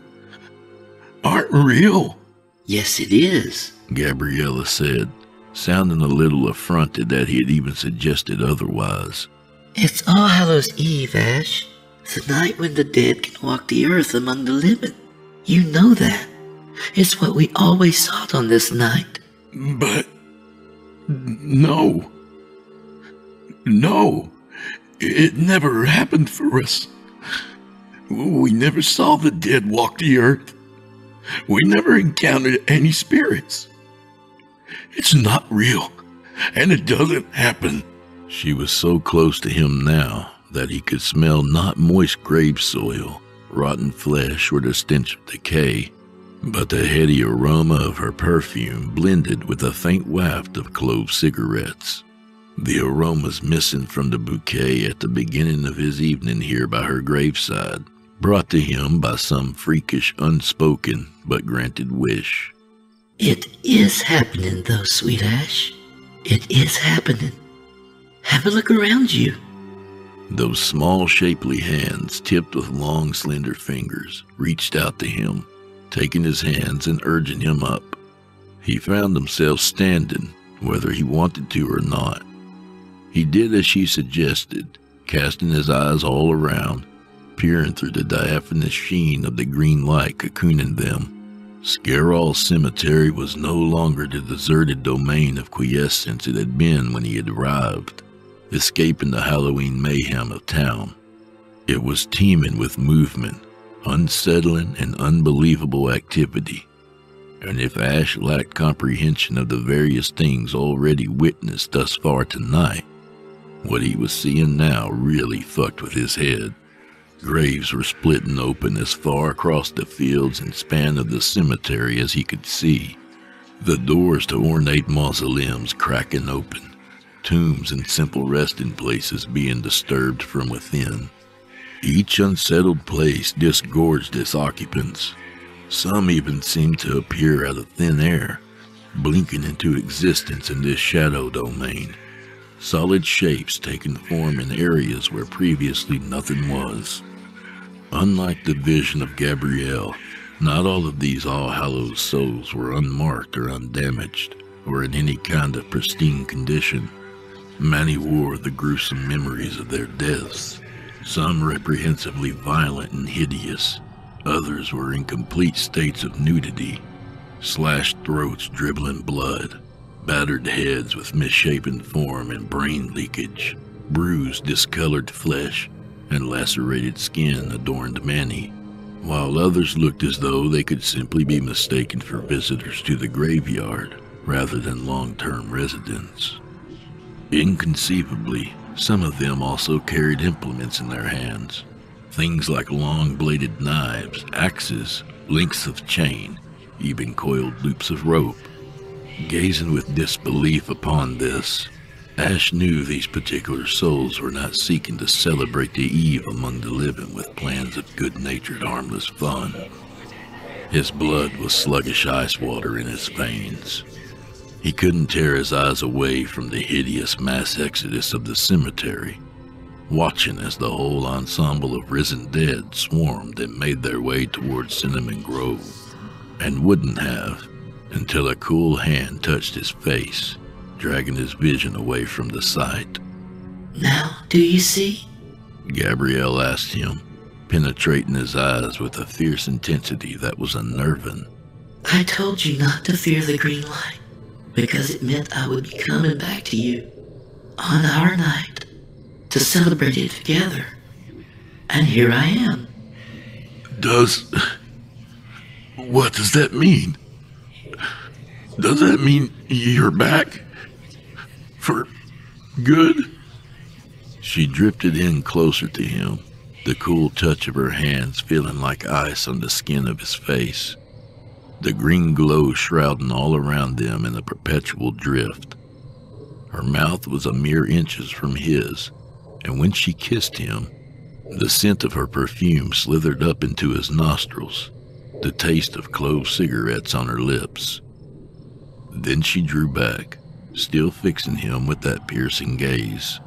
aren't real. Yes, it is, Gabriella said, sounding a little affronted that he had even suggested otherwise. It's All Hallows Eve, Ash. The night when the dead can walk the earth among the living. You know that. It's what we always sought on this night. But... no. No. It never happened for us. We never saw the dead walk the earth. We never encountered any spirits. It's not real, and it doesn't happen. She was so close to him now that he could smell not moist grave soil, rotten flesh, or the stench of decay, but the heady aroma of her perfume blended with a faint waft of clove cigarettes. The aromas missing from the bouquet at the beginning of his evening here by her graveside, brought to him by some freakish, unspoken, but granted wish. It is happening, though, sweet Ash. It is happening. Have a look around you. Those small, shapely hands, tipped with long, slender fingers, reached out to him, taking his hands and urging him up. He found himself standing, whether he wanted to or not. He did as she suggested, casting his eyes all around, peering through the diaphanous sheen of the green light cocooning them. Scarall Cemetery was no longer the deserted domain of quiescence it had been when he had arrived, escaping the Halloween mayhem of town. It was teeming with movement, unsettling and unbelievable activity, and if Ash lacked comprehension of the various things already witnessed thus far tonight, what he was seeing now really fucked with his head. Graves were splitting open as far across the fields and span of the cemetery as he could see. The doors to ornate mausoleums cracking open, tombs and simple resting places being disturbed from within. Each unsettled place disgorged its occupants. Some even seemed to appear out of thin air, blinking into existence in this shadow domain. Solid shapes taking form in areas where previously nothing was. Unlike the vision of Gabrielle, not all of these All-Hallows souls were unmarked or undamaged, or in any kind of pristine condition. Many wore the gruesome memories of their deaths, some reprehensibly violent and hideous. Others were in complete states of nudity, slashed throats dribbling blood, battered heads with misshapen form and brain leakage, bruised, discolored flesh, and lacerated skin adorned many, while others looked as though they could simply be mistaken for visitors to the graveyard rather than long-term residents. Inconceivably, some of them also carried implements in their hands, things like long-bladed knives, axes, lengths of chain, even coiled loops of rope. Gazing with disbelief upon this, Ash knew these particular souls were not seeking to celebrate the eve among the living with plans of good-natured, harmless fun. His blood was sluggish ice water in his veins. He couldn't tear his eyes away from the hideous mass exodus of the cemetery, watching as the whole ensemble of risen dead swarmed and made their way towards Cinnamon Grove, and wouldn't have until a cool hand touched his face, dragging his vision away from the sight. Now, do you see? Gabrielle asked him, penetrating his eyes with a fierce intensity that was unnerving. I told you not to fear the green light, because it meant I would be coming back to you on our night to celebrate it together. And here I am. What does that mean? Does that mean you're back? For good? She drifted in closer to him, the cool touch of her hands feeling like ice on the skin of his face, the green glow shrouding all around them in a perpetual drift. Her mouth was a mere inches from his, and when she kissed him, the scent of her perfume slithered up into his nostrils, the taste of clove cigarettes on her lips. Then she drew back, still fixing him with that piercing gaze.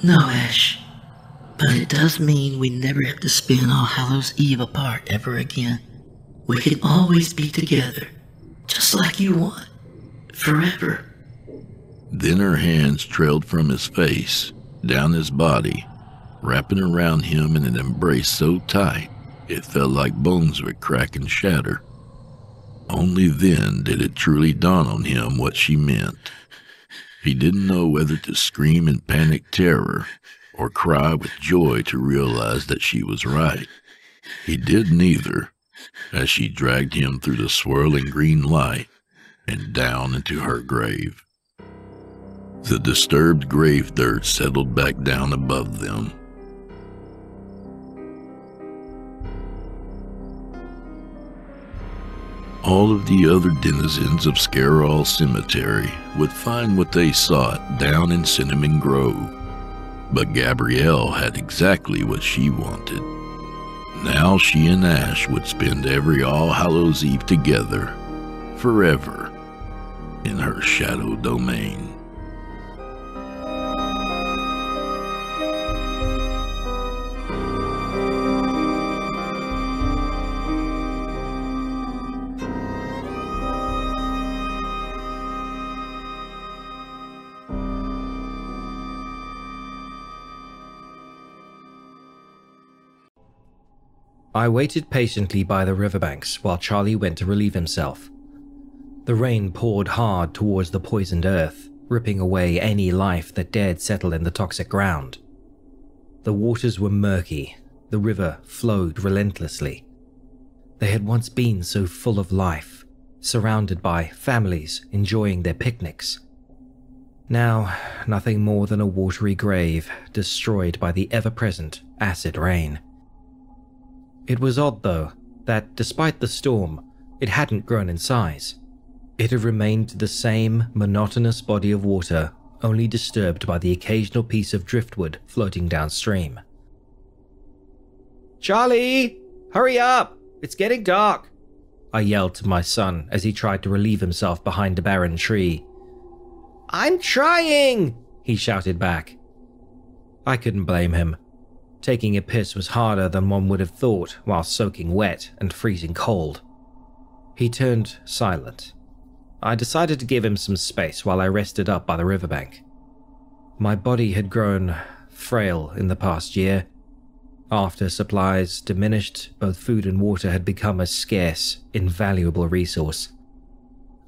No, Ash, but it does mean we never have to spend All Hallows Eve apart ever again. We can always be together, just like you want, forever. Then her hands trailed from his face, down his body, wrapping around him in an embrace so tight it felt like bones would crack and shatter. Only then did it truly dawn on him what she meant. He didn't know whether to scream in panicked terror or cry with joy to realize that she was right. He did neither, as she dragged him through the swirling green light and down into her grave. The disturbed grave dirt settled back down above them. All of the other denizens of Scarall Cemetery would find what they sought down in Cinnamon Grove, but Gabrielle had exactly what she wanted. Now she and Ash would spend every All Hallows Eve together, forever, in her shadow domain. I waited patiently by the riverbanks while Charlie went to relieve himself. The rain poured hard towards the poisoned earth, ripping away any life that dared settle in the toxic ground. The waters were murky, the river flowed relentlessly. They had once been so full of life, surrounded by families enjoying their picnics. Now, nothing more than a watery grave destroyed by the ever-present acid rain. It was odd, though, that despite the storm, it hadn't grown in size. It had remained the same monotonous body of water, only disturbed by the occasional piece of driftwood floating downstream. "Charlie! Hurry up! It's getting dark!" I yelled to my son as he tried to relieve himself behind a barren tree. "I'm trying!" he shouted back. I couldn't blame him. Taking a piss was harder than one would have thought while soaking wet and freezing cold. He turned silent. I decided to give him some space while I rested up by the riverbank. My body had grown frail in the past year. After supplies diminished, both food and water had become a scarce, invaluable resource.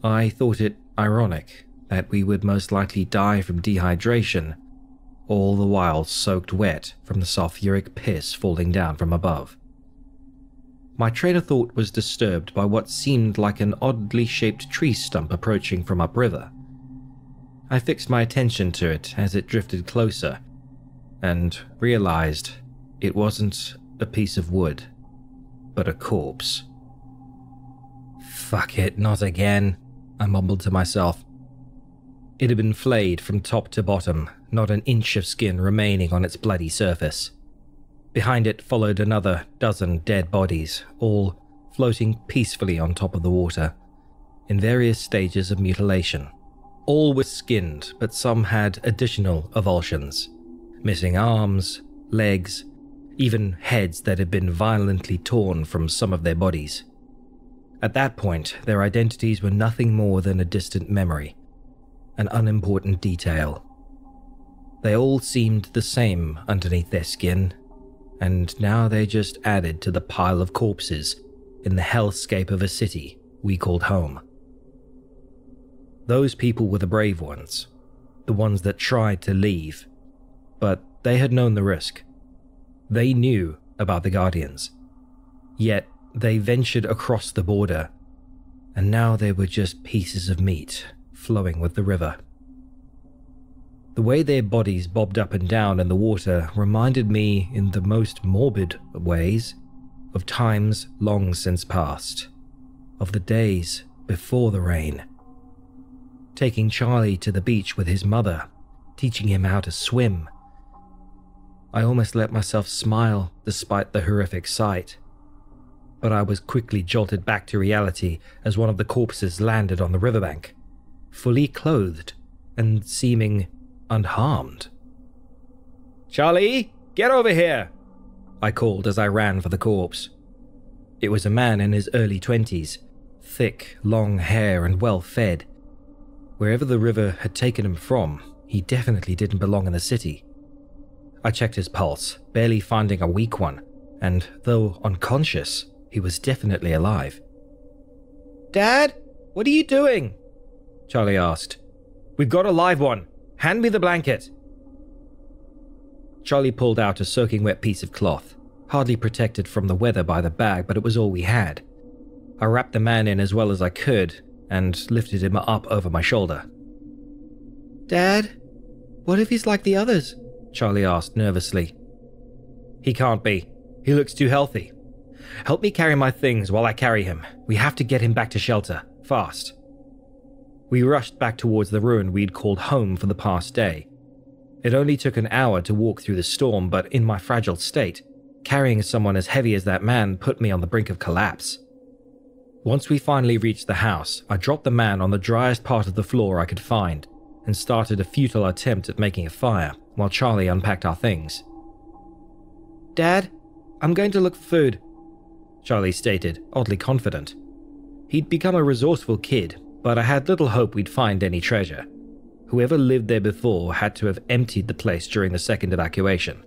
I thought it ironic that we would most likely die from dehydration, all the while soaked wet from the sulfuric piss falling down from above. My train of thought was disturbed by what seemed like an oddly shaped tree stump approaching from upriver. I fixed my attention to it as it drifted closer, and realized it wasn't a piece of wood, but a corpse. "Fuck it, not again," I mumbled to myself. It had been flayed from top to bottom, not an inch of skin remaining on its bloody surface. Behind it followed another dozen dead bodies, all floating peacefully on top of the water, in various stages of mutilation. All were skinned, but some had additional avulsions, missing arms, legs, even heads that had been violently torn from some of their bodies. At that point, their identities were nothing more than a distant memory, an unimportant detail. They all seemed the same underneath their skin, and now they just added to the pile of corpses in the hellscape of a city we called home. Those people were the brave ones, the ones that tried to leave, but they had known the risk. They knew about the Guardians, yet they ventured across the border, and now they were just pieces of meat flowing with the river. The way their bodies bobbed up and down in the water reminded me, in the most morbid ways, of times long since past, of the days before the rain. Taking Charlie to the beach with his mother, teaching him how to swim. I almost let myself smile despite the horrific sight, but I was quickly jolted back to reality as one of the corpses landed on the riverbank, fully clothed and seeming unharmed. "Charlie, get over here!" I called as I ran for the corpse. It was a man in his early 20s, thick, long hair and well-fed. Wherever the river had taken him from, he definitely didn't belong in the city. I checked his pulse, barely finding a weak one, and though unconscious, he was definitely alive. "Dad, what are you doing?" Charlie asked. "We've got a live one. Hand me the blanket." Charlie pulled out a soaking wet piece of cloth, hardly protected from the weather by the bag, but it was all we had. I wrapped the man in as well as I could and lifted him up over my shoulder. "Dad, what if he's like the others?" Charlie asked nervously. "He can't be. He looks too healthy. Help me carry my things while I carry him. We have to get him back to shelter, fast." We rushed back towards the ruin we'd called home for the past day. It only took an hour to walk through the storm, but in my fragile state, carrying someone as heavy as that man put me on the brink of collapse. Once we finally reached the house, I dropped the man on the driest part of the floor I could find and started a futile attempt at making a fire while Charlie unpacked our things. "Dad, I'm going to look for food," Charlie stated, oddly confident. He'd become a resourceful kid, but I had little hope we'd find any treasure. Whoever lived there before had to have emptied the place during the second evacuation.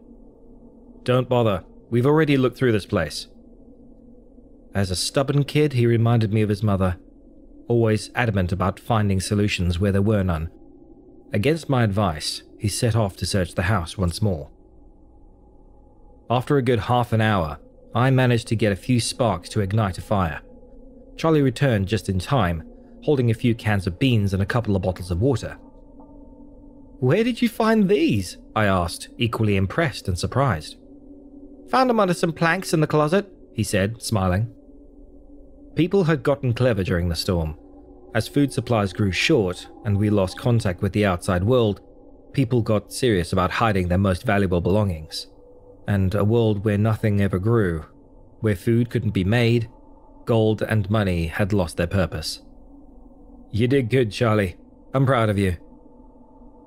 "Don't bother, we've already looked through this place." As a stubborn kid, he reminded me of his mother, always adamant about finding solutions where there were none. Against my advice, he set off to search the house once more. After a good half an hour, I managed to get a few sparks to ignite a fire. Charlie returned just in time, holding a few cans of beans and a couple of bottles of water. "Where did you find these?" I asked, equally impressed and surprised. "Found them under some planks in the closet," he said, smiling. People had gotten clever during the storm. As food supplies grew short and we lost contact with the outside world, people got serious about hiding their most valuable belongings. And a world where nothing ever grew, where food couldn't be made, gold and money had lost their purpose. You did good, Charlie. I'm proud of you.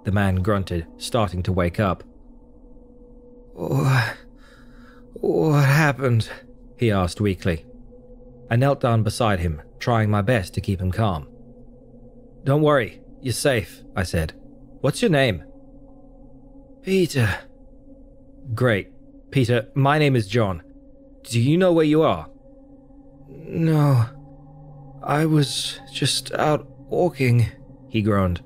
The man grunted, starting to wake up. What happened? He asked weakly. I knelt down beside him, trying my best to keep him calm. Don't worry, you're safe, I said. What's your name? Peter. Great. Peter, my name is John. Do you know where you are? No. I was just out walking, he groaned.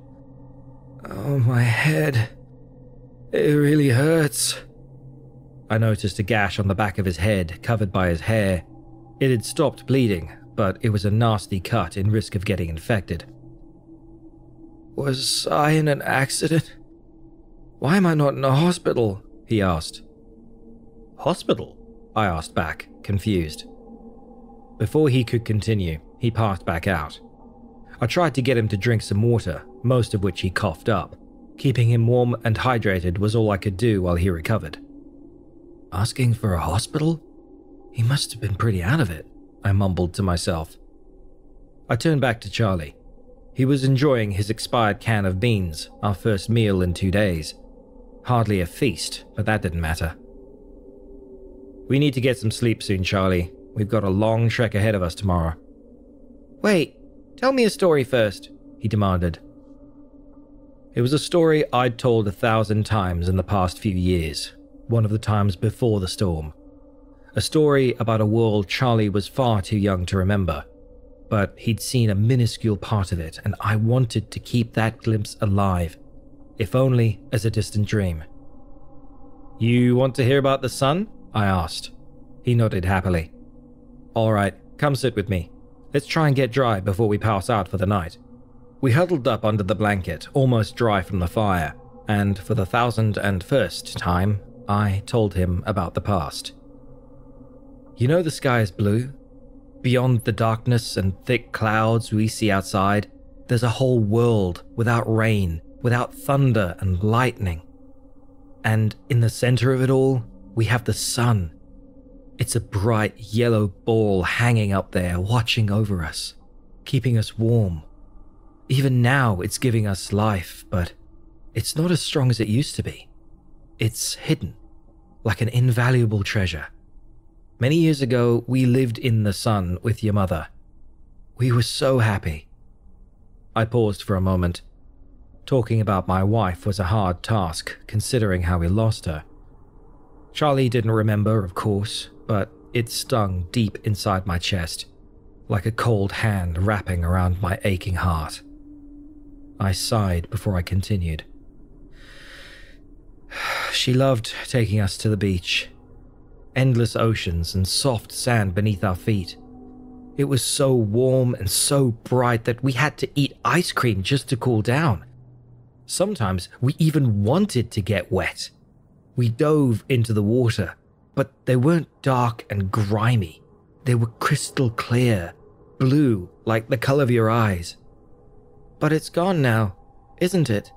Oh, my head. It really hurts. I noticed a gash on the back of his head, covered by his hair. It had stopped bleeding, but it was a nasty cut in risk of getting infected. Was I in an accident? Why am I not in a hospital? He asked. Hospital? I asked back, confused. Before he could continue, he passed back out. I tried to get him to drink some water, most of which he coughed up. Keeping him warm and hydrated was all I could do while he recovered. Asking for a hospital? He must have been pretty out of it, I mumbled to myself. I turned back to Charlie. He was enjoying his expired can of beans, our first meal in 2 days. Hardly a feast, but that didn't matter. We need to get some sleep soon, Charlie. We've got a long trek ahead of us tomorrow. Wait, tell me a story first, he demanded. It was a story I'd told 1,000 times in the past few years, one of the times before the storm. A story about a world Charlie was far too young to remember, but he'd seen a minuscule part of it, and I wanted to keep that glimpse alive, if only as a distant dream. You want to hear about the sun? I asked. He nodded happily. All right, come sit with me. Let's try and get dry before we pass out for the night. We huddled up under the blanket, almost dry from the fire, and for the 1,001st time, I told him about the past. You know the sky is blue? Beyond the darkness and thick clouds we see outside, there's a whole world without rain, without thunder and lightning. And in the center of it all, we have the sun. It's a bright yellow ball hanging up there, watching over us, keeping us warm. Even now, it's giving us life, but it's not as strong as it used to be. It's hidden, like an invaluable treasure. Many years ago, we lived in the sun with your mother. We were so happy. I paused for a moment. Talking about my wife was a hard task, considering how we lost her. Charlie didn't remember, of course, but it stung deep inside my chest, like a cold hand wrapping around my aching heart. I sighed before I continued. She loved taking us to the beach. Endless oceans and soft sand beneath our feet. It was so warm and so bright that we had to eat ice cream just to cool down. Sometimes we even wanted to get wet. We dove into the water, but they weren't dark and grimy. They were crystal clear, blue like the color of your eyes. But it's gone now, isn't it?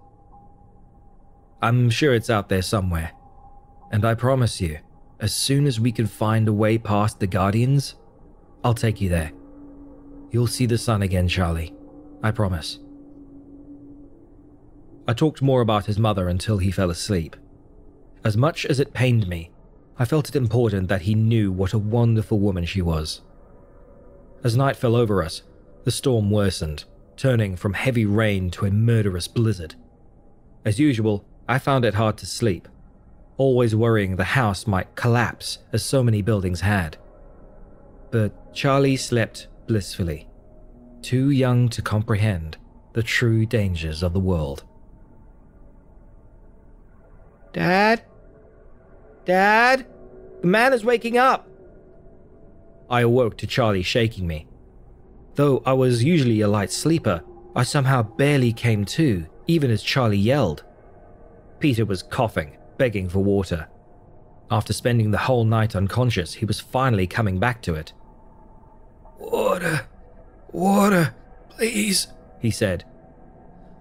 I'm sure it's out there somewhere. And I promise you, as soon as we can find a way past the Guardians, I'll take you there. You'll see the sun again, Charlie. I promise. I talked more about his mother until he fell asleep. As much as it pained me, I felt it important that he knew what a wonderful woman she was. As night fell over us, the storm worsened, turning from heavy rain to a murderous blizzard. As usual, I found it hard to sleep, always worrying the house might collapse as so many buildings had. But Charlie slept blissfully, too young to comprehend the true dangers of the world. Dad? Dad? The man is waking up! I awoke to Charlie shaking me. Though I was usually a light sleeper, I somehow barely came to, even as Charlie yelled. Peter was coughing, begging for water. After spending the whole night unconscious, he was finally coming back to it. Water, water, please, he said.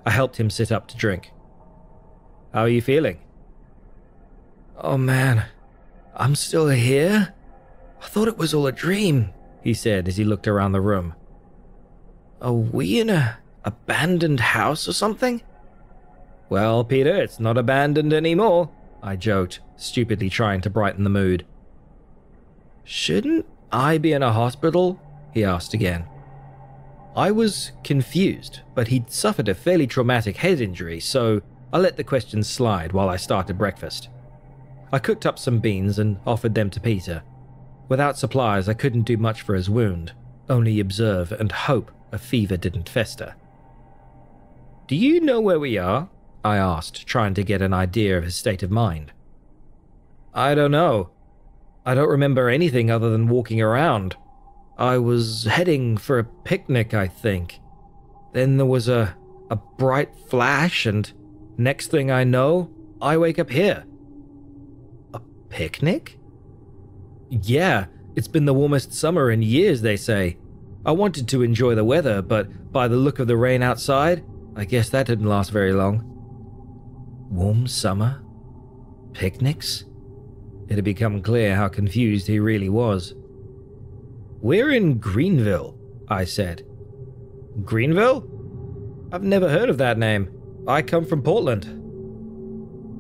I helped him sit up to drink. How are you feeling? Oh man, I'm still here? I thought it was all a dream, he said as he looked around the room. Are we in a abandoned house or something? Well, Peter, it's not abandoned anymore, I joked, stupidly trying to brighten the mood. Shouldn't I be in a hospital? He asked again. I was confused, but he'd suffered a fairly traumatic head injury, so I let the question slide while I started breakfast. I cooked up some beans and offered them to Peter. Without supplies, I couldn't do much for his wound, only observe and hope a fever didn't fester. Do you know where we are? I asked, trying to get an idea of his state of mind. I don't know. I don't remember anything other than walking around. I was heading for a picnic, I think. Then there was a bright flash, and next thing I know, I wake up here. A picnic? Yeah, it's been the warmest summer in years, they say. I wanted to enjoy the weather, but by the look of the rain outside, I guess that didn't last very long. Warm summer? Picnics? It had become clear how confused he really was. We're in Greenville, I said. Greenville? I've never heard of that name. I come from Portland.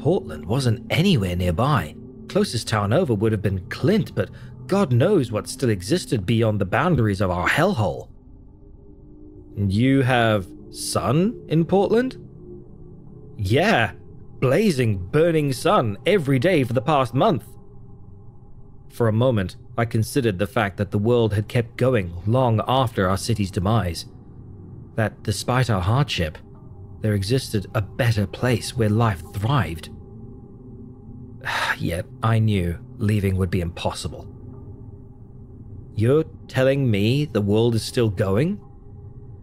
Portland wasn't anywhere nearby. Closest town over would have been Clint, but God knows what still existed beyond the boundaries of our hellhole. You have sun in Portland? Yeah, blazing, burning sun every day for the past month. For a moment, I considered the fact that the world had kept going long after our city's demise. That despite our hardship, there existed a better place where life thrived. Yet I knew leaving would be impossible. You're telling me the world is still going?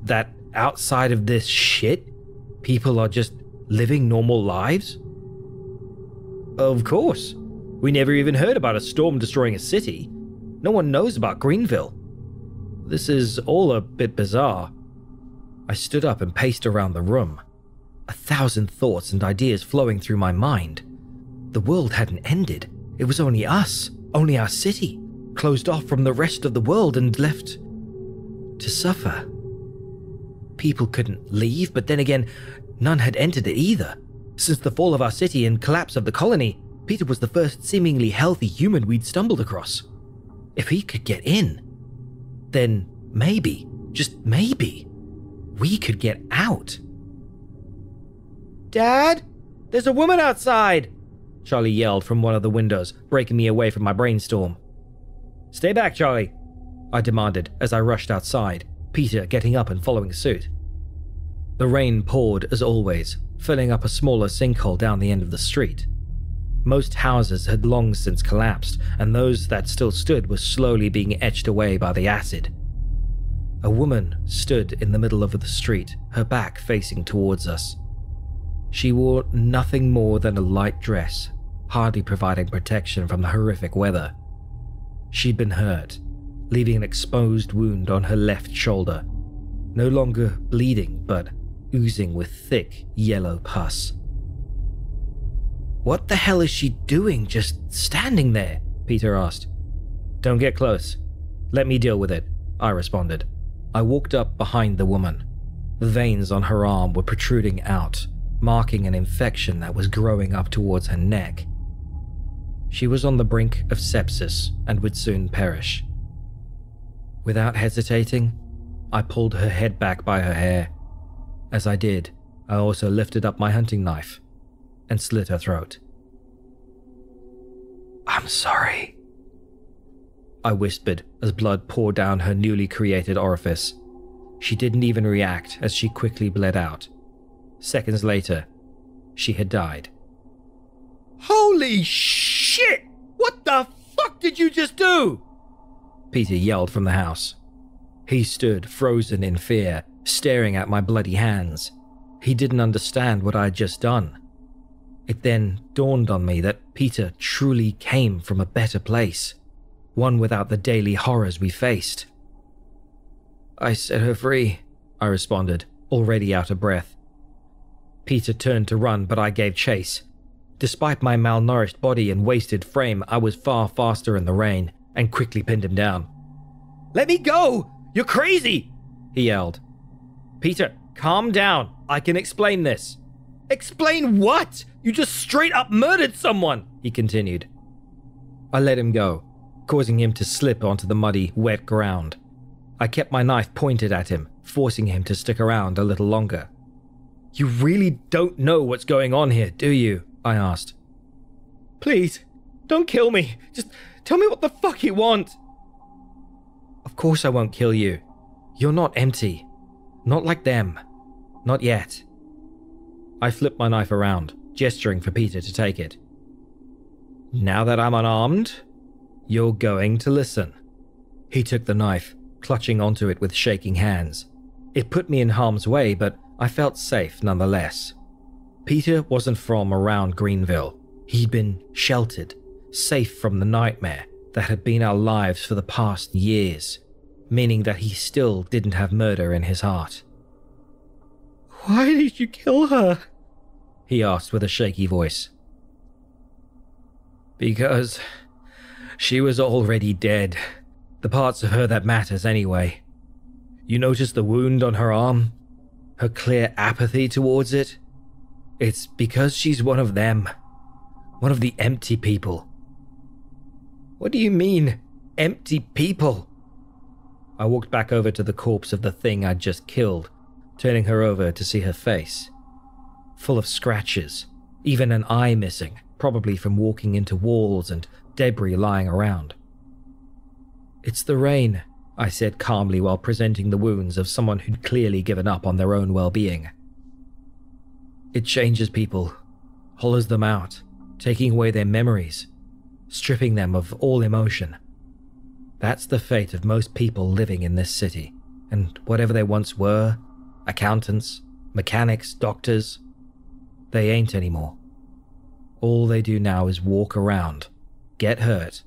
That outside of this shit, people are just living normal lives? Of course. We never even heard about a storm destroying a city. No one knows about Greenville. This is all a bit bizarre. I stood up and paced around the room, 1,000 thoughts and ideas flowing through my mind. The world hadn't ended. It was only us, only our city, closed off from the rest of the world and left to suffer. People couldn't leave, but then again, none had entered it either. Since the fall of our city and collapse of the colony, Peter was the first seemingly healthy human we'd stumbled across. If he could get in, then maybe, just maybe, we could get out. Dad, there's a woman outside, Charlie yelled from one of the windows, breaking me away from my brainstorm. Stay back, Charlie, I demanded as I rushed outside, Peter getting up and following suit. The rain poured as always, filling up a smaller sinkhole down the end of the street. Most houses had long since collapsed, and those that still stood were slowly being etched away by the acid. A woman stood in the middle of the street, her back facing towards us. She wore nothing more than a light dress, hardly providing protection from the horrific weather. She'd been hurt, leaving an exposed wound on her left shoulder, no longer bleeding but oozing with thick yellow pus. What the hell is she doing just standing there? Peter asked. Don't get close. Let me deal with it, I responded. I walked up behind the woman. The veins on her arm were protruding out, marking an infection that was growing up towards her neck. She was on the brink of sepsis and would soon perish. Without hesitating, I pulled her head back by her hair. As I did, I also lifted up my hunting knife and slit her throat. I'm sorry, I whispered as blood poured down her newly created orifice. She didn't even react as she quickly bled out. Seconds later, she had died. Holy shit! What the fuck did you just do? Peter yelled from the house. He stood frozen in fear, staring at my bloody hands. He didn't understand what I had just done. It then dawned on me that Peter truly came from a better place, one without the daily horrors we faced. "I set her free," I responded, already out of breath. Peter turned to run, but I gave chase. Despite my malnourished body and wasted frame, I was far faster in the rain and quickly pinned him down. "Let me go! You're crazy!" he yelled. "Peter, calm down. I can explain this." "Explain what? You just straight up murdered someone," he continued. I let him go, causing him to slip onto the muddy, wet ground. I kept my knife pointed at him, forcing him to stick around a little longer. "You really don't know what's going on here, do you?" I asked. "Please, don't kill me. Just tell me what the fuck you want." "Of course I won't kill you. You're not empty. Not like them. Not yet." I flipped my knife around, gesturing for Peter to take it. "Now that I'm unarmed, you're going to listen." He took the knife, clutching onto it with shaking hands. It put me in harm's way, but I felt safe nonetheless. Peter wasn't from around Greenville. He'd been sheltered, safe from the nightmare that had been our lives for the past years, meaning that he still didn't have murder in his heart. "Why did you kill her?" he asked with a shaky voice. "Because she was already dead. The parts of her that matters anyway. You notice the wound on her arm? Her clear apathy towards it? It's because she's one of them. One of the empty people." "What do you mean, empty people?" I walked back over to the corpse of the thing I'd just killed, turning her over to see her face. Full of scratches, even an eye missing, probably from walking into walls and debris lying around. "It's the rain," I said calmly while presenting the wounds of someone who'd clearly given up on their own well-being. "It changes people, hollows them out, taking away their memories, stripping them of all emotion. That's the fate of most people living in this city, and whatever they once were, accountants, mechanics, doctors, they ain't anymore. All they do now is walk around, get hurt,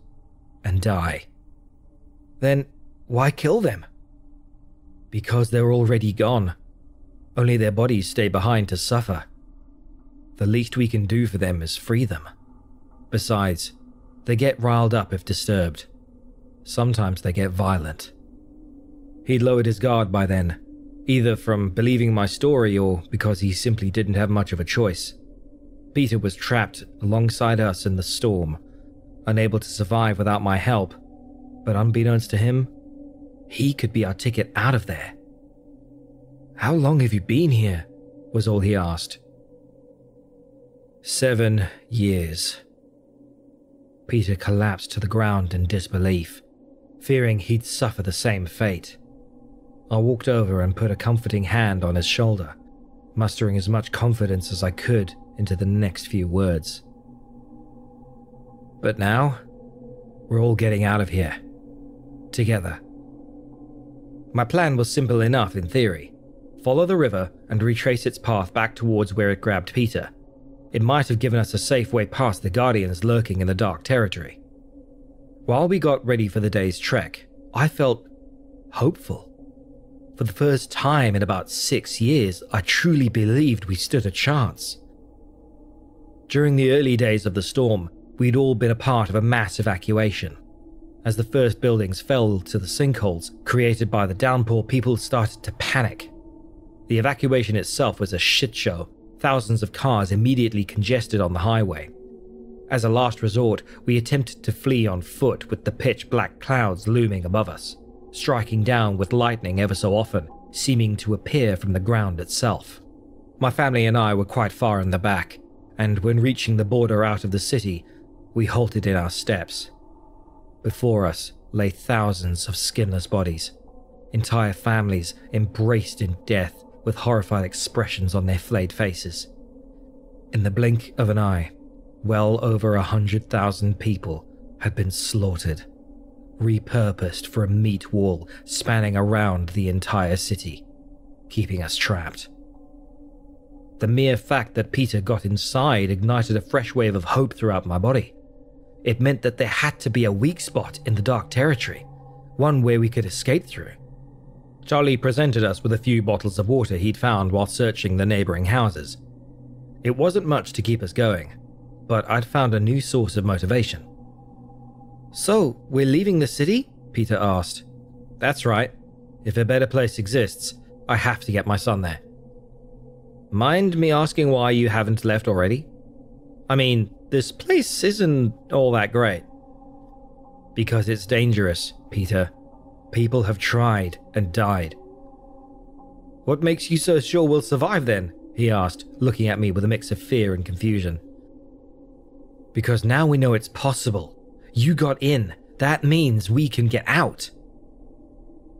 and die." "Then why kill them?" "Because they're already gone. Only their bodies stay behind to suffer. The least we can do for them is free them. Besides, they get riled up if disturbed. Sometimes they get violent." He'd lowered his guard by then, either from believing my story or because he simply didn't have much of a choice. Peter was trapped alongside us in the storm, unable to survive without my help, but unbeknownst to him, he could be our ticket out of there. "How long have you been here?" was all he asked. 7 years. Peter collapsed to the ground in disbelief, fearing he'd suffer the same fate. I walked over and put a comforting hand on his shoulder, mustering as much confidence as I could into the next few words. "But now, we're all getting out of here. Together." My plan was simple enough in theory. Follow the river and retrace its path back towards where it grabbed Peter. It might have given us a safe way past the Guardians lurking in the dark territory. While we got ready for the day's trek, I felt hopeful. For the first time in about 6 years, I truly believed we stood a chance. During the early days of the storm, we'd all been a part of a mass evacuation. As the first buildings fell to the sinkholes created by the downpour, people started to panic. The evacuation itself was a shit show. Thousands of cars immediately congested on the highway. As a last resort, we attempted to flee on foot with the pitch black clouds looming above us, striking down with lightning ever so often, seeming to appear from the ground itself. My family and I were quite far in the back, and when reaching the border out of the city, we halted in our steps. Before us lay thousands of skinless bodies, entire families embraced in death with horrified expressions on their flayed faces. In the blink of an eye, well over 100,000 people had been slaughtered, repurposed for a meat wall spanning around the entire city, keeping us trapped. The mere fact that Peter got inside ignited a fresh wave of hope throughout my body. It meant that there had to be a weak spot in the dark territory, one where we could escape through. Charlie presented us with a few bottles of water he'd found while searching the neighboring houses. It wasn't much to keep us going, but I'd found a new source of motivation. "So, we're leaving the city?" Peter asked. "That's right. If a better place exists, I have to get my son there." "Mind me asking why you haven't left already? I mean, this place isn't all that great." "Because it's dangerous, Peter. People have tried and died." "What makes you so sure we'll survive then?" he asked, looking at me with a mix of fear and confusion. "Because now we know it's possible. You got in. That means we can get out."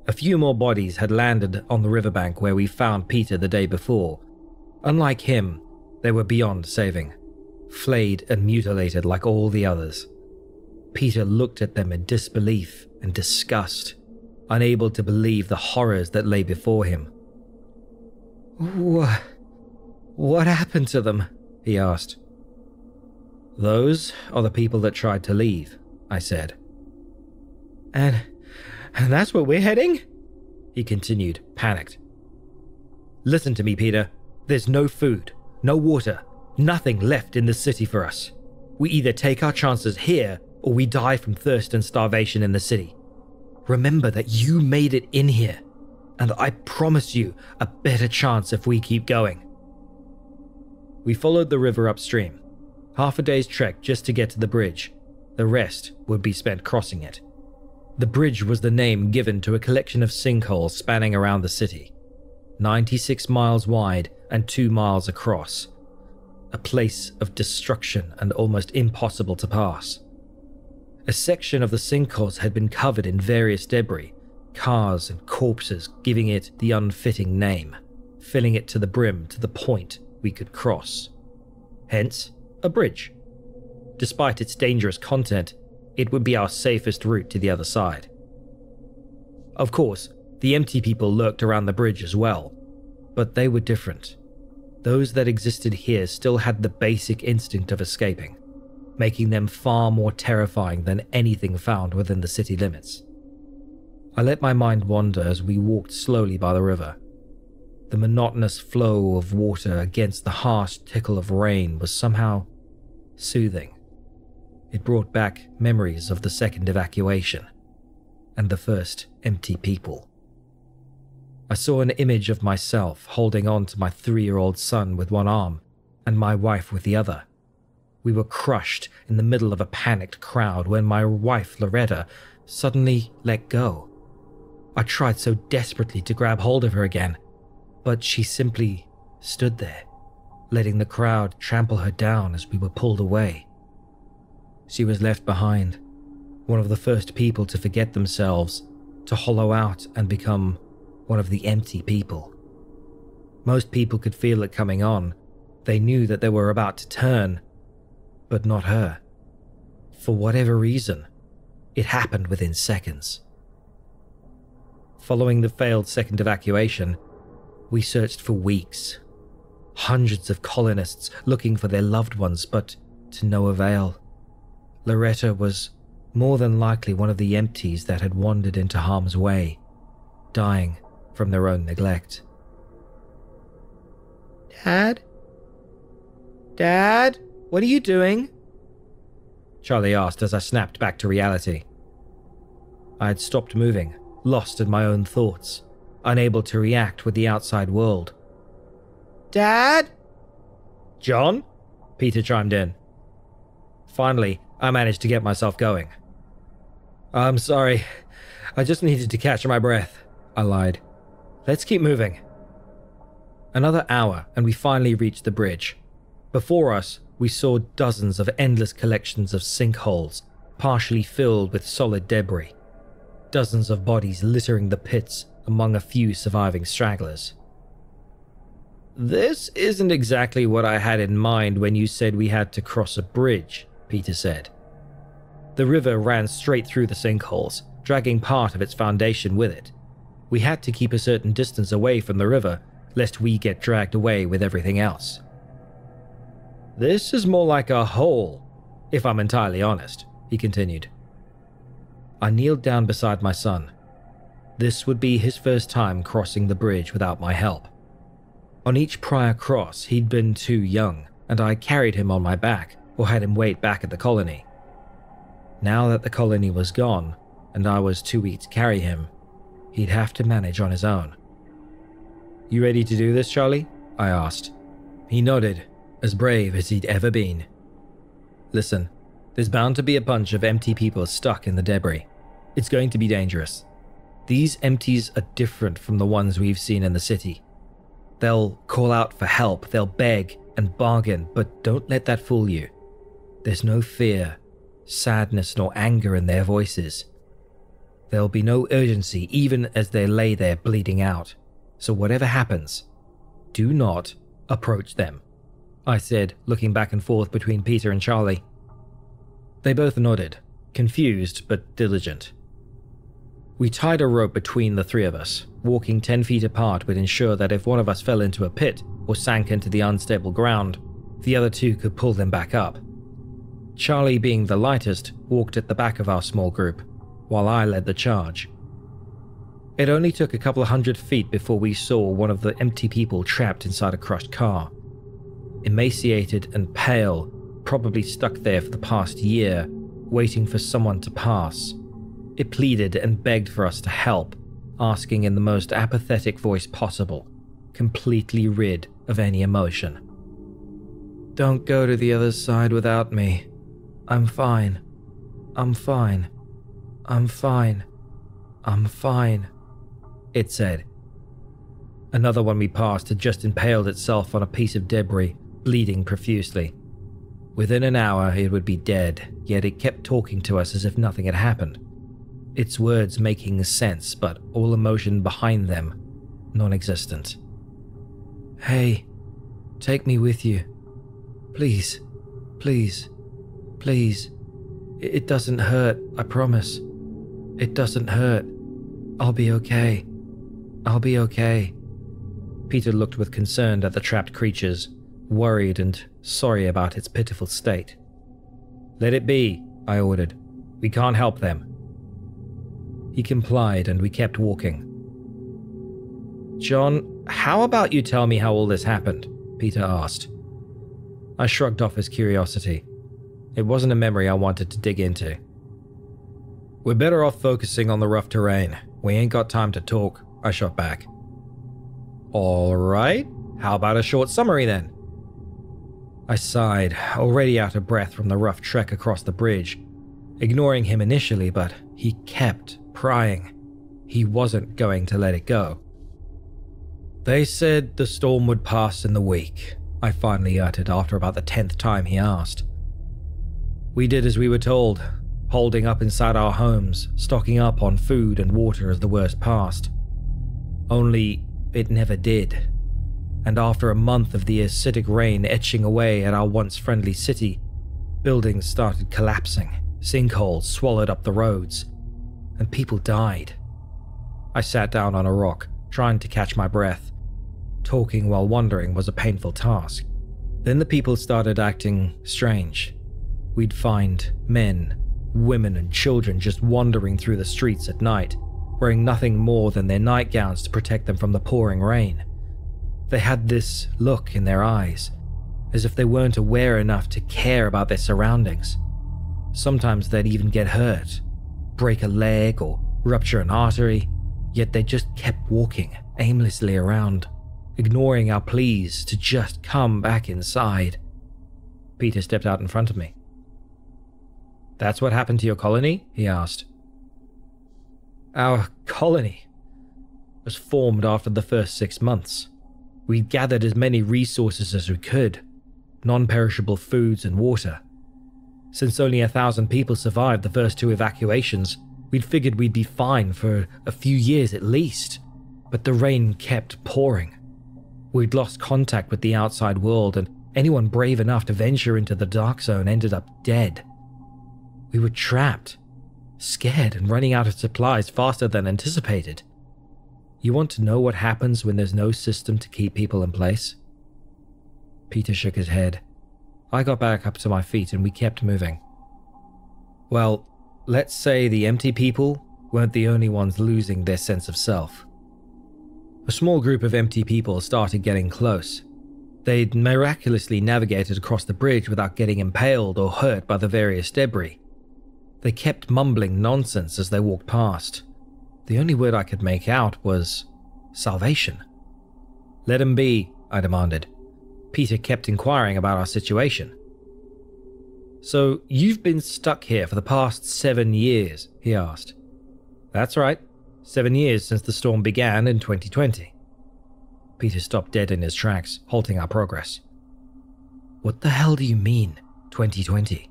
A few more bodies had landed on the riverbank where we found Peter the day before. Unlike him, they were beyond saving, flayed and mutilated like all the others. Peter looked at them in disbelief and disgust, unable to believe the horrors that lay before him. What happened to them?" he asked. "Those are the people that tried to leave," I said. And that's where we're heading?" he continued, panicked. "Listen to me, Peter. There's no food, no water, nothing left in the city for us. We either take our chances here or we die from thirst and starvation in the city. Remember that you made it in here, and I promise you a better chance if we keep going." We followed the river upstream, half a day's trek just to get to the bridge. The rest would be spent crossing it. The bridge was the name given to a collection of sinkholes spanning around the city, 96 miles wide and 2 miles across. A place of destruction and almost impossible to pass. A section of the sinkholes had been covered in various debris, cars and corpses, giving it the unfitting name, filling it to the brim to the point we could cross. Hence, a bridge. Despite its dangerous content, it would be our safest route to the other side. Of course, the empty people lurked around the bridge as well, but they were different. Those that existed here still had the basic instinct of escaping, making them far more terrifying than anything found within the city limits. I let my mind wander as we walked slowly by the river. The monotonous flow of water against the harsh tickle of rain was somehow soothing. It brought back memories of the second evacuation and the first empty people. I saw an image of myself holding on to my 3-year-old son with one arm and my wife with the other. We were crushed in the middle of a panicked crowd when my wife, Loretta, suddenly let go. I tried so desperately to grab hold of her again, but she simply stood there, letting the crowd trample her down as we were pulled away. She was left behind, one of the first people to forget themselves, to hollow out and become one of the empty people. Most people could feel it coming on. They knew that they were about to turn, but not her. For whatever reason, it happened within seconds. Following the failed second evacuation, we searched for weeks. Hundreds of colonists looking for their loved ones, but to no avail. Loretta was more than likely one of the empties that had wandered into harm's way, dying from their own neglect. Dad? Dad? What are you doing? Charlie asked as I snapped back to reality. I had stopped moving, lost in my own thoughts, unable to react with the outside world. Dad? "John?" Peter chimed in. Finally, I managed to get myself going. "I'm sorry. I just needed to catch my breath," I lied. "Let's keep moving." Another hour and we finally reached the bridge. Before us, we saw dozens of endless collections of sinkholes, partially filled with solid debris. Dozens of bodies littering the pits among a few surviving stragglers. "This isn't exactly what I had in mind when you said we had to cross a bridge," Peter said. The river ran straight through the sinkholes, dragging part of its foundation with it. We had to keep a certain distance away from the river, lest we get dragged away with everything else. This is more like a hole, if I'm entirely honest, he continued. I kneeled down beside my son. This would be his first time crossing the bridge without my help. On each prior cross, he'd been too young, and I carried him on my back or had him wait back at the colony. Now that the colony was gone, and I was too weak to carry him, he'd have to manage on his own. You ready to do this, Charlie? I asked. He nodded, as brave as he'd ever been. Listen, there's bound to be a bunch of empty people stuck in the debris. It's going to be dangerous. These empties are different from the ones we've seen in the city. They'll call out for help, they'll beg and bargain, but don't let that fool you. There's no fear, sadness, nor anger in their voices. There'll be no urgency even as they lay there bleeding out. So whatever happens, do not approach them, I said, looking back and forth between Peter and Charlie. They both nodded, confused but diligent. We tied a rope between the three of us. Walking 10 feet apart would ensure that if one of us fell into a pit or sank into the unstable ground, the other two could pull them back up. Charlie, being the lightest, walked at the back of our small group, while I led the charge. It only took a couple of 100 feet before we saw one of the empty people trapped inside a crushed car. Emaciated and pale, probably stuck there for the past year, waiting for someone to pass. It pleaded and begged for us to help, asking in the most apathetic voice possible, completely rid of any emotion. Don't go to the other side without me. I'm fine. I'm fine. I'm fine. I'm fine, it said. Another one we passed had just impaled itself on a piece of debris, bleeding profusely. Within an hour it would be dead, yet it kept talking to us as if nothing had happened. Its words making sense, but all emotion behind them non-existent. Hey, take me with you. Please, please, please. It doesn't hurt, I promise. It doesn't hurt. I'll be okay. I'll be okay. Peter looked with concern at the trapped creatures, worried and sorry about its pitiful state. Let it be, I ordered. We can't help them. He complied and we kept walking. John, how about you tell me how all this happened? Peter asked. I shrugged off his curiosity. It wasn't a memory I wanted to dig into. We're better off focusing on the rough terrain. We ain't got time to talk, I shot back. All right, how about a short summary then? I sighed, already out of breath from the rough trek across the bridge, ignoring him initially, but he kept prying. He wasn't going to let it go. They said the storm would pass in the week, I finally uttered after about the 10th time he asked. We did as we were told, holding up inside our homes, stocking up on food and water as the worst passed. Only it never did. And after a month of the acidic rain etching away at our once friendly city, buildings started collapsing, sinkholes swallowed up the roads, and people died. I sat down on a rock, trying to catch my breath. Talking while wandering was a painful task. Then the people started acting strange. We'd find men, women and children just wandering through the streets at night, wearing nothing more than their nightgowns to protect them from the pouring rain. They had this look in their eyes, as if they weren't aware enough to care about their surroundings. Sometimes they'd even get hurt, break a leg or rupture an artery, yet they just kept walking aimlessly around, ignoring our pleas to just come back inside. Peter stepped out in front of me. That's what happened to your colony? He asked. Our colony was formed after the first 6 months. We gathered as many resources as we could, non-perishable foods and water. Since only 1,000 people survived the first 2 evacuations, we'd figured we'd be fine for a few years at least, but the rain kept pouring. We'd lost contact with the outside world, and anyone brave enough to venture into the dark zone ended up dead. We were trapped, scared and running out of supplies faster than anticipated. You want to know what happens when there's no system to keep people in place? Peter shook his head. I got back up to my feet and we kept moving. Well, let's say the empty people weren't the only ones losing their sense of self. A small group of empty people started getting close. They'd miraculously navigated across the bridge without getting impaled or hurt by the various debris. They kept mumbling nonsense as they walked past. The only word I could make out was salvation. Let him be, I demanded. Peter kept inquiring about our situation. So you've been stuck here for the past 7 years, he asked. That's right, 7 years since the storm began in 2020. Peter stopped dead in his tracks, halting our progress. What the hell do you mean, 2020?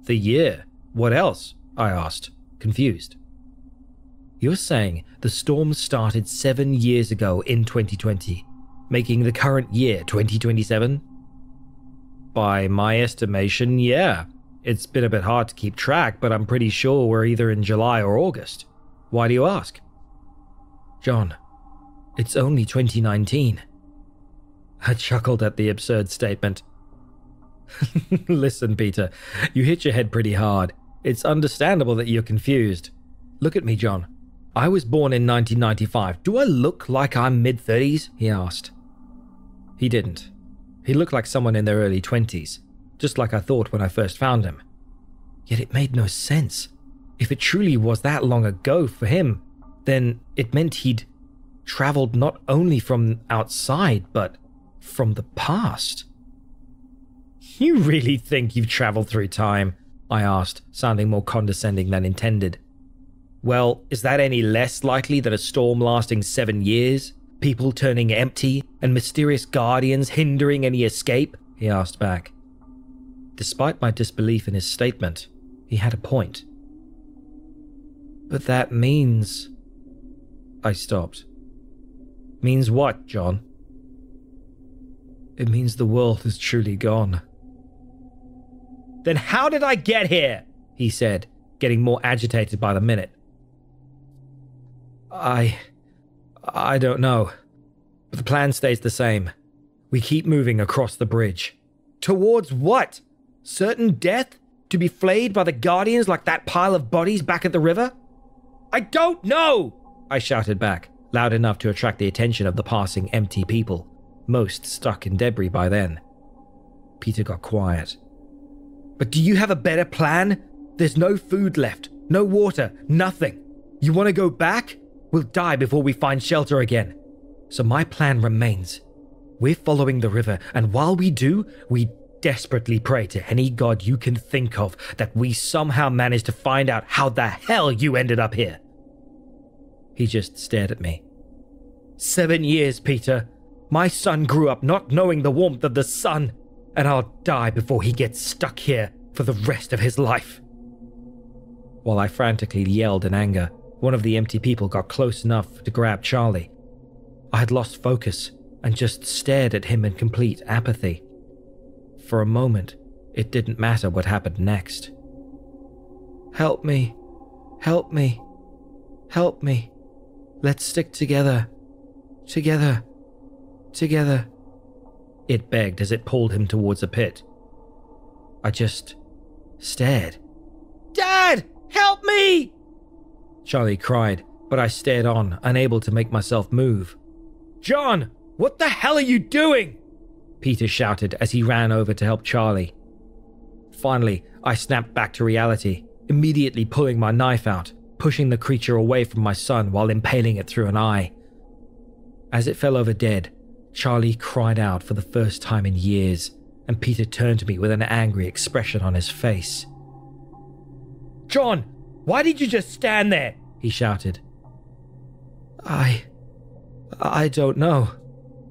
The year. What else? I asked, confused. You're saying the storm started 7 years ago in 2020, making the current year 2027? By my estimation, yeah. It's been a bit hard to keep track, but I'm pretty sure we're either in July or August. Why do you ask? John, it's only 2019. I chuckled at the absurd statement. Listen, Peter, you hit your head pretty hard. It's understandable that you're confused. Look at me, John. I was born in 1995. Do I look like I'm mid-30s? He asked. He didn't. He looked like someone in their early 20s, just like I thought when I first found him. Yet it made no sense. If it truly was that long ago for him, then it meant he'd traveled not only from outside, but from the past. You really think you've traveled through time? I asked, sounding more condescending than intended. Well, is that any less likely than a storm lasting 7 years? People turning empty and mysterious guardians hindering any escape? He asked back. Despite my disbelief in his statement, he had a point. But that means... I stopped. Means what, John? It means the world is truly gone. Then how did I get here? He said, getting more agitated by the minute. I don't know. But the plan stays the same. We keep moving across the bridge. Towards what? Certain death? To be flayed by the guardians like that pile of bodies back at the river? I don't know! I shouted back, loud enough to attract the attention of the passing empty people, most stuck in debris by then. Peter got quiet. But do you have a better plan? There's no food left, no water, nothing. You want to go back? We'll die before we find shelter again. So my plan remains. We're following the river, and while we do, we desperately pray to any god you can think of that we somehow manage to find out how the hell you ended up here. He just stared at me. 7 years, Peter. My son grew up not knowing the warmth of the sun, and I'll die before he gets stuck here for the rest of his life. While I frantically yelled in anger, one of the empty people got close enough to grab Charlie. I had lost focus and just stared at him in complete apathy. For a moment, it didn't matter what happened next. Help me. Help me. Help me. Let's stick together. Together. Together. It begged as it pulled him towards a pit. I just stared. Dad! Help me! Charlie cried, but I stared on, unable to make myself move. John! What the hell are you doing? Peter shouted as he ran over to help Charlie. Finally, I snapped back to reality, immediately pulling my knife out, pushing the creature away from my son while impaling it through an eye. As it fell over dead, Charlie cried out for the first time in years, and Peter turned to me with an angry expression on his face. John, why did you just stand there? He shouted. I don't know.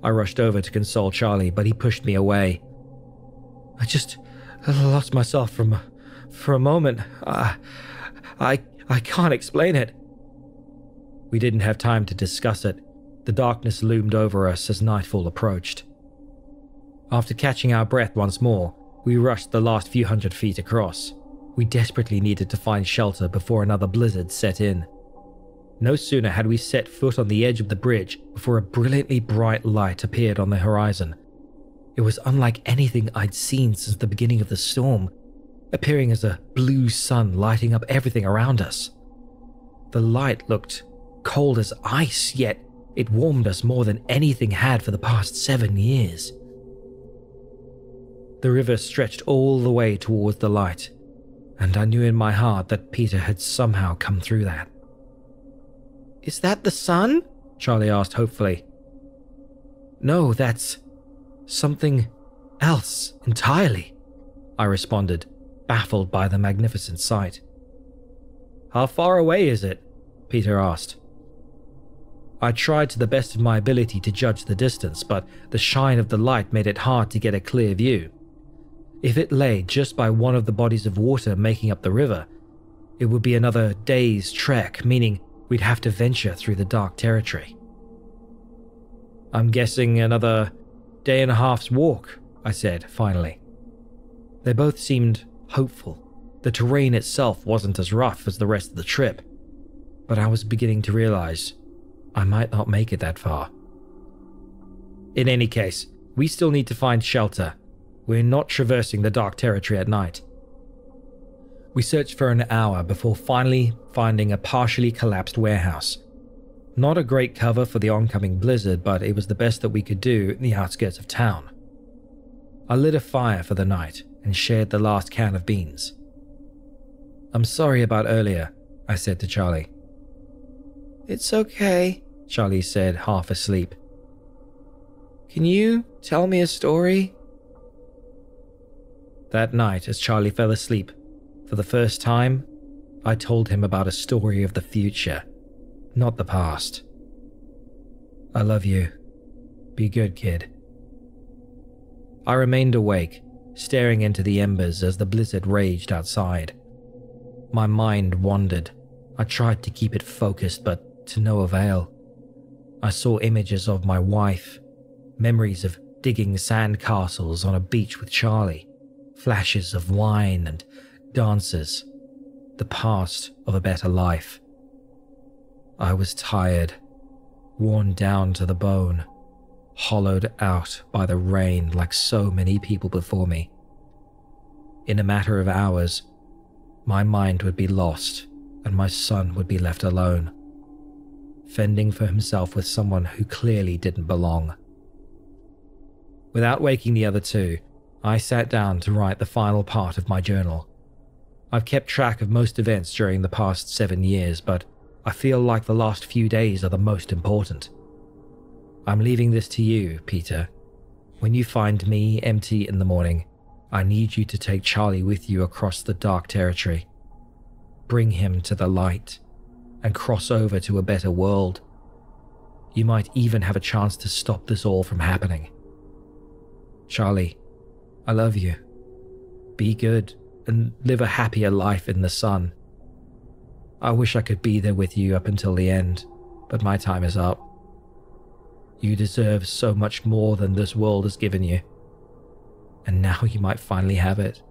I rushed over to console Charlie, but he pushed me away. I just lost myself for a moment. I can't explain it. We didn't have time to discuss it. The darkness loomed over us as nightfall approached. After catching our breath once more, we rushed the last few hundred feet across. We desperately needed to find shelter before another blizzard set in. No sooner had we set foot on the edge of the bridge before a brilliantly bright light appeared on the horizon. It was unlike anything I'd seen since the beginning of the storm, appearing as a blue sun lighting up everything around us. The light looked cold as ice, yet it warmed us more than anything had for the past 7 years. The river stretched all the way towards the light, and I knew in my heart that Peter had somehow come through that. "Is that the sun?" Charlie asked hopefully. "No, that's something else entirely," I responded, baffled by the magnificent sight. "How far away is it?" Peter asked. I tried to the best of my ability to judge the distance, but the shine of the light made it hard to get a clear view. If it lay just by one of the bodies of water making up the river, it would be another day's trek, meaning we'd have to venture through the dark territory. "I'm guessing another day and a half's walk," I said, finally. They both seemed hopeful. The terrain itself wasn't as rough as the rest of the trip, but I was beginning to realize I might not make it that far. "In any case, we still need to find shelter. We're not traversing the dark territory at night." We searched for an hour before finally finding a partially collapsed warehouse. Not a great cover for the oncoming blizzard, but it was the best that we could do in the outskirts of town. I lit a fire for the night and shared the last can of beans. "I'm sorry about earlier," I said to Charlie. "It's okay," Charlie said, half asleep. "Can you tell me a story?" That night, as Charlie fell asleep, for the first time, I told him about a story of the future, not the past. "I love you. Be good, kid." I remained awake, staring into the embers as the blizzard raged outside. My mind wandered. I tried to keep it focused, but to no avail. I saw images of my wife, memories of digging sandcastles on a beach with Charlie, flashes of wine and dances, the past of a better life. I was tired, worn down to the bone, hollowed out by the rain like so many people before me. In a matter of hours, my mind would be lost and my son would be left alone, fending for himself with someone who clearly didn't belong. Without waking the other two, I sat down to write the final part of my journal. I've kept track of most events during the past 7 years, but I feel like the last few days are the most important. I'm leaving this to you, Peter. When you find me empty in the morning, I need you to take Charlie with you across the dark territory. Bring him to the light and cross over to a better world. You might even have a chance to stop this all from happening. Charlie, I love you. Be good and live a happier life in the sun. I wish I could be there with you up until the end, but my time is up. You deserve so much more than this world has given you, and now you might finally have it.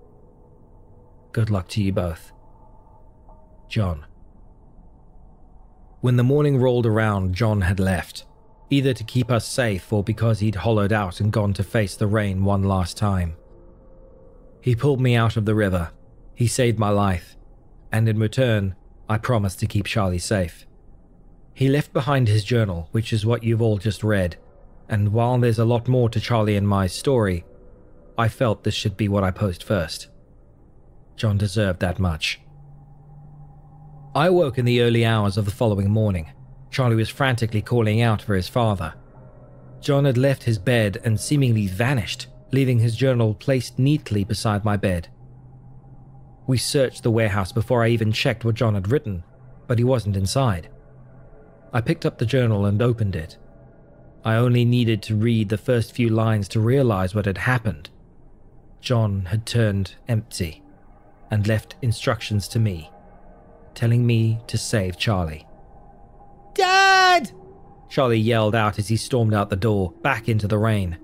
Good luck to you both. John. When the morning rolled around, John had left, either to keep us safe or because he'd hollowed out and gone to face the rain one last time. He pulled me out of the river, he saved my life, and in return, I promised to keep Charlie safe. He left behind his journal, which is what you've all just read, and while there's a lot more to Charlie and my story, I felt this should be what I post first. John deserved that much. I woke in the early hours of the following morning. Charlie was frantically calling out for his father. John had left his bed and seemingly vanished, leaving his journal placed neatly beside my bed. We searched the warehouse before I even checked what John had written, but he wasn't inside. I picked up the journal and opened it. I only needed to read the first few lines to realize what had happened. John had turned empty and left instructions to me, telling me to save Charlie. "Dad!" Charlie yelled out as he stormed out the door, back into the rain.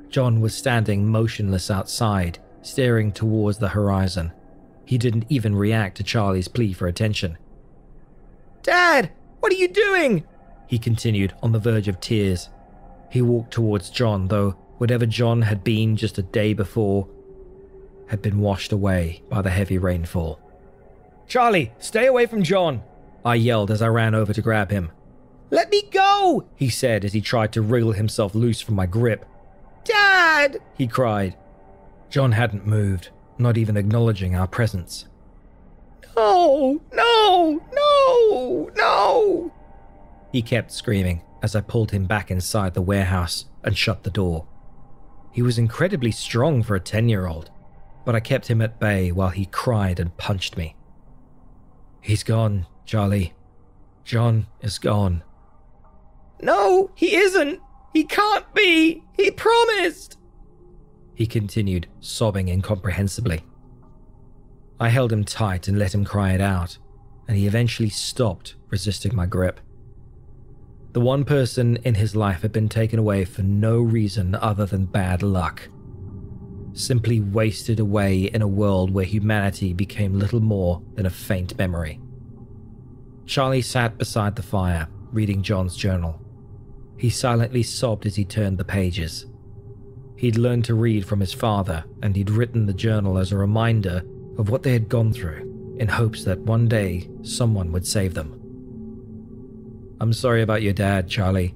John was standing motionless outside, staring towards the horizon. He didn't even react to Charlie's plea for attention. "Dad! What are you doing? He continued, on the verge of tears. He walked towards John, though whatever John had been just a day before had been washed away by the heavy rainfall. Charlie, stay away from John, I yelled as I ran over to grab him. Let me go, he said as he tried to wriggle himself loose from my grip. Dad, he cried. John hadn't moved, not even acknowledging our presence. No, no, no, no, he kept screaming as I pulled him back inside the warehouse and shut the door. He was incredibly strong for a 10-year-old, but I kept him at bay while he cried and punched me. He's gone, Charlie. John is gone. No, he isn't. He can't be. He promised. He continued, sobbing incomprehensibly. I held him tight and let him cry it out, and he eventually stopped resisting my grip. The one person in his life had been taken away for no reason other than bad luck. Simply wasted away in a world where humanity became little more than a faint memory. Charlie sat beside the fire, reading John's journal. He silently sobbed as he turned the pages. He'd learned to read from his father, and he'd written the journal as a reminder of what they had gone through, in hopes that one day someone would save them. I'm sorry about your dad, Charlie.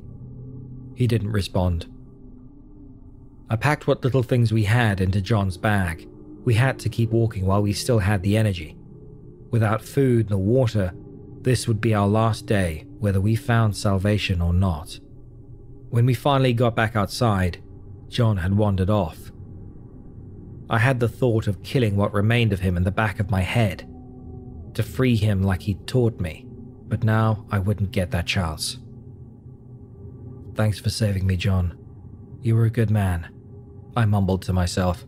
He didn't respond. I packed what little things we had into John's bag. We had to keep walking while we still had the energy. Without food nor water, this would be our last day, whether we found salvation or not. When we finally got back outside, John had wandered off. I had the thought of killing what remained of him in the back of my head, to free him like he'd taught me, but now I wouldn't get that chance. Thanks for saving me, John. You were a good man, I mumbled to myself.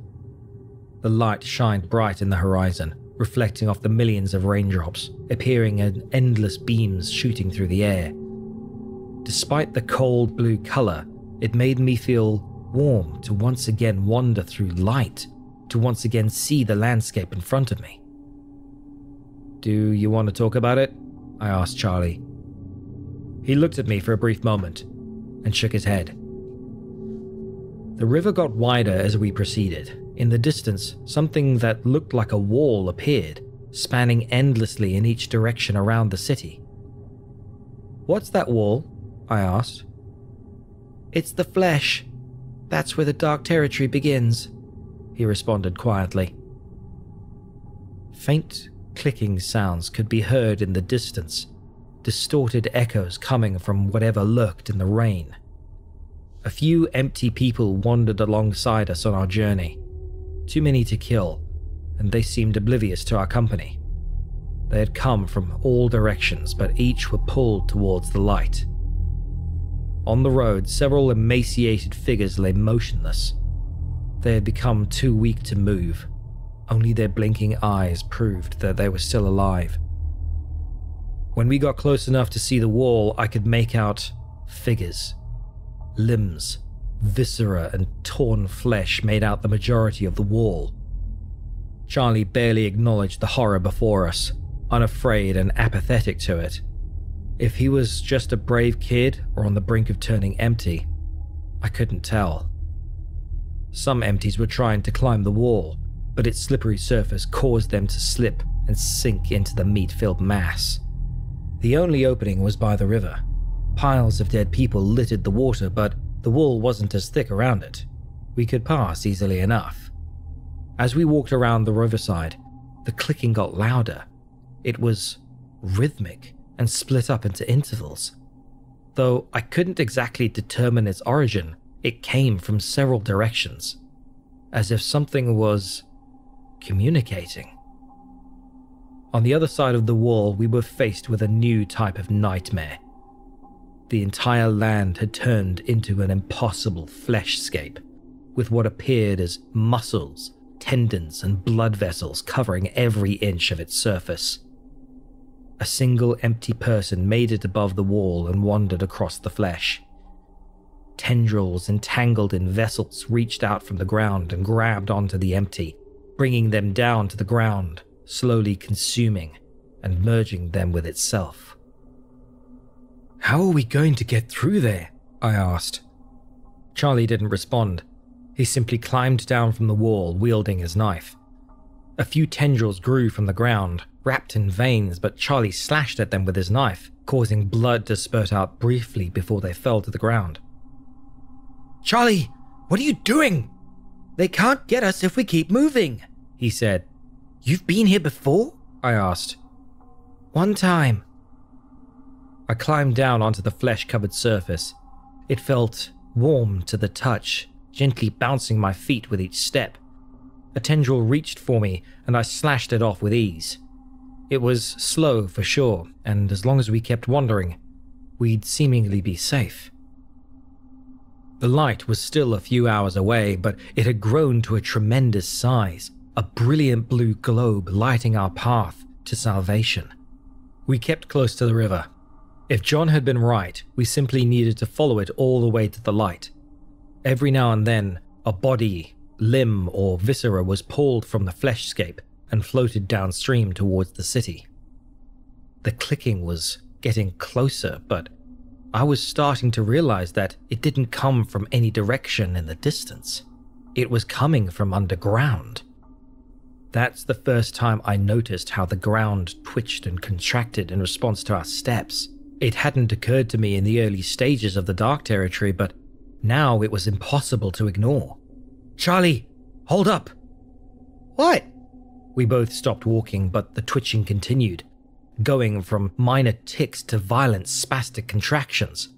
The light shined bright in the horizon, reflecting off the millions of raindrops, appearing in endless beams shooting through the air. Despite the cold blue color, it made me feel warm to once again wander through light, to once again see the landscape in front of me. Do you want to talk about it? I asked Charlie. He looked at me for a brief moment and shook his head. The river got wider as we proceeded. In the distance, something that looked like a wall appeared, spanning endlessly in each direction around the city. What's that wall? I asked. It's the flesh. That's where the dark territory begins, he responded quietly. Faint clicking sounds could be heard in the distance, distorted echoes coming from whatever lurked in the rain. A few empty people wandered alongside us on our journey. Too many to kill, and they seemed oblivious to our company. They had come from all directions, but each were pulled towards the light. On the road, several emaciated figures lay motionless. They had become too weak to move. Only their blinking eyes proved that they were still alive. When we got close enough to see the wall, I could make out figures. Limbs, viscera, and torn flesh made out the majority of the wall. Charlie barely acknowledged the horror before us, unafraid and apathetic to it. If he was just a brave kid or on the brink of turning empty, I couldn't tell. Some empties were trying to climb the wall, but its slippery surface caused them to slip and sink into the meat-filled mass. The only opening was by the river. Piles of dead people littered the water, but the wall wasn't as thick around it. We could pass easily enough. As we walked around the riverside, the clicking got louder. It was rhythmic and split up into intervals. Though I couldn't exactly determine its origin, it came from several directions, as if something was communicating. On the other side of the wall, we were faced with a new type of nightmare. The entire land had turned into an impossible fleshscape, with what appeared as muscles, tendons, and blood vessels covering every inch of its surface. A single empty person made it above the wall and wandered across the flesh. Tendrils entangled in vessels reached out from the ground and grabbed onto the empty, bringing them down to the ground, slowly consuming and merging them with itself. How are we going to get through there? I asked. Charlie didn't respond. He simply climbed down from the wall, wielding his knife. A few tendrils grew from the ground, wrapped in veins, but Charlie slashed at them with his knife, causing blood to spurt out briefly before they fell to the ground. Charlie, what are you doing? They can't get us if we keep moving, he said. You've been here before? I asked. One time. I climbed down onto the flesh-covered surface. It felt warm to the touch, gently bouncing my feet with each step. A tendril reached for me, and I slashed it off with ease. It was slow for sure, and as long as we kept wandering, we'd seemingly be safe. The light was still a few hours away, but it had grown to a tremendous size, a brilliant blue globe lighting our path to salvation. We kept close to the river. If John had been right, we simply needed to follow it all the way to the light. Every now and then, a body, limb, or viscera was pulled from the fleshscape and floated downstream towards the city. The clicking was getting closer, but I was starting to realize that it didn't come from any direction in the distance. It was coming from underground. That's the first time I noticed how the ground twitched and contracted in response to our steps. It hadn't occurred to me in the early stages of the Dark Territory, but now it was impossible to ignore. Charlie, hold up! What? We both stopped walking, but the twitching continued, going from minor ticks to violent spastic contractions.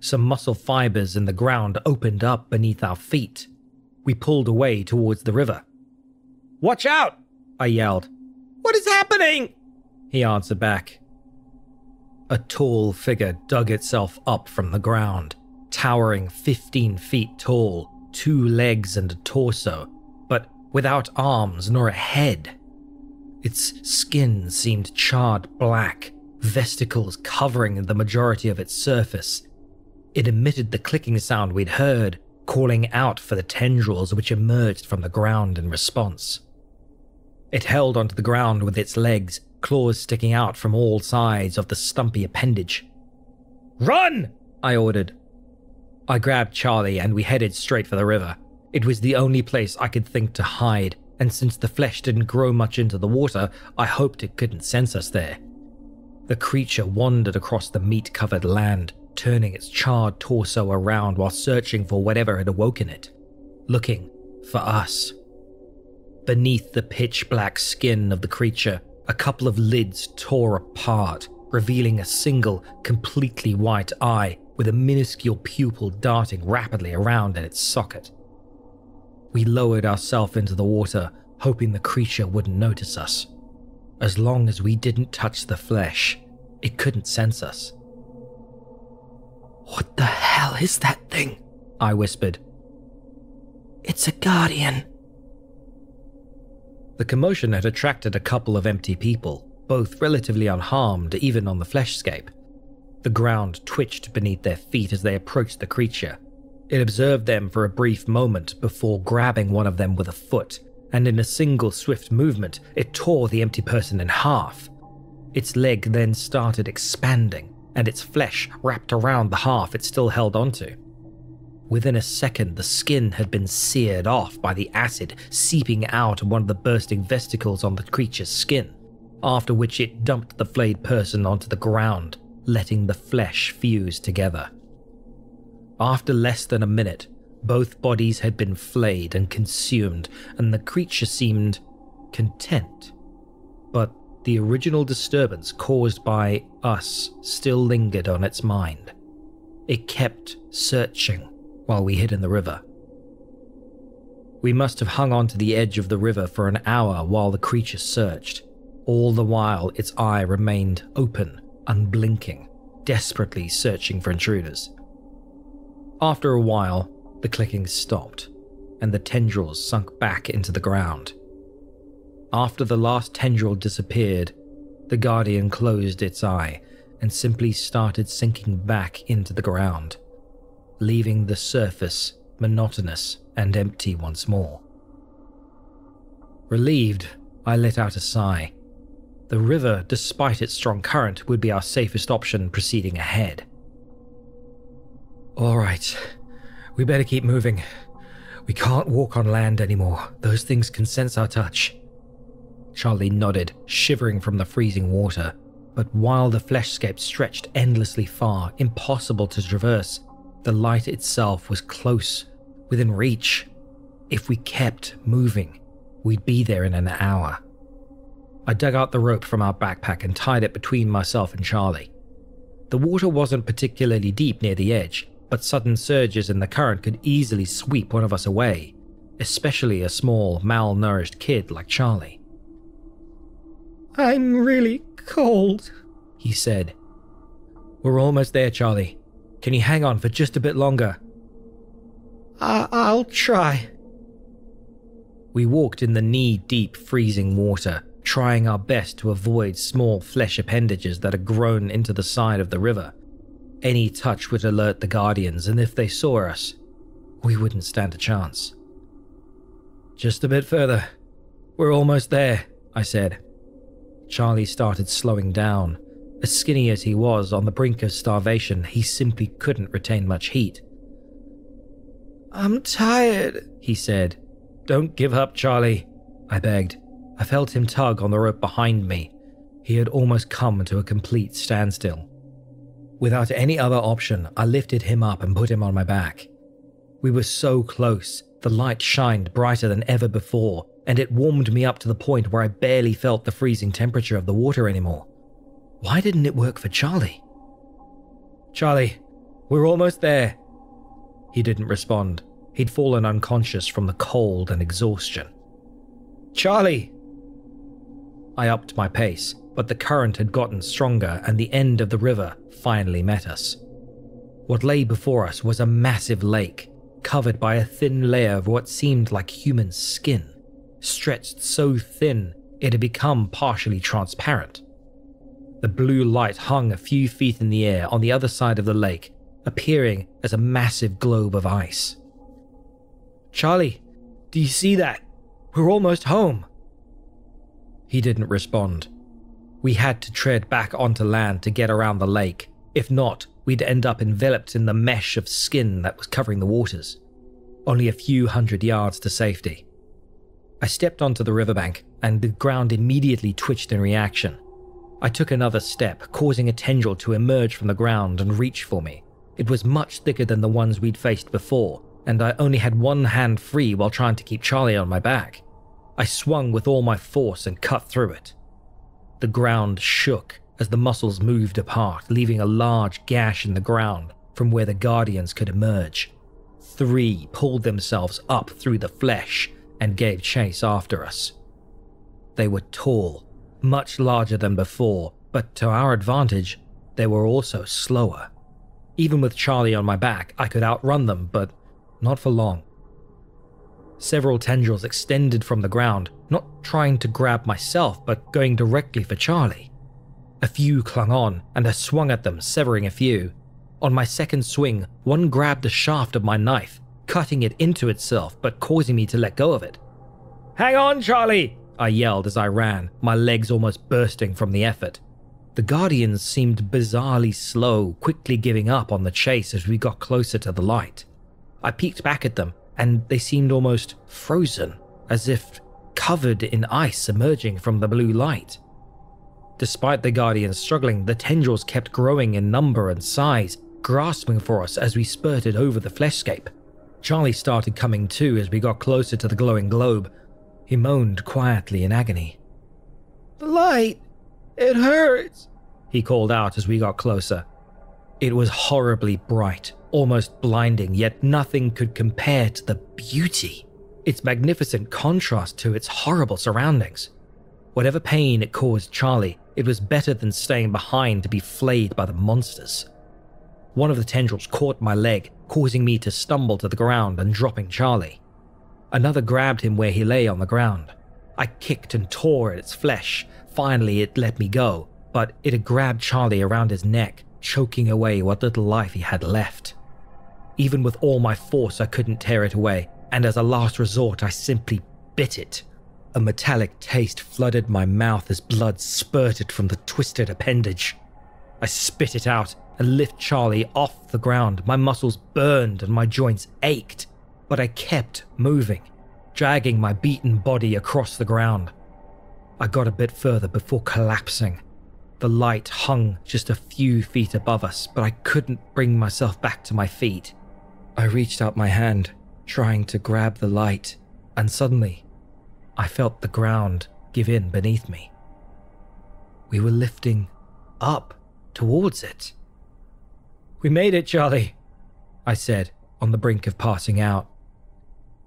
Some muscle fibers in the ground opened up beneath our feet. We pulled away towards the river. Watch out! I yelled. What is happening? He answered back. A tall figure dug itself up from the ground, towering 15 feet tall, 2 legs and a torso, but without arms nor a head. Its skin seemed charred black, vesicles covering the majority of its surface. It emitted the clicking sound we'd heard, calling out for the tendrils which emerged from the ground in response. It held onto the ground with its legs, claws sticking out from all sides of the stumpy appendage. Run! I ordered. I grabbed Charlie and we headed straight for the river. It was the only place I could think to hide, and since the flesh didn't grow much into the water, I hoped it couldn't sense us there. The creature wandered across the meat-covered land, turning its charred torso around while searching for whatever had awoken it, looking for us. Beneath the pitch-black skin of the creature, a couple of lids tore apart, revealing a single, completely white eye with a minuscule pupil darting rapidly around in its socket. We lowered ourselves into the water, hoping the creature wouldn't notice us. As long as we didn't touch the flesh, it couldn't sense us. What the hell is that thing? I whispered. It's a guardian. The commotion had attracted a couple of empty people, both relatively unharmed even on the fleshscape. The ground twitched beneath their feet as they approached the creature. It observed them for a brief moment before grabbing one of them with a foot, and in a single swift movement, it tore the empty person in half. Its leg then started expanding, and its flesh wrapped around the half it still held onto. Within a second, the skin had been seared off by the acid seeping out of one of the bursting vesicles on the creature's skin, after which it dumped the flayed person onto the ground, letting the flesh fuse together. After less than a minute, both bodies had been flayed and consumed, and the creature seemed content. But the original disturbance caused by us still lingered on its mind. It kept searching while we hid in the river. We must have hung on to the edge of the river for an hour while the creature searched. All the while, its eye remained open, unblinking, desperately searching for intruders. After a while, the clicking stopped, and the tendrils sunk back into the ground. After the last tendril disappeared, the guardian closed its eye and simply started sinking back into the ground, leaving the surface monotonous and empty once more. Relieved, I let out a sigh. The river, despite its strong current, would be our safest option proceeding ahead. All right, we better keep moving. We can't walk on land anymore. Those things can sense our touch. Charlie nodded, shivering from the freezing water. But while the fleshscape stretched endlessly far, impossible to traverse, the light itself was close, within reach. If we kept moving, we'd be there in an hour. I dug out the rope from our backpack and tied it between myself and Charlie. The water wasn't particularly deep near the edge, but sudden surges in the current could easily sweep one of us away, especially a small, malnourished kid like Charlie. I'm really cold, he said. We're almost there, Charlie. Can you hang on for just a bit longer? I'll try. We walked in the knee-deep freezing water, trying our best to avoid small flesh appendages that had grown into the side of the river. Any touch would alert the Guardians, and if they saw us, we wouldn't stand a chance. Just a bit further. We're almost there, I said. Charlie started slowing down. As skinny as he was, on the brink of starvation, he simply couldn't retain much heat. I'm tired, he said. Don't give up, Charlie, I begged. I felt him tug on the rope behind me. He had almost come to a complete standstill. Without any other option, I lifted him up and put him on my back. We were so close, the light shined brighter than ever before, and it warmed me up to the point where I barely felt the freezing temperature of the water anymore. Why didn't it work for Charlie? Charlie, we're almost there. He didn't respond. He'd fallen unconscious from the cold and exhaustion. Charlie! I upped my pace, but the current had gotten stronger and the end of the river finally met us. What lay before us was a massive lake, covered by a thin layer of what seemed like human skin, stretched so thin it had become partially transparent. The blue light hung a few feet in the air on the other side of the lake, appearing as a massive globe of ice. Charlie, do you see that? We're almost home. He didn't respond. We had to tread back onto land to get around the lake. If not, we'd end up enveloped in the mesh of skin that was covering the waters. Only a few hundred yards to safety. I stepped onto the riverbank, and the ground immediately twitched in reaction. I took another step, causing a tendril to emerge from the ground and reach for me. It was much thicker than the ones we'd faced before, and I only had one hand free while trying to keep Charlie on my back. I swung with all my force and cut through it. The ground shook as the muscles moved apart, leaving a large gash in the ground from where the Guardians could emerge. 3 pulled themselves up through the flesh and gave chase after us. They were tall, much larger than before, but to our advantage, they were also slower. Even with Charlie on my back, I could outrun them, but not for long. Several tendrils extended from the ground, not trying to grab myself, but going directly for Charlie. A few clung on, and I swung at them, severing a few. On my second swing, one grabbed the shaft of my knife, cutting it into itself, but causing me to let go of it. "Hang on, Charlie!" I yelled as I ran, my legs almost bursting from the effort. The Guardians seemed bizarrely slow, quickly giving up on the chase as we got closer to the light. I peeked back at them, and they seemed almost frozen, as if covered in ice emerging from the blue light. Despite the Guardians struggling, the tendrils kept growing in number and size, grasping for us as we spurted over the fleshscape. Charlie started coming to as we got closer to the glowing globe. He moaned quietly in agony. "The light! It hurts!" he called out as we got closer. It was horribly bright, almost blinding, yet nothing could compare to the beauty, its magnificent contrast to its horrible surroundings. Whatever pain it caused Charlie, it was better than staying behind to be flayed by the monsters. One of the tendrils caught my leg, causing me to stumble to the ground and dropping Charlie. Another grabbed him where he lay on the ground. I kicked and tore at its flesh. Finally, it let me go, but it had grabbed Charlie around his neck, choking away what little life he had left. Even with all my force, I couldn't tear it away, and as a last resort, I simply bit it. A metallic taste flooded my mouth as blood spurted from the twisted appendage. I spit it out and lift Charlie off the ground. My muscles burned and my joints ached, but I kept moving, dragging my beaten body across the ground. I got a bit further before collapsing. The light hung just a few feet above us, but I couldn't bring myself back to my feet. I reached out my hand, trying to grab the light, and suddenly, I felt the ground give in beneath me. We were lifting up towards it. "We made it, Charlie," I said, on the brink of passing out.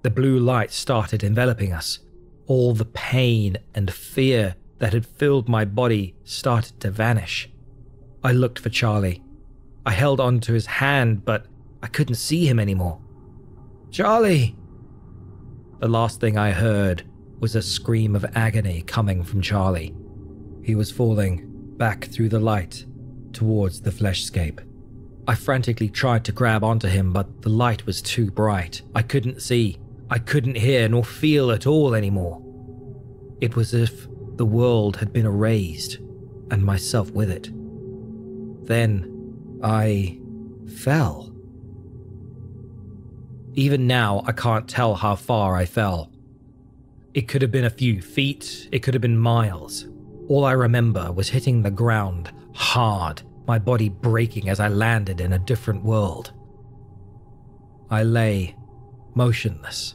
The blue light started enveloping us. All the pain and fear that had filled my body started to vanish. I looked for Charlie. I held onto his hand, but I couldn't see him anymore. "Charlie!" The last thing I heard was a scream of agony coming from Charlie. He was falling back through the light towards the fleshscape. I frantically tried to grab onto him, but the light was too bright. I couldn't see. I couldn't hear nor feel at all anymore. It was as if the world had been erased, and myself with it. Then I fell. Even now, I can't tell how far I fell. It could have been a few feet, it could have been miles. All I remember was hitting the ground hard, my body breaking as I landed in a different world. I lay motionless,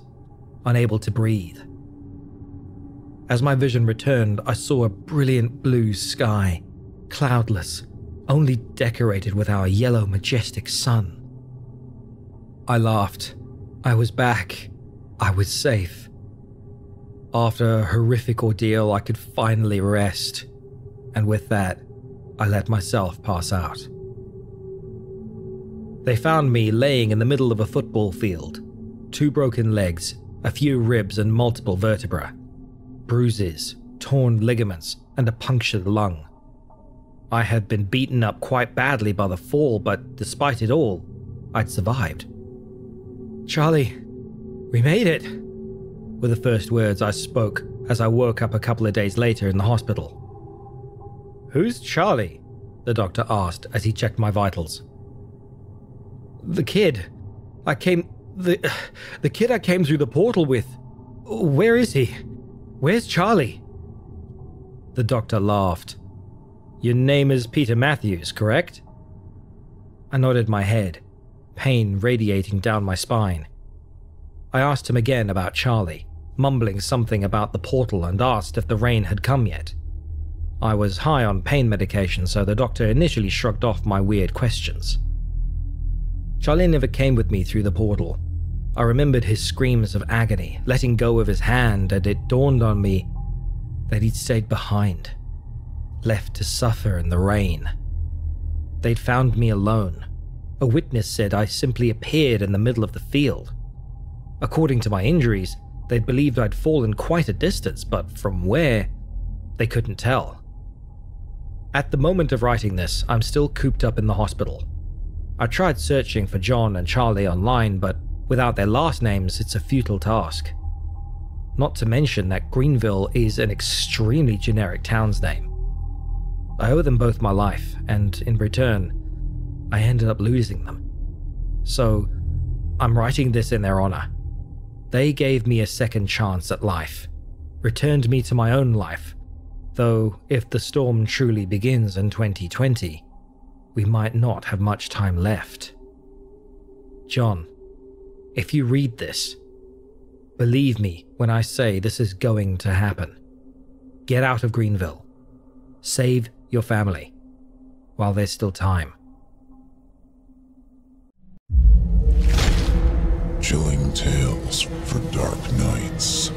unable to breathe. As my vision returned, I saw a brilliant blue sky, cloudless, only decorated with our yellow, majestic sun. I laughed. I was back. I was safe. After a horrific ordeal, I could finally rest, and with that, I let myself pass out. They found me laying in the middle of a football field, 2 broken legs, a few ribs and multiple vertebrae, bruises, torn ligaments, and a punctured lung. I had been beaten up quite badly by the fall, but despite it all, I'd survived. "Charlie, we made it," were the first words I spoke as I woke up a couple of days later in the hospital. "Who's Charlie?" the doctor asked as he checked my vitals. The kid I came through the portal with. Where is he? Where's Charlie?" The doctor laughed. "Your name is Peter Matthews, correct?" I nodded my head, pain radiating down my spine. I asked him again about Charlie, mumbling something about the portal, and asked if the rain had come yet. I was high on pain medication, so the doctor initially shrugged off my weird questions. Charlie never came with me through the portal. I remembered his screams of agony, letting go of his hand, and it dawned on me that he'd stayed behind, left to suffer in the rain. They'd found me alone. A witness said I simply appeared in the middle of the field. According to my injuries, they believed I'd fallen quite a distance, but from where, they couldn't tell. At the moment of writing this, I'm still cooped up in the hospital. I tried searching for John and Charlie online, but without their last names, it's a futile task. Not to mention that Greenville is an extremely generic town's name. I owe them both my life, and in return, I ended up losing them. So, I'm writing this in their honor. They gave me a second chance at life, returned me to my own life, though if the storm truly begins in 2020, we might not have much time left. John, if you read this, believe me when I say this is going to happen. Get out of Greenville. Save your family while there's still time. Chilling tales for dark nights.